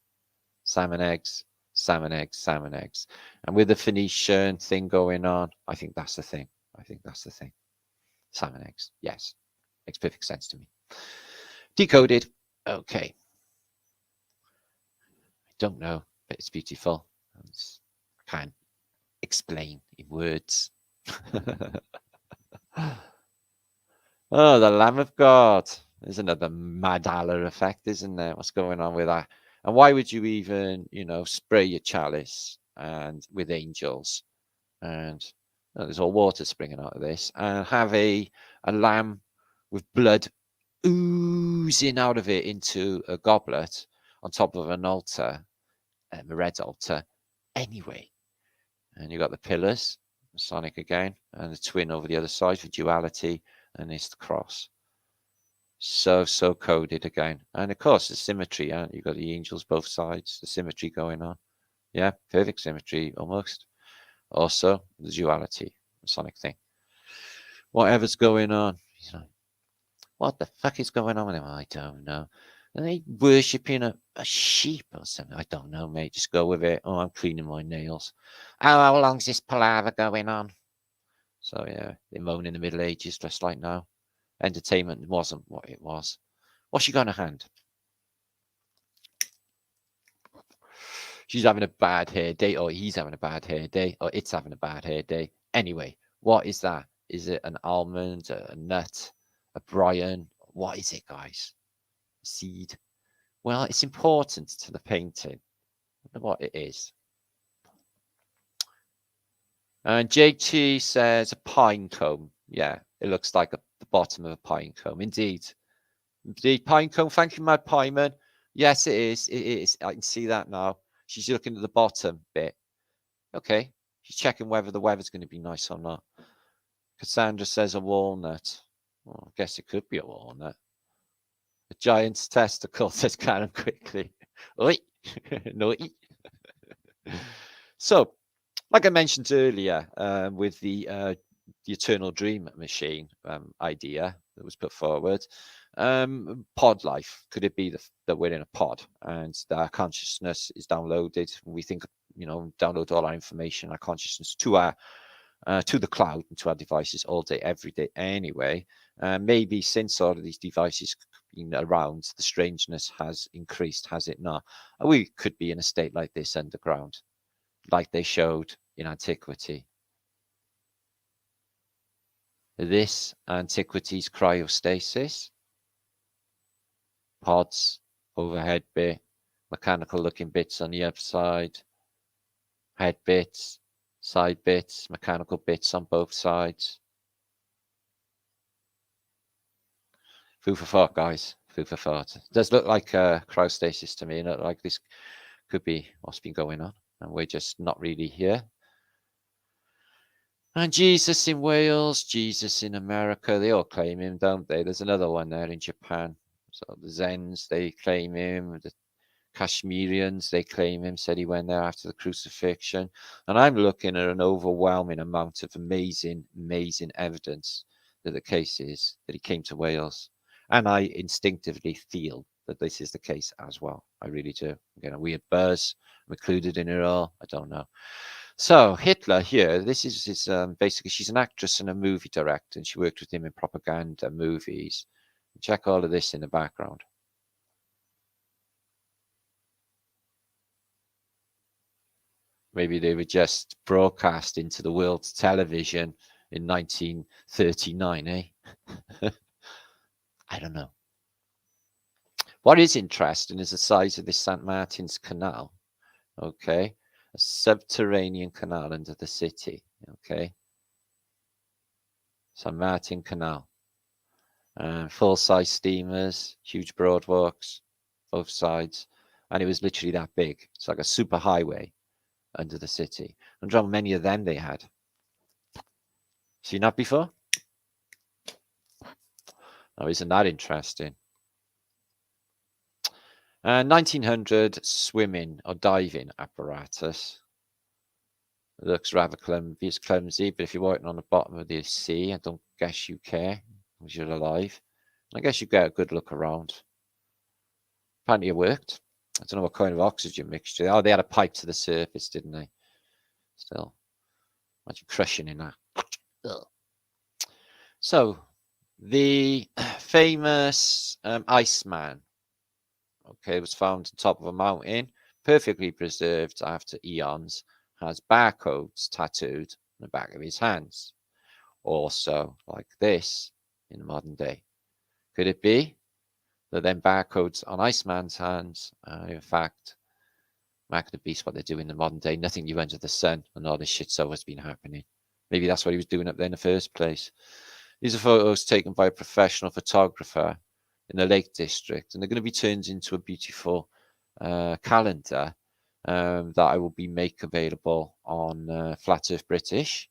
Salmon eggs, salmon eggs, salmon eggs. And with the Phoenician thing going on, I think that's the thing. I think that's the thing. Salmon eggs, yes. Makes perfect sense to me. Decoded. Okay. I don't know, but it's beautiful. I can't explain in words. Oh, the Lamb of God. There's another Mad Allah effect, isn't there? What's going on with that? And why would you even, spray your chalice and with angels, and there's all water springing out of this, and have a lamb with blood oozing out of it into a goblet on top of an altar, a red altar, anyway. And you've got the pillars, Masonic again, and the twin over the other side for duality, and it's the cross. So coded again. And of course, the symmetry, you've got the angels both sides, the symmetry going on. Yeah, perfect symmetry almost. Also, the duality, Masonic thing. Whatever's going on, what the fuck is going on with them? I don't know. Are they worshipping a sheep or something? I don't know, mate. Just go with it. Oh, I'm cleaning my nails. How long's this palaver going on? So, yeah, they moan in the Middle Ages, just like now. Entertainment wasn't what it was. What's she got in her hand? She's having a bad hair day, or he's having a bad hair day, or it's having a bad hair day. Anyway, what is that? Is it an almond, a nut, a bryon? What is it, guys? A seed? Well, it's important to the painting. I don't know what it is. And JT says a pine cone. Yeah, it looks like the bottom of a pine cone. Indeed. Indeed, pine cone. Thank you, Mad Pieman. Yes, it is. It is. I can see that now. She's looking at the bottom bit. Okay. She's checking whether the weather's going to be nice or not. Cassandra says a walnut. Well, I guess it could be a walnut. A giant's testicle, says Karen quickly. Oi. No. So, like I mentioned earlier, with the Eternal Dream Machine idea that was put forward, pod life. Could it be that we're in a pod and our consciousness is downloaded? We think, download all our information, our consciousness to the cloud and to our devices all day, every day anyway. Maybe since all of these devices been around, the strangeness has increased, has it not? We could be in a state like this underground, like they showed in antiquity. This antiquity's cryostasis, pods, overhead bit, mechanical looking bits on the upside, head bits, side bits, mechanical bits on both sides. Food for thought, guys. Food for thought. It does look like cryostasis to me. Look like this could be what's been going on, and we're just not really here. And Jesus in Wales, Jesus in America, they all claim him, don't they? There's another one there in Japan. So the Zens, they claim him. The Kashmirians, they claim him, said he went there after the crucifixion. And I'm looking at an overwhelming amount of amazing evidence that the case is that he came to Wales. And I instinctively feel that this is the case as well. I really do. Again, a weird buzz. I'm included in it all. I don't know. So Hitler here, this is basically, she's an actress and a movie director, and she worked with him in propaganda movies. Check all of this in the background. Maybe they were just broadcast into the world's television in 1939, eh? I don't know. What is interesting is the size of this St. Martin's Canal. Okay, a subterranean canal under the city. Okay, St. Martin Canal. Full-size steamers, huge broadwalks, both sides, and it was literally that big. It's like a super highway under the city. I wonder how many of them they had. Seen that before? Oh, isn't that interesting? 1900 swimming or diving apparatus. It looks rather clumsy, but if you're walking on the bottom of the sea, I don't guess you care because you're alive. I guess you get a good look around. Apparently it worked. I don't know what kind of oxygen mixture. Oh, they had a pipe to the surface, didn't they? Still, imagine crushing in that. Ugh. So, the famous Iceman, okay, was found on top of a mountain, perfectly preserved after eons, has barcodes tattooed on the back of his hands. Also, like this in the modern day. Could it be that then barcodes on Iceman's hands are in fact mark of the beast, what they do in the modern day? Nothing new under the sun, and all this shit so has been happening. Maybe that's what he was doing up there in the first place. These are photos taken by a professional photographer in the Lake District, and they're going to be turned into a beautiful calendar that I will make available on Flatearthbritish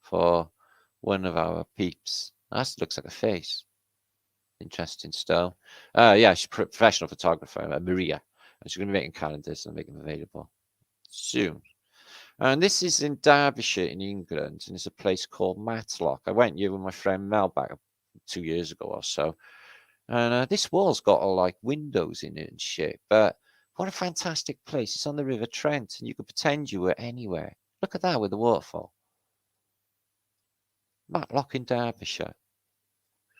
for one of our peeps. That looks like a face. Interesting stuff. Yeah, she's a professional photographer, Maria, and she's going to be making calendars and make them available soon. And this is in Derbyshire in England, and it's a place called Matlock. I went here with my friend Mel back 2 years ago or so, and this wall's got all like windows in it and shit. But what a fantastic place! It's on the River Trent, and you could pretend you were anywhere. Look at that with the waterfall. Matlock in Derbyshire,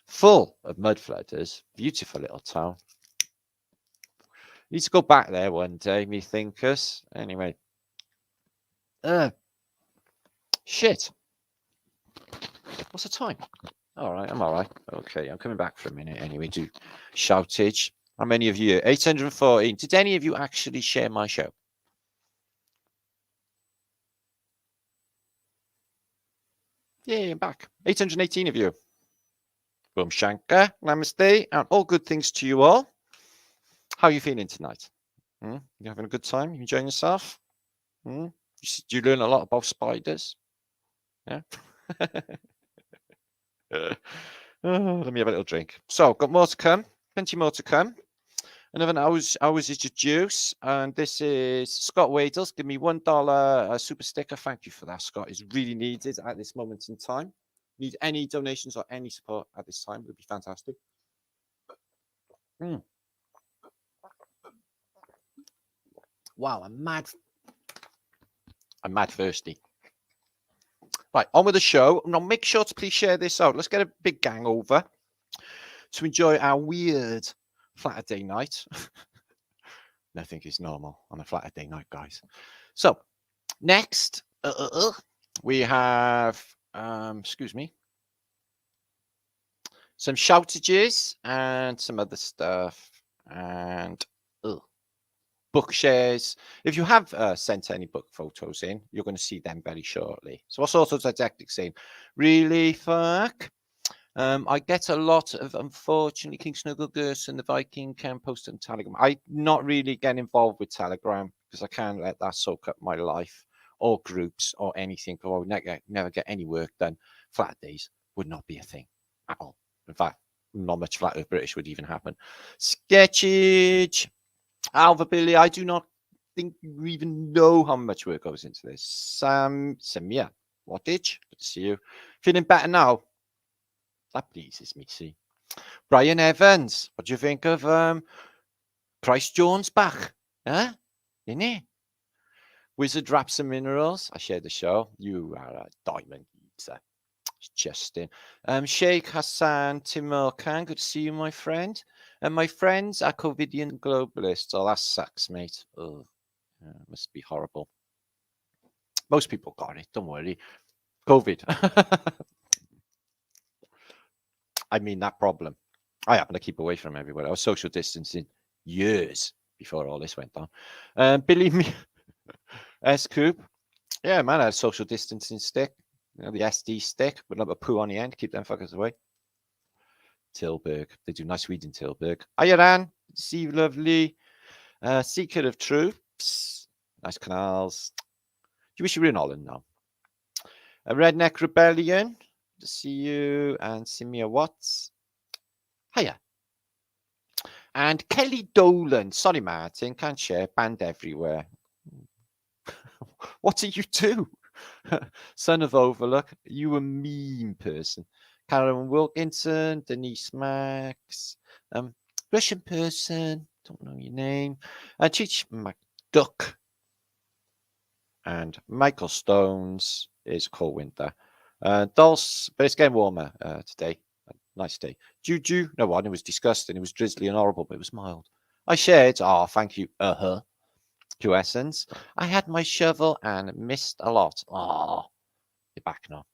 full of mudflooders. Beautiful little town. Need to go back there one day, methinkus. Anyway. Shit. What's the time? All right, I'm all right. Okay, I'm coming back for a minute anyway. Do shoutage. How many of you? 814. Did any of you actually share my show? Yeah, I'm back. 818 of you. Boom Shankar, namaste, and all good things to you all. How are you feeling tonight? You having a good time? You enjoying yourself? Do you learn a lot about spiders? Yeah. Let me have a little drink. So, got more to come. Plenty more to come. Another hours is your juice. And this is Scott Wadles. Give me $1 super sticker. Thank you for that, Scott. It's really needed at this moment in time. Need any donations or any support at this time would be fantastic. Wow, I'm mad thirsty. Right, on with the show. Now, make sure to please share this out. Let's get a big gang over to enjoy our weird Flatterday night. Nothing is normal on a Flatterday night, guys. So, next, we have, excuse me, some shoutages and some other stuff. And book shares. If you have sent any book photos in, you're going to see them very shortly. So what sort of didactic saying? Really, fuck? I get a lot of, unfortunately, King Snugglegoose and the Viking can post on Telegram. I not really get involved with Telegram because I can't let that soak up my life or groups or anything. Or I would never get any work done. Flat days would not be a thing at all. In fact, not much Flatearthbritish would even happen. Sketchage. Alva Billy, I do not think you even know how much work goes into this. Samia, Wattage, good to see you. Feeling better now? That pleases me, see. Brian Evans, what do you think of Price Jones back? Huh? Isn't he? Wizard Raps and Minerals, I shared the show. You are a diamond eater. Justin. Sheikh Hassan Timur Khan, good to see you, my friend. And my friends are COVIDian globalists. Oh, that sucks, mate. Oh, must be horrible. Most people got it. Don't worry. COVID. I mean, that problem. I happen to keep away from everywhere. I was social distancing years before all this went on. Billy S. Coop. Yeah, man, I had a social distancing stick. You know, the SD stick with a poo on the end. Keep them fuckers away. Tilburg. They do nice weed in Tilburg. Hiya, Anne. See you, lovely. Seeker of Truths. Nice canals. Do you wish you were in Holland now? A Redneck Rebellion. To see you. And Simia Watts. Hiya. And Kelly Dolan. Sorry, Martin. Can't share. Banned everywhere. What do you do? Son of Overlook. You a mean person. Karen Wilkinson. Denise Max. Russian person. Don't know your name. Cheech McDuck. And Michael Stones is cold winter. Dulce, but it's getting warmer today. Nice day. Juju, no one. It was disgusting. It was drizzly and horrible, but it was mild. I shared. Oh, thank you. Essence. I had my shovel and missed a lot. Oh, you're back now.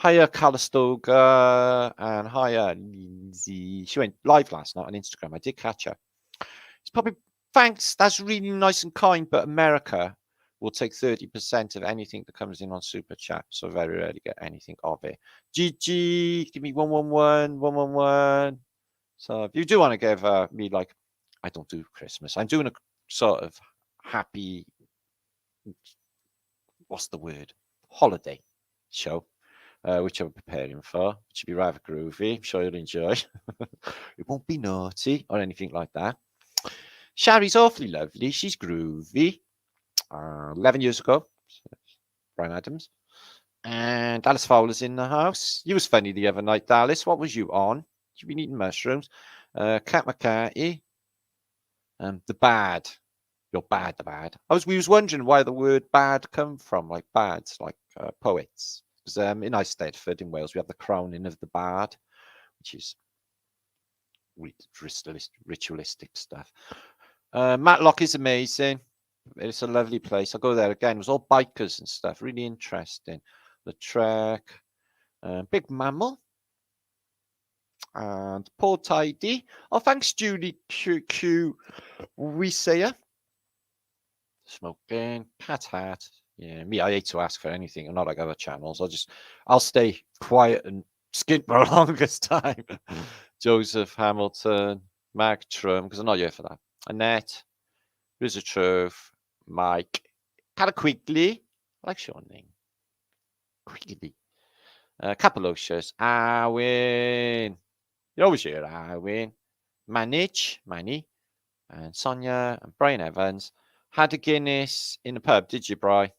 Hiya, Calistoga, and hiya, Lindsay. She went live last night on Instagram. I did catch her. It's probably thanks. That's really nice and kind, but America will take 30% of anything that comes in on Super Chat. So very rarely get anything of it. GG, give me 111, 111. So if you do want to give me, like, I don't do Christmas. I'm doing a sort of happy, what's the word? Holiday show, which I'm preparing for. It should be rather groovy. I'm sure you'll enjoy. It won't be naughty or anything like that. Shari's awfully lovely. She's groovy. 11 years ago, Brian Adams. And Alice Fowler's in the house. You was funny the other night, Dallas. What was you on? You've been eating mushrooms. Cat McCarthy. The bad. You're bad, the bad. We was wondering why the word bad come from, like bads, like poets. Because in Eisteddfod in Wales, we have the crowning of the bard, which is ritualistic stuff. Matlock is amazing. It's a lovely place. I'll go there again. It was all bikers and stuff. Really interesting. The trek. Big Mammal. And Paul Tidy. Oh, thanks, Julie Q. We say ya. Smoking. Cat hat. Yeah, me, I hate to ask for anything. I'm not like other channels. I'll stay quiet and skint for the longest time. Joseph Hamilton. Mag Trum, because I'm not here for that. Annette. Rizzo Trove. Mike. Kind of quickly. I like your name. Quickly. Capalocious. Arwin. You're always here, Arwin. Manny. And Sonia. And Brian Evans. Had a Guinness in the pub, did you, Bri?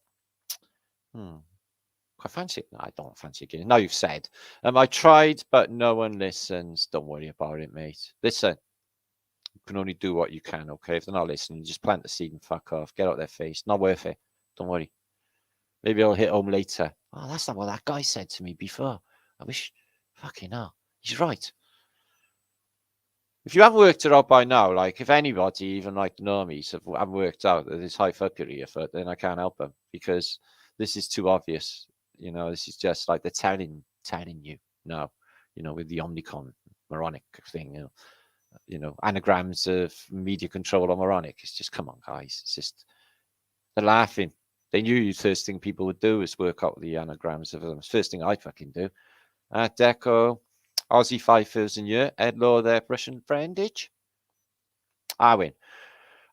Quite fancy it. No, I don't fancy Guinness. No, you've said. I tried, but no one listens. Don't worry about it, mate. Listen. You can only do what you can, okay? If they're not listening, just plant the seed and fuck off. Get out their face. Not worth it. Don't worry. Maybe I'll hit home later. Oh, that's not what that guy said to me before. I wish. Fucking hell. He's right. If you haven't worked it out by now, like if anybody, even like normies, haven't worked out that there's high fuckery afoot, then I can't help them because this is too obvious. You know, this is just like they're telling you. No, you know, with the Omnicom moronic thing, you know, anagrams of media control or moronic. It's just, come on, guys. It's just, they're laughing. They knew the first thing people would do is work out the anagrams of them. It's the first thing I fucking do. Deco, Aussie 5,000 year, Ed Law, their Russian friendage. I win.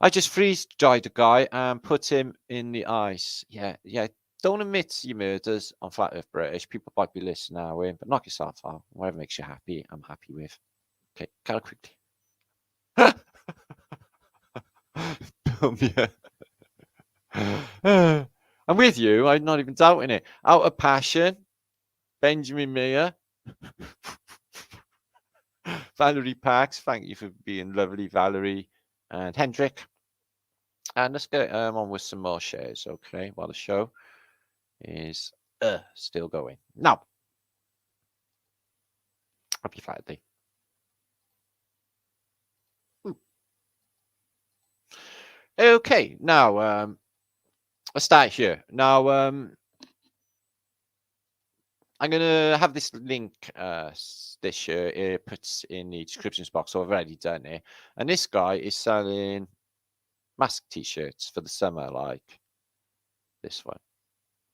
I just freeze-dried a guy and put him in the ice. Yeah. Don't admit your murders on Flatearthbritish. People might be listening now, but knock yourself out. Whatever makes you happy, I'm happy with. Okay, kind of quickly. Yeah. I'm with you. I'm not even doubting it. Out of passion, Benjamin Meyer, Valerie Pax. Thank you for being lovely, Valerie, and Hendrik. And let's get on with some more shares, okay? While the show is still going. Now, happy Flatterday. Okay, now I'll start here. Now, I'm going to have this link this year put in the descriptions box, so I've already done it. And this guy is selling mask t-shirts for the summer, like this one.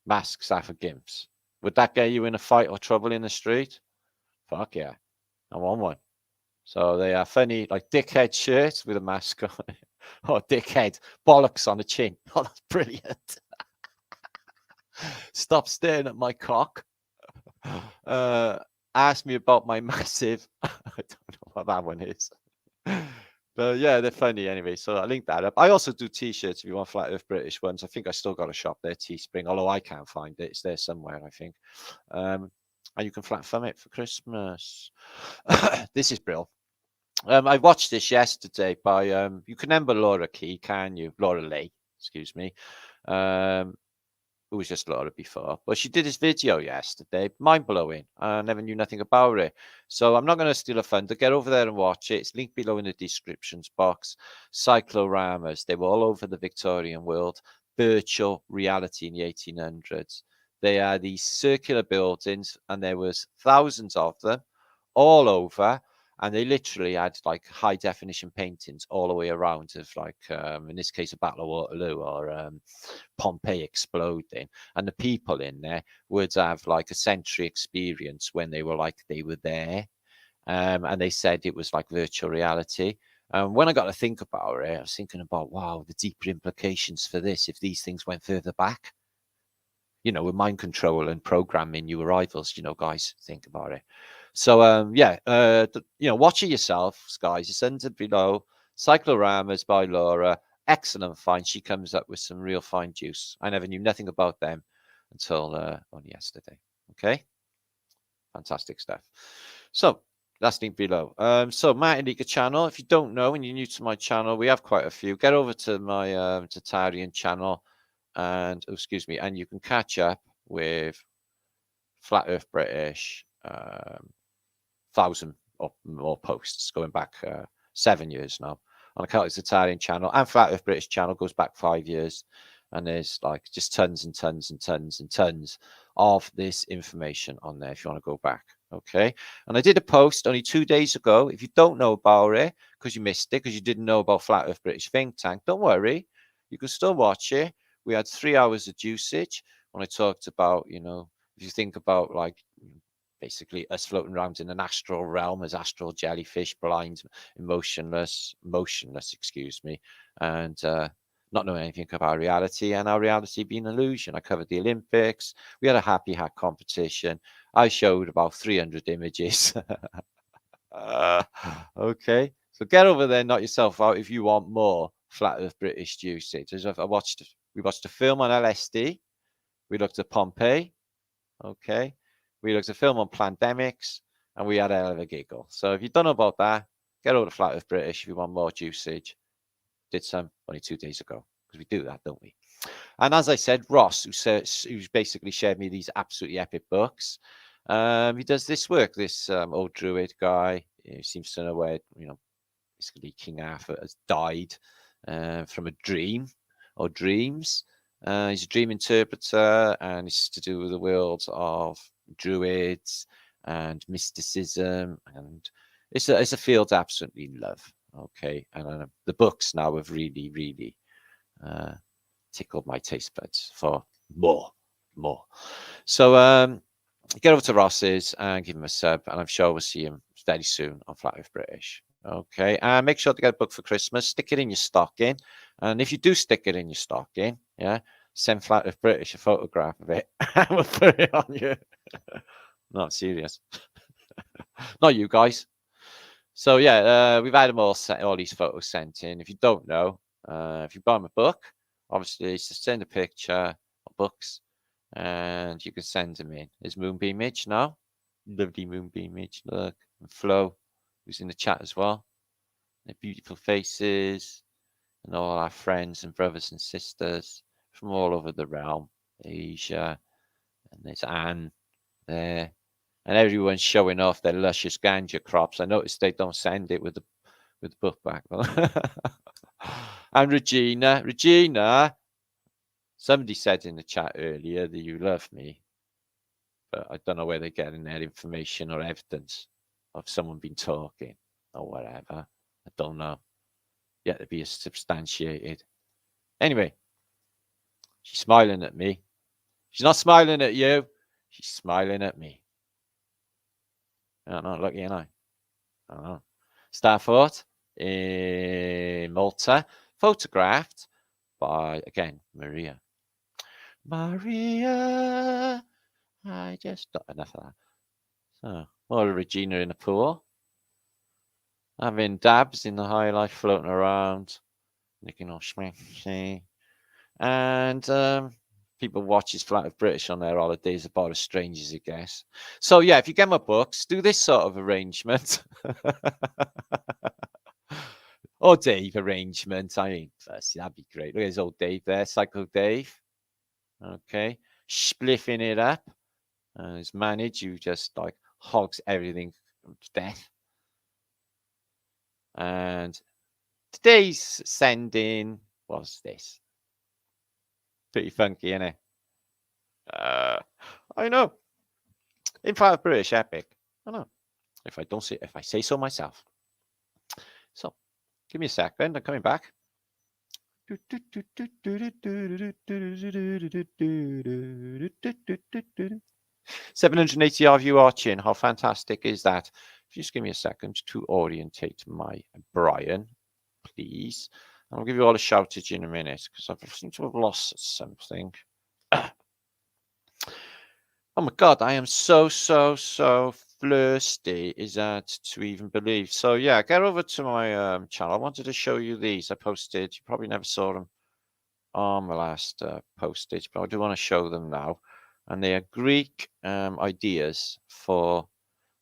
Masks are for gimps. Would that get you in a fight or trouble in the street? Fuck yeah. I want one. So they are funny, like dickhead shirts with a mask on it. Oh, dickhead. Bollocks on the chin. Oh, that's brilliant. Stop staring at my cock. Ask me about my massive. I don't know what that one is. But yeah, they're funny anyway. So I linked that up. I also do t-shirts if you want Flat Earth British ones. I think I still got a shop there, Teespring, although I can't find it. It's there somewhere, I think. And you can flat thumb it for Christmas. This is brilliant. I watched this yesterday by you can remember Laura Key, can you? Laura Lee, excuse me. Who was just Laura before, but she did this video yesterday, mind blowing. I never knew nothing about it, so I'm not going to steal a thunder. Get over there and watch it. It's linked below in the descriptions box. Cycloramas, they were all over the Victorian world. Virtual reality in the 1800s. They are these circular buildings, and there was thousands of them all over. And they literally had like high definition paintings all the way around of like, in this case, a Battle of Waterloo or Pompeii exploding. And the people in there would have like a sensory experience when they were there. And they said it was like virtual reality. When I got to think about it, I was thinking about, wow, the deeper implications for this if these things went further back. You know, with mind control and programming new arrivals, you know, guys, think about it. So, yeah, you know, watch it yourself, guys. It's under below. Cycloramas by Laura. Excellent find. She comes up with some real fine juice. I never knew nothing about them until only yesterday. Okay. Fantastic stuff. So, that's linked below. So, Martinliedtke channel. If you don't know and you're new to my channel, we have quite a few. Get over to my Tartarian channel and, oh, excuse me, and you can catch up with Flat Earth British, 1,000 or more posts going back 7 years now on the Celtic Tartarian channel, and Flat Earth British channel goes back 5 years, and there's like just tons and tons and tons and tons of this information on there if you want to go back. Okay, and I did a post only 2 days ago. If you don't know about it because you missed it, because you didn't know about Flat Earth British think tank, don't worry, you can still watch it. We had 3 hours of usage when I talked about, you know, if you think about like basically us floating around in an astral realm as astral jellyfish, blind, motionless, excuse me, and not knowing anything about reality, and our reality being illusion. I covered the Olympics. We had a happy hat competition. I showed about 300 images. Okay, so get over there, knock yourself out if you want more Flat Earth British usage. We watched a film on LSD. We looked at Pompeii. Okay, we looked at a film on pandemics, and we had a hell of a giggle. So if you don't know about that, get over to Flat Earth British if you want more usage. Did some only 2 days ago, because we do that, don't we? And as I said, Ross, who's basically shared me these absolutely epic books, he does this work. This old druid guy, he seems to know where, you know, basically King Arthur has died from a dream or dreams. He's a dream interpreter, and it's to do with the world of druids and mysticism, and it's a field I absolutely love. Okay, and the books now have really tickled my taste buds for more. So get over to Ross's and give him a sub, and I'm sure we'll see him very soon on Flat Earth British. Okay, and make sure to get a book for Christmas. Stick it in your stocking, and if you do stick it in your stocking, yeah, send Flat Earth British a photograph of it, and we'll put it on you. Not serious. Not you guys. So yeah, we've had them all these photos sent in. If you don't know, if you buy them a book, obviously just send a picture of books, and you can send them in. There's Moonbeam Image now. Lovely Moonbeam Image. Look, and Flo, who's in the chat as well. Their beautiful faces, and all our friends and brothers and sisters from all over the realm. Asia, and there's Anne there. And everyone's showing off their luscious ganja crops. I noticed they don't send it with the book back. And Regina, Somebody said in the chat earlier that you love me, but I don't know where they're getting their information or evidence of someone been talking or whatever. I don't know. Yet to be substantiated. Anyway, she's smiling at me. She's not smiling at you. She's smiling at me. I don't know, lucky, ain't I? I don't know. Starfort in Malta, photographed by, again, Maria. Maria, I just got enough of that. So, more Regina in the pool. Having dabs in the high life, floating around, looking all smashy. And people watch his Flatearthbritish on their holidays, about as strange as it gets. So, yeah, if you get my books, do this sort of arrangement. Or Dave arrangement. I mean, that'd be great. Look at his old Dave there, Psycho Dave. Okay. Spliffing it up. His manage, you just like hogs everything to death. And today's sending was this. Pretty funky, isn't it? I know. In fact, British epic. I know. If I say so myself. So, give me a second. I'm coming back. 780 of you watching. How fantastic is that? Just give me a second to orientate my Brian, please. I'll give you all a shoutage in a minute because I seem to have lost something. Oh my God, I am so thirsty. Is that to even believe? So yeah, get over to my channel. I wanted to show you these. I posted. You probably never saw them on my last postage, but I do want to show them now. And they are Greek ideas for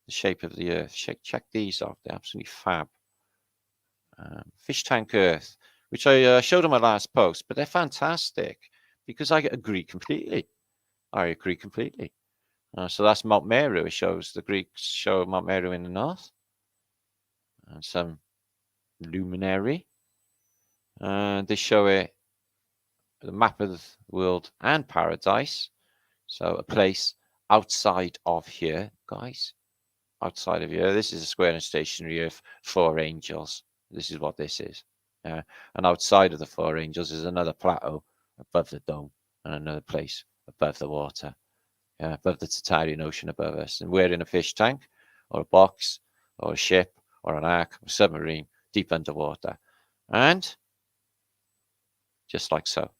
the shape of the earth. Check these out. They're absolutely fab. Fish tank earth, which I showed on my last post, but they're fantastic because I agree completely. I agree completely. So that's Mount Meru. It shows the Greeks show Mount Meru in the north. And some luminary. They show it, the map of the world and paradise. So a place outside of here, guys. Outside of here. This is a square and stationary earth, 4 angels. This is what this is. And outside of the 4 angels is another plateau above the dome and another place above the water. Above the Tartarian Ocean above us. And we're in a fish tank or a box or a ship or an ark or a submarine deep underwater. And just like so.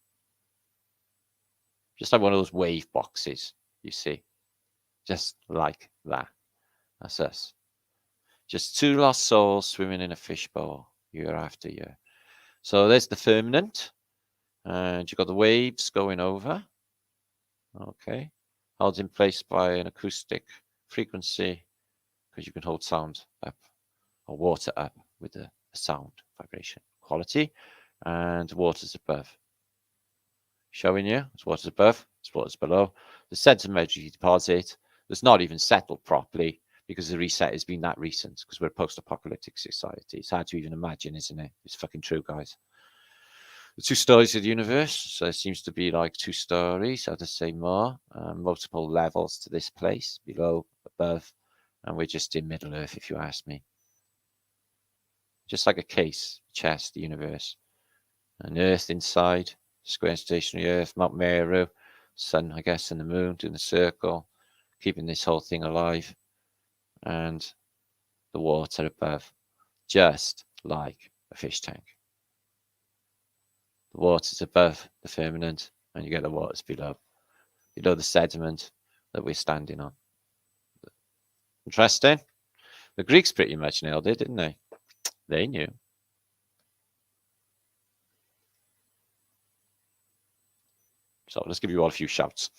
Just like one of those wave boxes, you see. Just like that. That's us. Just 2 lost souls swimming in a fishbowl year after year. So there's the firmament. And you've got the waves going over. Okay. Held in place by an acoustic frequency because you can hold sound up or water up with the sound vibration quality. And water's above. Showing you, it's water's above, it's water's below. The sedimentary deposit that's not even settled properly because the reset has been that recent because we're a post-apocalyptic society. It's hard to even imagine, isn't it? It's fucking true, guys. The 2 stories of the universe, so it seems to be like 2 stories, I'd say more, multiple levels to this place, below, above, and we're just in Middle Earth, if you ask me. Just like a case, chest, the universe. An Earth inside, square stationary Earth, Mount Meru, sun, I guess, and the moon doing the circle, keeping this whole thing alive, and the water above, just like a fish tank. The water's above the firmament, and you get the waters below the sediment that we're standing on. Interesting. The Greeks pretty much nailed it, didn't they? They knew. So let's give you all a few shouts.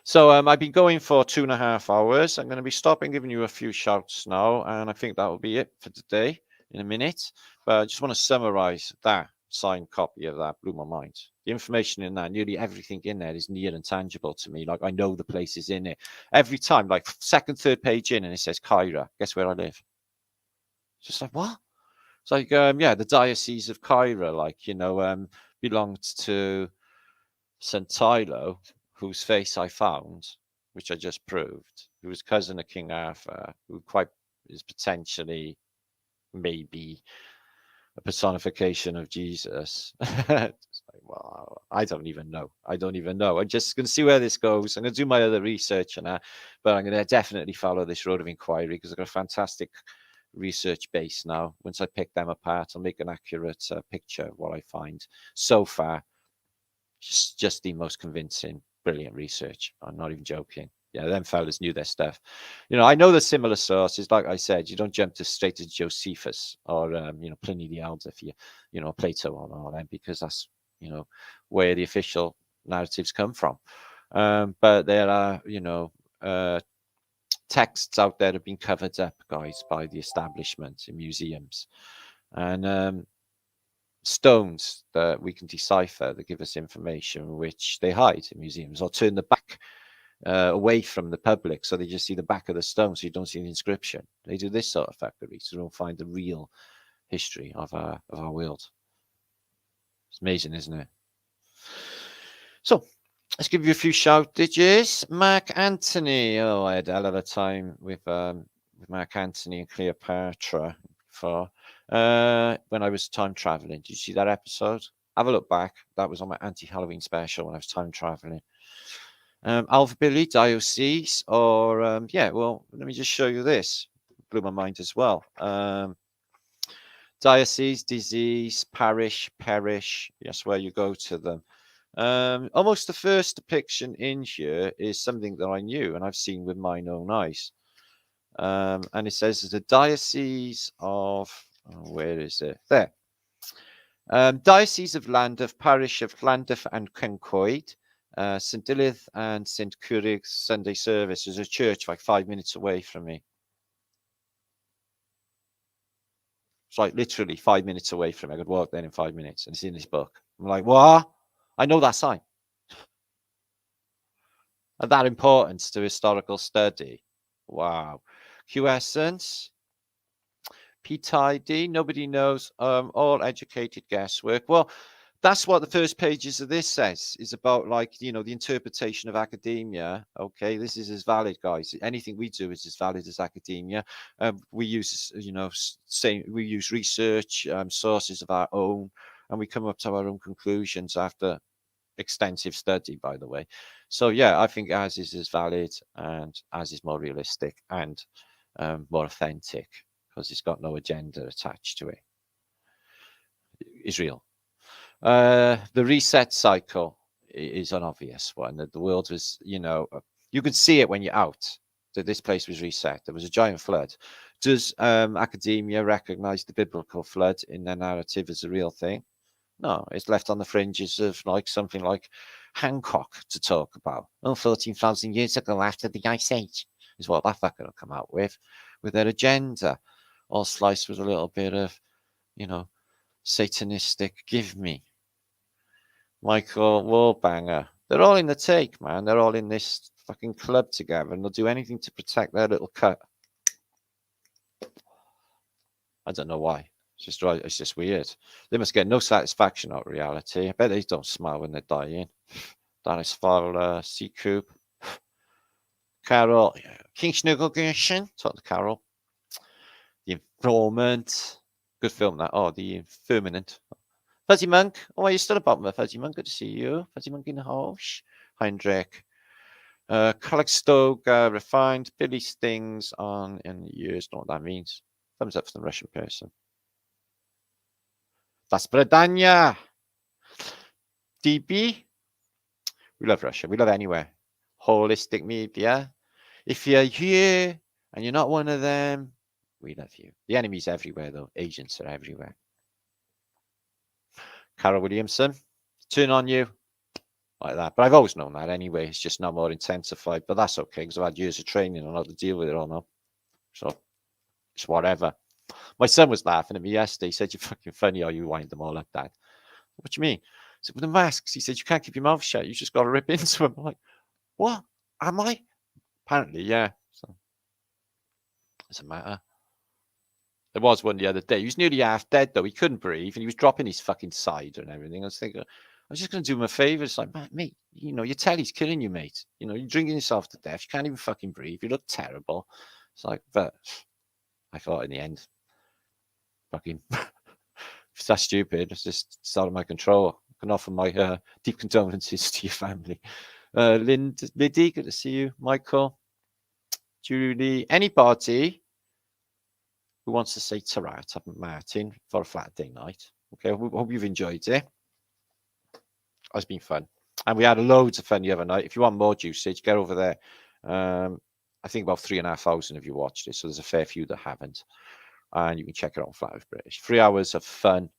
So I've been going for 2.5 hours. I'm going to be stopping giving you a few shouts now, and I think that will be it for today in a minute. But I just want to summarize that signed copy of that. Blew my mind. The information in that, nearly everything in there is near and tangible to me. Like I know the places in it. Every time, like 2nd, 3rd page in, and it says Cairo. Guess where I live? Just like, what? It's like, yeah, the Diocese of Cairo, like, belonged to St. Tylo, whose face I found, which I just proved, who was cousin of King Arthur, who quite is potentially maybe a personification of Jesus. It's like, well, I don't even know. I'm just going to see where this goes. I'm going to do my other research on that, but I'm going to definitely follow this road of inquiry because I've got a fantastic research base now. Once I pick them apart, I'll make an accurate picture of what I find so far. Just the most convincing, brilliant research. I'm not even joking. Yeah, them fellas knew their stuff. I know the similar sources. Like I said, you don't jump straight to Josephus or Pliny the Elder for Plato or all them, because that's where the official narratives come from. But there are texts out there that have been covered up, guys, by the establishment in museums, and stones that we can decipher that give us information which they hide in museums, or turn the back away from the public so they just see the back of the stone, so you don't see the inscription. They do this sort of fuckery so you don't find the real history of our world. It's amazing, isn't it? So let's give you a few shoutages. Mark Antony. Oh, I had a hell of a time with Mark Antony and Cleopatra before. When I was time traveling. Did you see that episode? Have a look back. That was on my anti-Halloween special when I was time traveling. Alpha Billy, diocese, or well, let me just show you this. Blew my mind as well. Diocese, disease, parish, perish. Yes, where you go to them. Almost the first depiction in here is something that I knew and I've seen with mine own eyes. And it says the diocese of, where is it? There. Diocese of Llandaff, parish of Llandaff and Cyncoed, St. Ilith and St. Curig's Sunday service. There's a church like 5 minutes away from me. It's like literally 5 minutes away from me. I could walk there in 5 minutes, and it's in this book. I'm like, what? I know that sign. And that importance to historical study. Wow. Quiescence. PTID, nobody knows. All educated guesswork. Well, that's what the first pages of this says, is about, like, the interpretation of academia. Okay, this is as valid, guys. Anything we do is as valid as academia. We use, we use research, sources of our own, and we come up to our own conclusions after extensive study, by the way. So yeah, I think ours is as valid and ours is more realistic and more authentic, because it's got no agenda attached to it. It's real. The reset cycle is an obvious one, that the world was, you could see it when you're out, that this place was reset. There was a giant flood. Does academia recognize the biblical flood in their narrative as a real thing? No, it's left on the fringes of like something like Hancock to talk about. 14,000 years ago after the Ice Age is what that fucker will come out with their agenda, all sliced with a little bit of, satanistic give me. Michael Warbanger. They're all in the take, man. They're all in this fucking club together, and they'll do anything to protect their little cut. I don't know why. It's just weird. They must get no satisfaction out of reality. I bet they don't smile when they're dying. Dennis Farrell, C. Coop. Carol. King Schnuggelgerschen. Talk to Carol. The Informant. Good film, that. Oh, The Informant. Fuzzy Monk. Oh, are you still about me, Fuzzy Monk? Good to see you. Fuzzy Monk in the house. Heinrich. Kalextog, refined. Billy Stings on in years. Don't know what that means. Thumbs up for the Russian person. Das Bredania. DB. We love Russia. We love anywhere. Holistic media. If you're here and you're not one of them, we love you. The enemy's everywhere, though. Agents are everywhere. Carol Williamson. Turn on you. Like that. But I've always known that anyway. It's just now more intensified. But that's okay, because I've had years of training on how to deal with it all now. So it's whatever. My son was laughing at me yesterday. He said, "You're fucking funny, or you wind them all up, Dad." What do you mean? I said, with the masks. He said, "You can't keep your mouth shut. You just got to rip into them." I'm like, what? Am I? Apparently, yeah. So doesn't matter. There was one the other day. He was nearly half dead, though. He couldn't breathe, and he was dropping his fucking cider and everything. I was thinking, was just going to do him a favor. It's like, mate, you know, your telly's killing you, mate. You know, you're drinking yourself to death. You can't even fucking breathe. You look terrible. It's like, but I thought in the end, fucking, if that's stupid, it's just out of my control. I can offer my deep condolences to your family. Liddy, good to see you. Michael, Julie, anybody who wants to say ta-ra to Martin for a Flatterday night. Okay, hope you've enjoyed it. It's been fun. And we had loads of fun the other night. If you want more usage, get over there. I think about 3,500 of you watched it, so there's a fair few that haven't. And you can check it out on Flatearthbritish. 3 hours of fun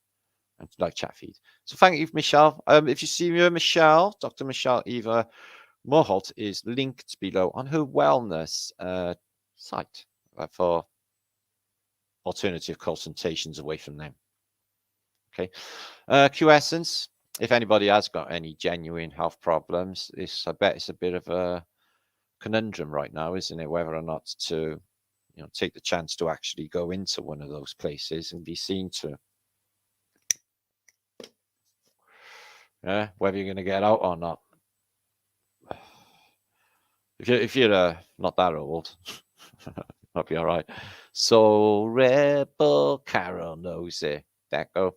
and like chat feed. So thank you, Michelle. If you see me, Michelle, Dr. Michelle Eva Moholt is linked below on her wellness site for alternative consultations away from them. Okay. Q-Essence, if anybody has got any genuine health problems, I bet it's a bit of a conundrum right now, isn't it? Whether or not to, you know, take the chance to actually go into one of those places and be seen to. Yeah, whether you're going to get out or not. If you're not that old, might be all right. So Rebel Carol knows it. Deco.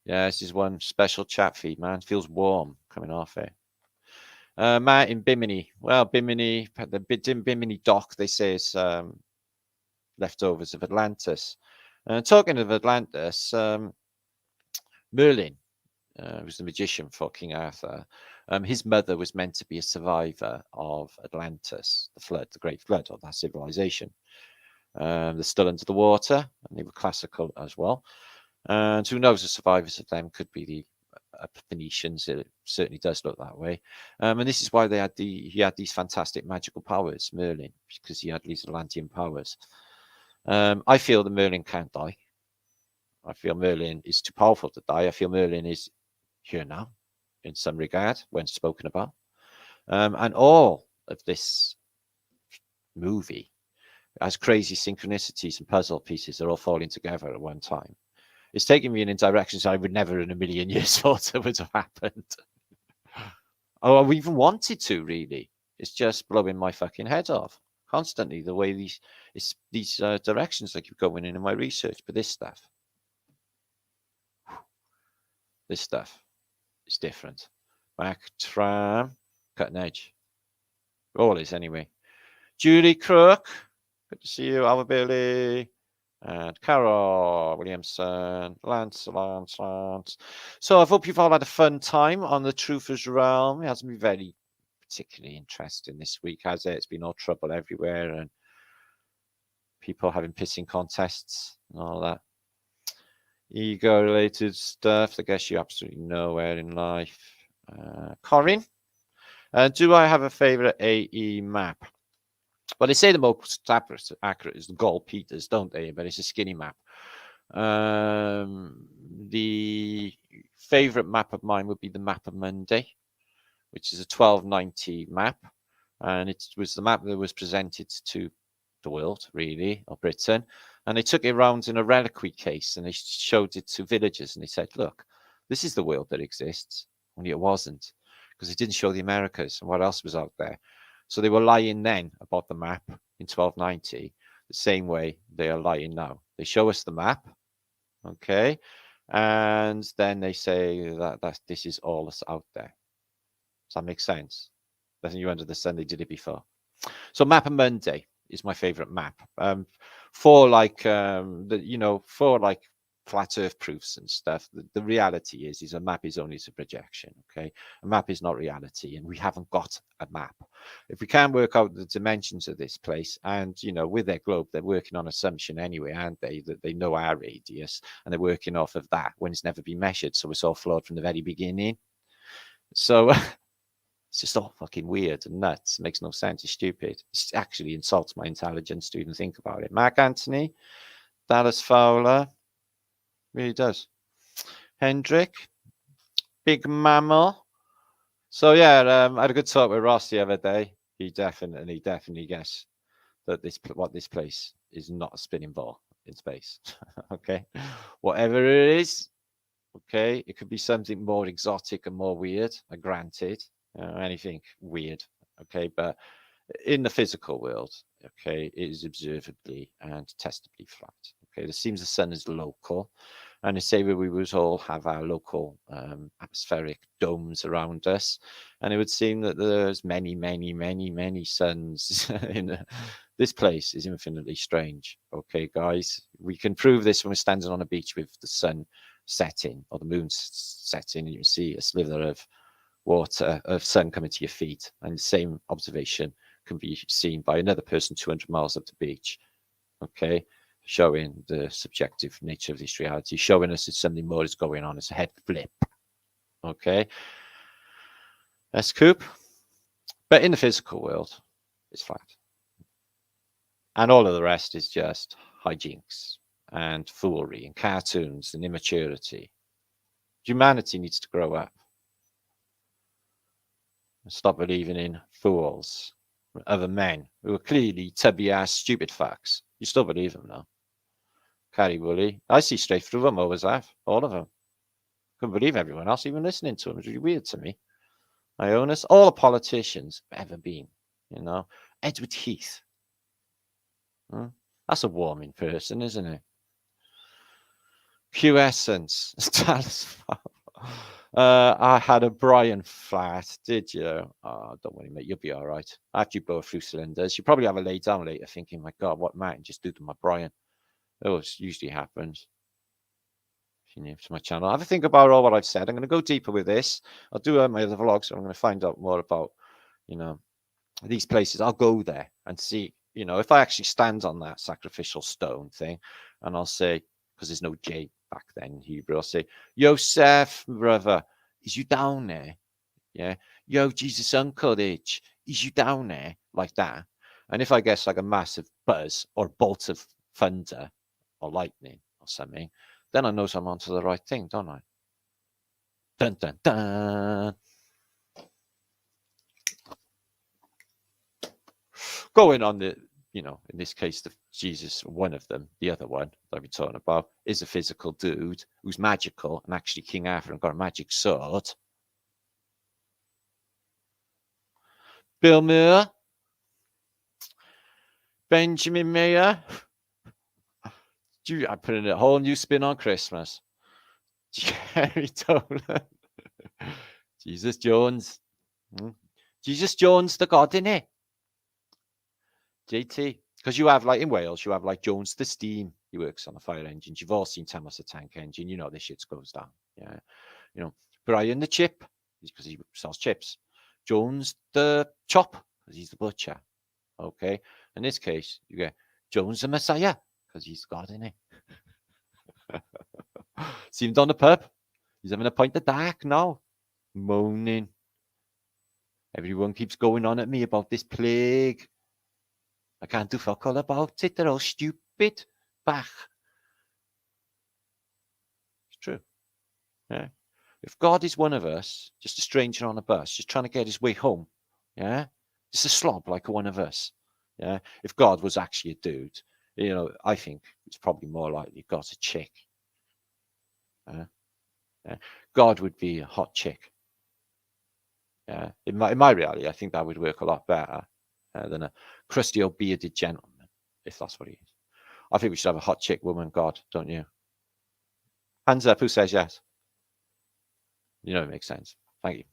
Yeah, this is one special chat feed, man. Feels warm coming off it. Martin Bimini. Well, Bimini, the Bimini doc, they say, is leftovers of Atlantis. Talking of Atlantis, Merlin was the magician for King Arthur. His mother was meant to be a survivor of Atlantis, the flood, the Great Flood, or that civilization. They're still under the water, and they were classical as well. And who knows, the survivors of them could be the Phoenicians. It certainly does look that way. And this is why he had these fantastic magical powers, Merlin, because he had these Atlantean powers. I feel that Merlin can't die. I feel Merlin is too powerful to die. I feel Merlin is here now, in some regard, when spoken about. And all of this movie has crazy synchronicities and puzzle pieces that are all falling together at one time. It's taking me in directions I would never in a million years thought would have happened. Or even wanted to, really. It's just blowing my fucking head off constantly, the way these directions I keep going in my research. But this stuff is different. Back tram, cutting edge. All is anyway. Julie Crook, good to see you. Albert Billy. And Carol Williamson, Lance. So I hope you've all had a fun time on the Truthers Realm. It hasn't been very particularly interesting this week, has it? It's been all trouble everywhere and people having pissing contests and all that. Ego-related stuff, I guess you absolutely nowhere in life. Corinne, do I have a favourite AE map? Well, they say the most accurate is the Gold Peters, don't they? But it's a skinny map. The favorite map of mine would be the Map of Monday, which is a 1290 map. And it was the map that was presented to the world, really, or Britain. And they took it around in a reliquary case and they showed it to villagers. And they said, look, this is the world that exists. Only it wasn't, because it didn't show the Americas and what else was out there. So they were lying then about the map in 1290, the same way they are lying now. They show us the map, okay, and then they say that this is all that's out there. Does that make sense? Doesn't you understand they did it before? So Map of Monday is my favorite map. For like for like flat earth proofs and stuff, the reality is a map is only a projection. Okay, a map is not reality, and we haven't got a map. If we can't work out the dimensions of this place, and with their globe, they're working on assumption anyway, aren't they, that they know our radius, and they're working off of that when it's never been measured, so it's all flawed from the very beginning. So it's just all fucking weird and nuts. It makes no sense. It's stupid. It actually insults my intelligence to even think about it. Mark Anthony, Dallas Fowler. Really does. Hendrik, Big Mammal. So yeah, I had a good talk with Ross the other day. He definitely guessed that this place is not a spinning ball in space. Okay, whatever it is, Okay, it could be something more exotic and more weird. Granted, anything weird. Okay, but in the physical world, okay, it is observably and testably flat. Okay, it seems the sun is local, and they say where we would all have our local atmospheric domes around us, and it would seem that there's many, many, many, many suns in this place is infinitely strange. Okay, guys, we can prove this when we're standing on a beach with the sun setting or the moon setting, and you can see a slither of water of sun coming to your feet, and the same observation can be seen by another person 200 miles up the beach. Okay, showing the subjective nature of this reality, showing us that something more is going on. It's a head flip. Okay, that's cool. But in the physical world, it's flat. And all of the rest is just hijinks and foolery and cartoons and immaturity. Humanity needs to grow up and stop believing in fools, other men who are clearly tubby-ass stupid fucks. You still believe them, though. Carry Woolley. I see straight through them, always have. All of them. Couldn't believe everyone else even listening to them. It's really weird to me. I own us. All the politicians have ever been, you know. Edward Heath. That's a warming person, isn't it? Q-Essence. I had a Brian flat, did you? Oh, don't worry, mate. You'll be all right. After you blow a few cylinders, you probably have a lay down later thinking, my God, what mountain just do to my Brian? Oh, it usually happens. If you're new to my channel, have a think about all what I've said. I'm going to go deeper with this. I'll do my other vlogs, so I'm going to find out more about, you know, these places. I'll go there and see, you know, if I actually stand on that sacrificial stone thing, and I'll say, because there's no J back then in Hebrew, I'll say, Yosef, brother, is you down there? Yeah. Yo, Jesus, uncle, is you down there? Like that. And if I guess like a massive buzz or bolt of thunder or lightning or something, then I know I'm onto the right thing, don't I? Dun, dun, dun. Going on the, you know, in this case, the Jesus, one of them, the other one that I've been talking about, is a physical dude who's magical and actually King Arthur and got a magic sword. Bill Muir, Benjamin Mayer. I'm putting a whole new spin on Christmas. Jerry Dolan. Jesus Jones. Jesus Jones, the God, innit? JT. Because you have, like, in Wales, you have, like, Jones the Steam. He works on the fire engines. You've all seen Thomas the Tank Engine. You know this shit goes down. Yeah. You know, Brian the Chip, because he sells chips. Jones the Chop, because he's the butcher. Okay. In this case, you get Jones the Messiah, because he's God, innit? See him down the pub. He's having a pint of dark now. Moaning. Everyone keeps going on at me about this plague. I can't do fuck all about it. They're all stupid. Bach. It's true. Yeah. If God is one of us, just a stranger on a bus, just trying to get his way home, yeah, just a slob like one of us, yeah. If God was actually a dude, you know, I think it's probably more likely God's a chick. Yeah. God would be a hot chick. Yeah. In my reality, I think that would work a lot better than a crusty old bearded gentleman, if that's what he is. I think we should have a hot chick woman God, don't you? Hands up, who says yes? You know, it makes sense. Thank you.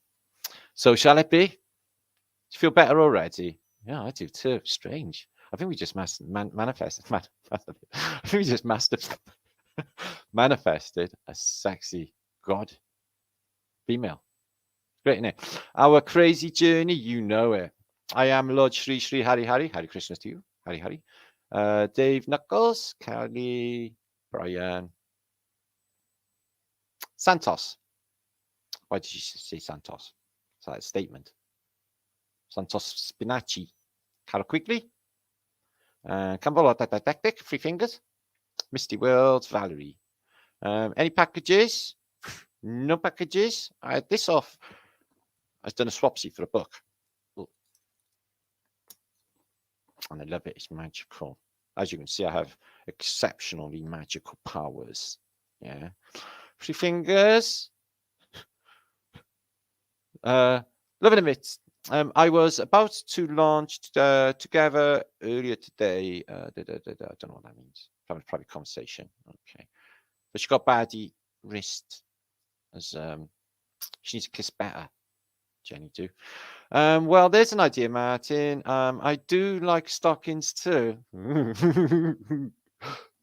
So shall it be? Do you feel better already? Yeah, I do too. Strange. I think we just manifested. I think we just manifested a sexy God female. Great, isn't it? Our crazy journey, you know it. I am Lord Shri Shri Hari Hari. Hari Krishna to you. Hari Hari. Dave Knuckles, Kelly, Brian, Santos. Why did you say Santos? Is that a statement? Santos Spinaci. Carol Quigley. Campbell Tactic, Free Fingers. Misty Worlds, Valerie. Any packages? No packages. I had this off. I've done a swapsy for a book. And I love it. It's magical. As you can see, I have exceptionally magical powers. Yeah. Three fingers. Loving a bit. I was about to launch together earlier today. I don't know what that means. Probably private conversation. Okay. But she got baddie wrist. As she needs to kiss better. Jenny too. Well, there's an idea, Martin. I do like stockings too.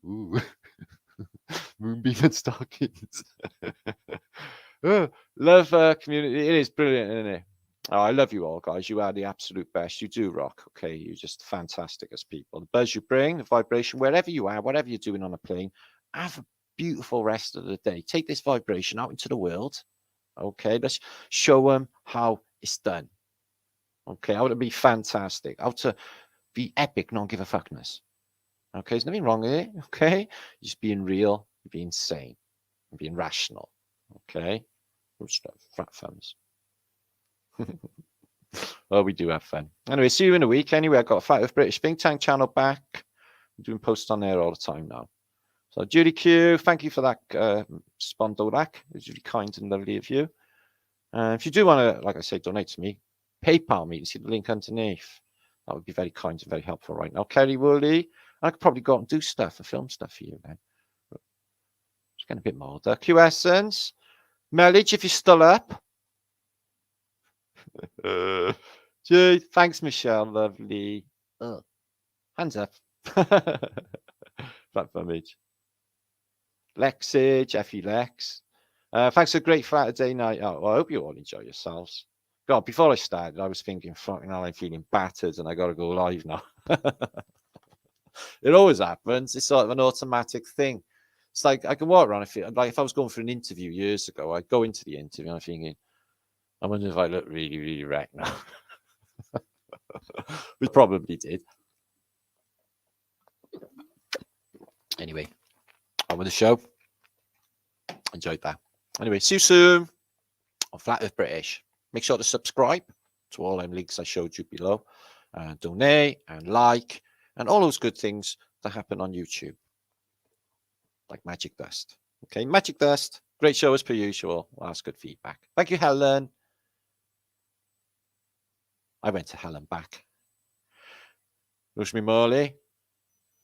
Ooh. Moonbeam and stockings. Oh, love community. It is brilliant, isn't it? Oh, I love you all, guys. You are the absolute best. You do rock. Okay, you're just fantastic as people. The buzz you bring, the vibration, wherever you are, whatever you're doing on a plane, have a beautiful rest of the day. Take this vibration out into the world. Okay, let's show them how it's done. Okay, how to be fantastic, how to be epic, not give a fuckness. Okay, there's nothing wrong with it. Okay, you're just being real, you're being sane, you're being rational. Okay, fat thumbs. Well, we do have fun. Anyway, see you in a week. Anyway, I've got a Flatearthbritish think tank channel back. I'm doing posts on there all the time now. So, Judy Q, thank you for that spondorac. It's really kind and lovely of you. If you do want to, like I say, donate to me, PayPal me. You see the link underneath. That would be very kind and very helpful right now. Kerry Woolley, I could probably go out and do stuff and film stuff for you then. It's getting a bit more. Q Essence, Mellage, if you're still up. Gee, thanks, Michelle. Lovely. Hands up. Flat image. Lexage, Effie Lex. Thanks for a great Flatterday night. Oh, well, I hope you all enjoy yourselves. God, before I started, I was thinking, fucking hell, I'm feeling battered and I got to go live now. It always happens. It's sort of an automatic thing. It's like I can walk around. I feel like if I was going for an interview years ago, I'd go into the interview and I'm thinking, I wonder if I look really, really wrecked now. We probably did. Anyway, on with the show. Enjoyed that. Anyway, see you soon on Flatearthbritish. Make sure to subscribe to all them links I showed you below. And donate and like and all those good things that happen on YouTube. Like Magic Dust. Okay, Magic Dust. Great show as per usual. Well, that's good feedback. Thank you, Helen. I went to Helen back. Rosemary Morley.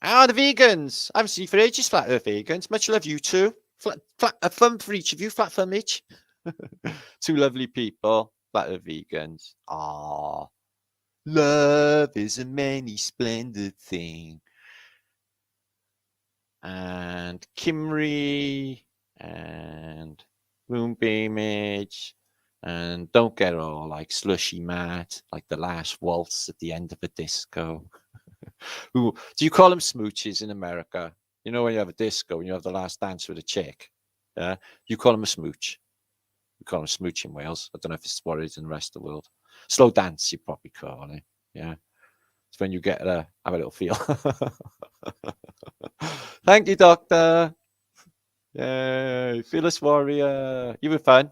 Ah, the vegans. I haven't seen you for ages, Flat Earth vegans. Much love, you two. A thumb for each of you. Flat thumb each. Two lovely people. Flat Earth vegans. Ah, love is a many splendid thing. And Kimry and Moonbeam Image. And don't get all like slushy mad, like the last waltz at the end of a disco. Do you call them smooches in America? You know, when you have a disco and you have the last dance with a chick, yeah, you call them a smooch. We call them a smooch in Wales. I don't know if it's what it is in the rest of the world. Slow dance, you probably call it. Yeah, it's when you get have a little feel. Thank you, Doctor. Yay, Fearless Warrior. You were fun.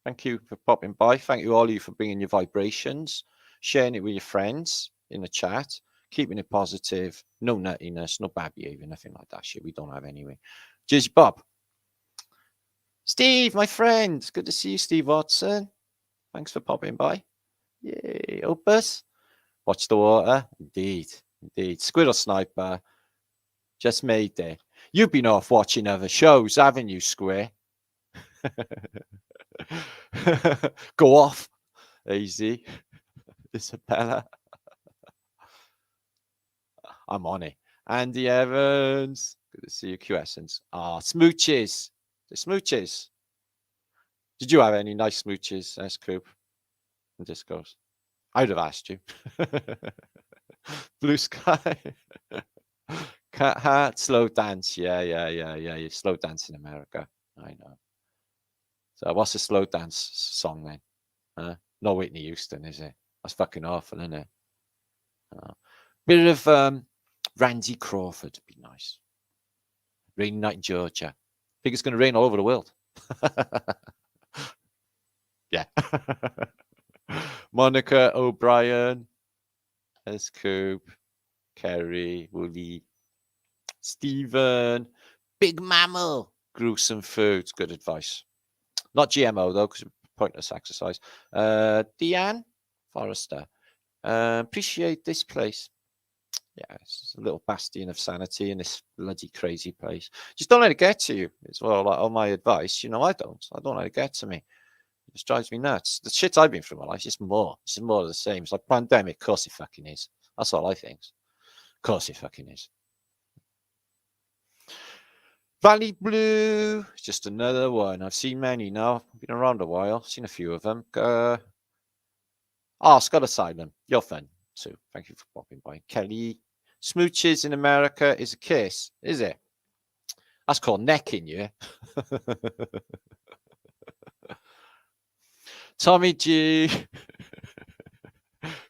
Thank you for popping by. Thank you all of you for bringing your vibrations, sharing it with your friends in the chat, keeping it positive, no nuttiness, no bad behavior, nothing like that shit. We don't have anyway. Cheers, Bob. Steve, my friend. Good to see you, Steve Watson. Thanks for popping by. Yay, Opus. Watch the water. Indeed, indeed. Squirrel Sniper. Just made it. You've been off watching other shows, haven't you, Square? Go off. Easy. Isabella. I'm on it. Andy Evans. Good to see you, Q Essence. Ah, smooches. The smooches. Did you have any nice smooches, S Coop and Discos? I would have asked you. Blue Sky. Cat Hat. Slow dance. Yeah. You slow dance in America. I know. So what's a slow dance song then? Not Whitney Houston, is it? That's fucking awful, isn't it? Bit of Randy Crawford would be nice. Rainy night in Georgia. I think it's going to rain all over the world. Yeah. Monica O'Brien, S. Coop, Kerry, Woolly, Stephen, Big Mammal. gruesome foods. Good advice. Not GMO, though, because pointless exercise. Deanne Forrester. Appreciate this place. Yeah, it's a little bastion of sanity in this bloody crazy place. Just don't let it get to you. It's all my advice. You know, I don't let it get to me. It just drives me nuts. The shit I've been through in my life is more. It's just more of the same. It's like pandemic. Of course it fucking is. That's all I think. Of course it fucking is. Valley Blue. It's just another one. I've seen many now. I've been around a while. Seen a few of them. Scott Asylum. You're fun too. Thank you for popping by. Kelly. Smooches in America is a kiss, is it? That's called necking, yeah. Tommy G.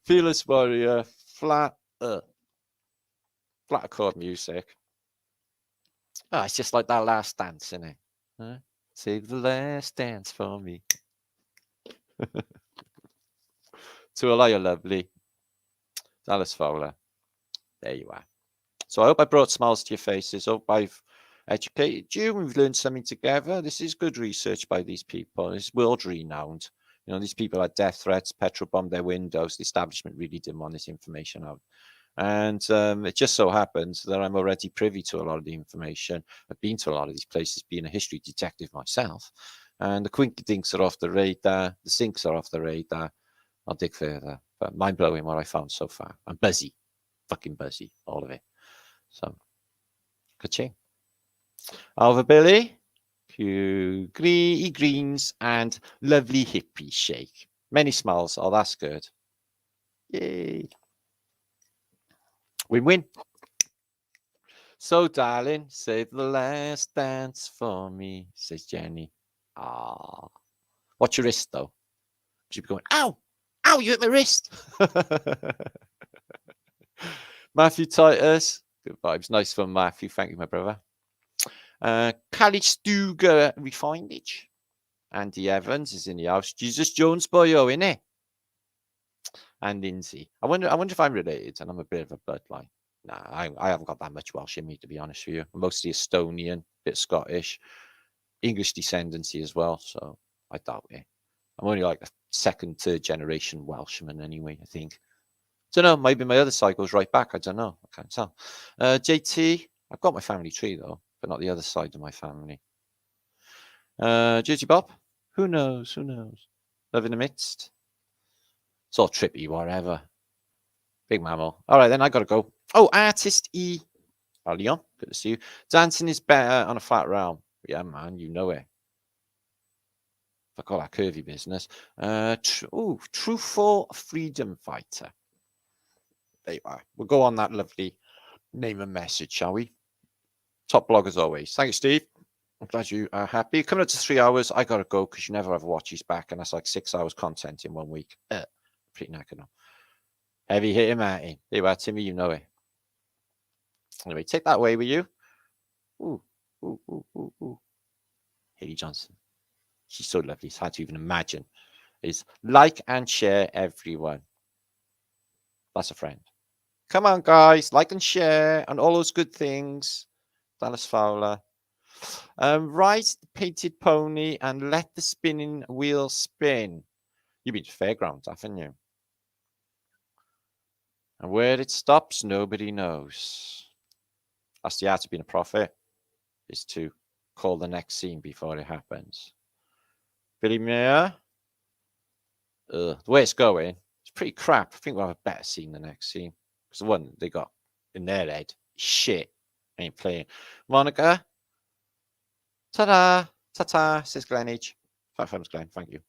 Fearless Warrior. Flat accord music. Oh, it's just like that last dance, isn't it? Huh? Save the last dance for me. To Alaya Lovely. Dallas Fowler. There you are. So I hope I brought smiles to your faces. I hope I've educated you. We've learned something together. This is good research by these people. It's world renowned. You know, these people had death threats, petrol bombed their windows. The establishment really didn't want this information out. And it just so happens that I'm already privy to a lot of the information. I've been to a lot of these places, being a history detective myself. And the quinky dinks are off the radar. The sinks are off the radar. I'll dig further. But mind-blowing what I found so far. I'm busy. Fucking busy. All of it. So, ka-ching. Alva Billy. Greens and lovely hippie shake. Many smiles. Oh, that's good. Yay. Win-win. So, darling, save the last dance for me, says Jenny. Ah. Watch your wrist, though. She'll be going, ow! Ow, you hit my wrist! Matthew Titus. Good vibes. Nice one, Matthew. Thank you, my brother. Callie Stuger Refinage. Andy Evans is in the house. Jesus Jones boyo, innit? And Lindsay. I wonder if I'm related and I'm a bit of a bloodline. Nah, I haven't got that much Welsh in me, to be honest with you. I'm mostly Estonian, bit Scottish, English descendancy as well, so I doubt it. I'm only like a second, third generation Welshman anyway, I think. Don't know, maybe my other side goes right back. I don't know. I can't tell. JT, I've got my family tree though, but not the other side of my family. Jersey Bob, who knows? Who knows? Love in the midst. It's all trippy, whatever. Big mammal. All right, then I got to go. Oh, Artist E. Oh, Leon, good to see you. Dancing is better on a flat realm. Yeah, man, you know it. Fuck all that curvy business. Truthful Freedom Fighter. There you are. We'll go on that lovely name and message, shall we? Top blog as always. Thank you, Steve. I'm glad you are happy. Coming up to 3 hours. I got to go because you never ever watch his back, and that's like 6 hours content in 1 week. Pretty knackered now. Heavy hitting, Martin. There you are, Timmy. You know it. Anyway, take that away with you. Ooh. Haley Johnson. She's so lovely. It's hard to even imagine. Is like and share, everyone. That's a friend. Come on, guys. Like and share and all those good things. Dallas Fowler. Ride the painted pony and let the spinning wheel spin. You've been to fairgrounds, haven't you? And where it stops, nobody knows. That's the art of being a prophet, is to call the next scene before it happens. Billy Mayer. The way it's going, it's pretty crap. I think we'll have a better scene the next scene. Because the one they got in their head, shit, ain't playing. Monica. Ta-da. Ta-ta, says Glenn H. Thanks, Glenn. Thank you.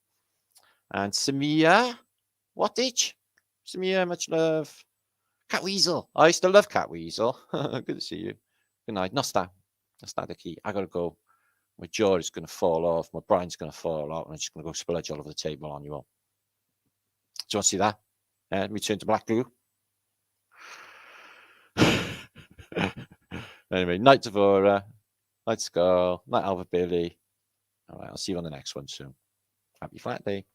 And Samia. What itch? Samia, much love. Cat Weasel. I used to love Cat Weasel. Good to see you. Good night. Nostar. Nostar the key. I got to go. My jaw is going to fall off. My brain's going to fall out. And I'm just going to go splurge all over the table on you all. Do you want to see that? Let me turn to black glue. Anyway, night Devora. Night Skull. Night Alva Billy. All right, I'll see you on the next one soon. Happy Flat Day.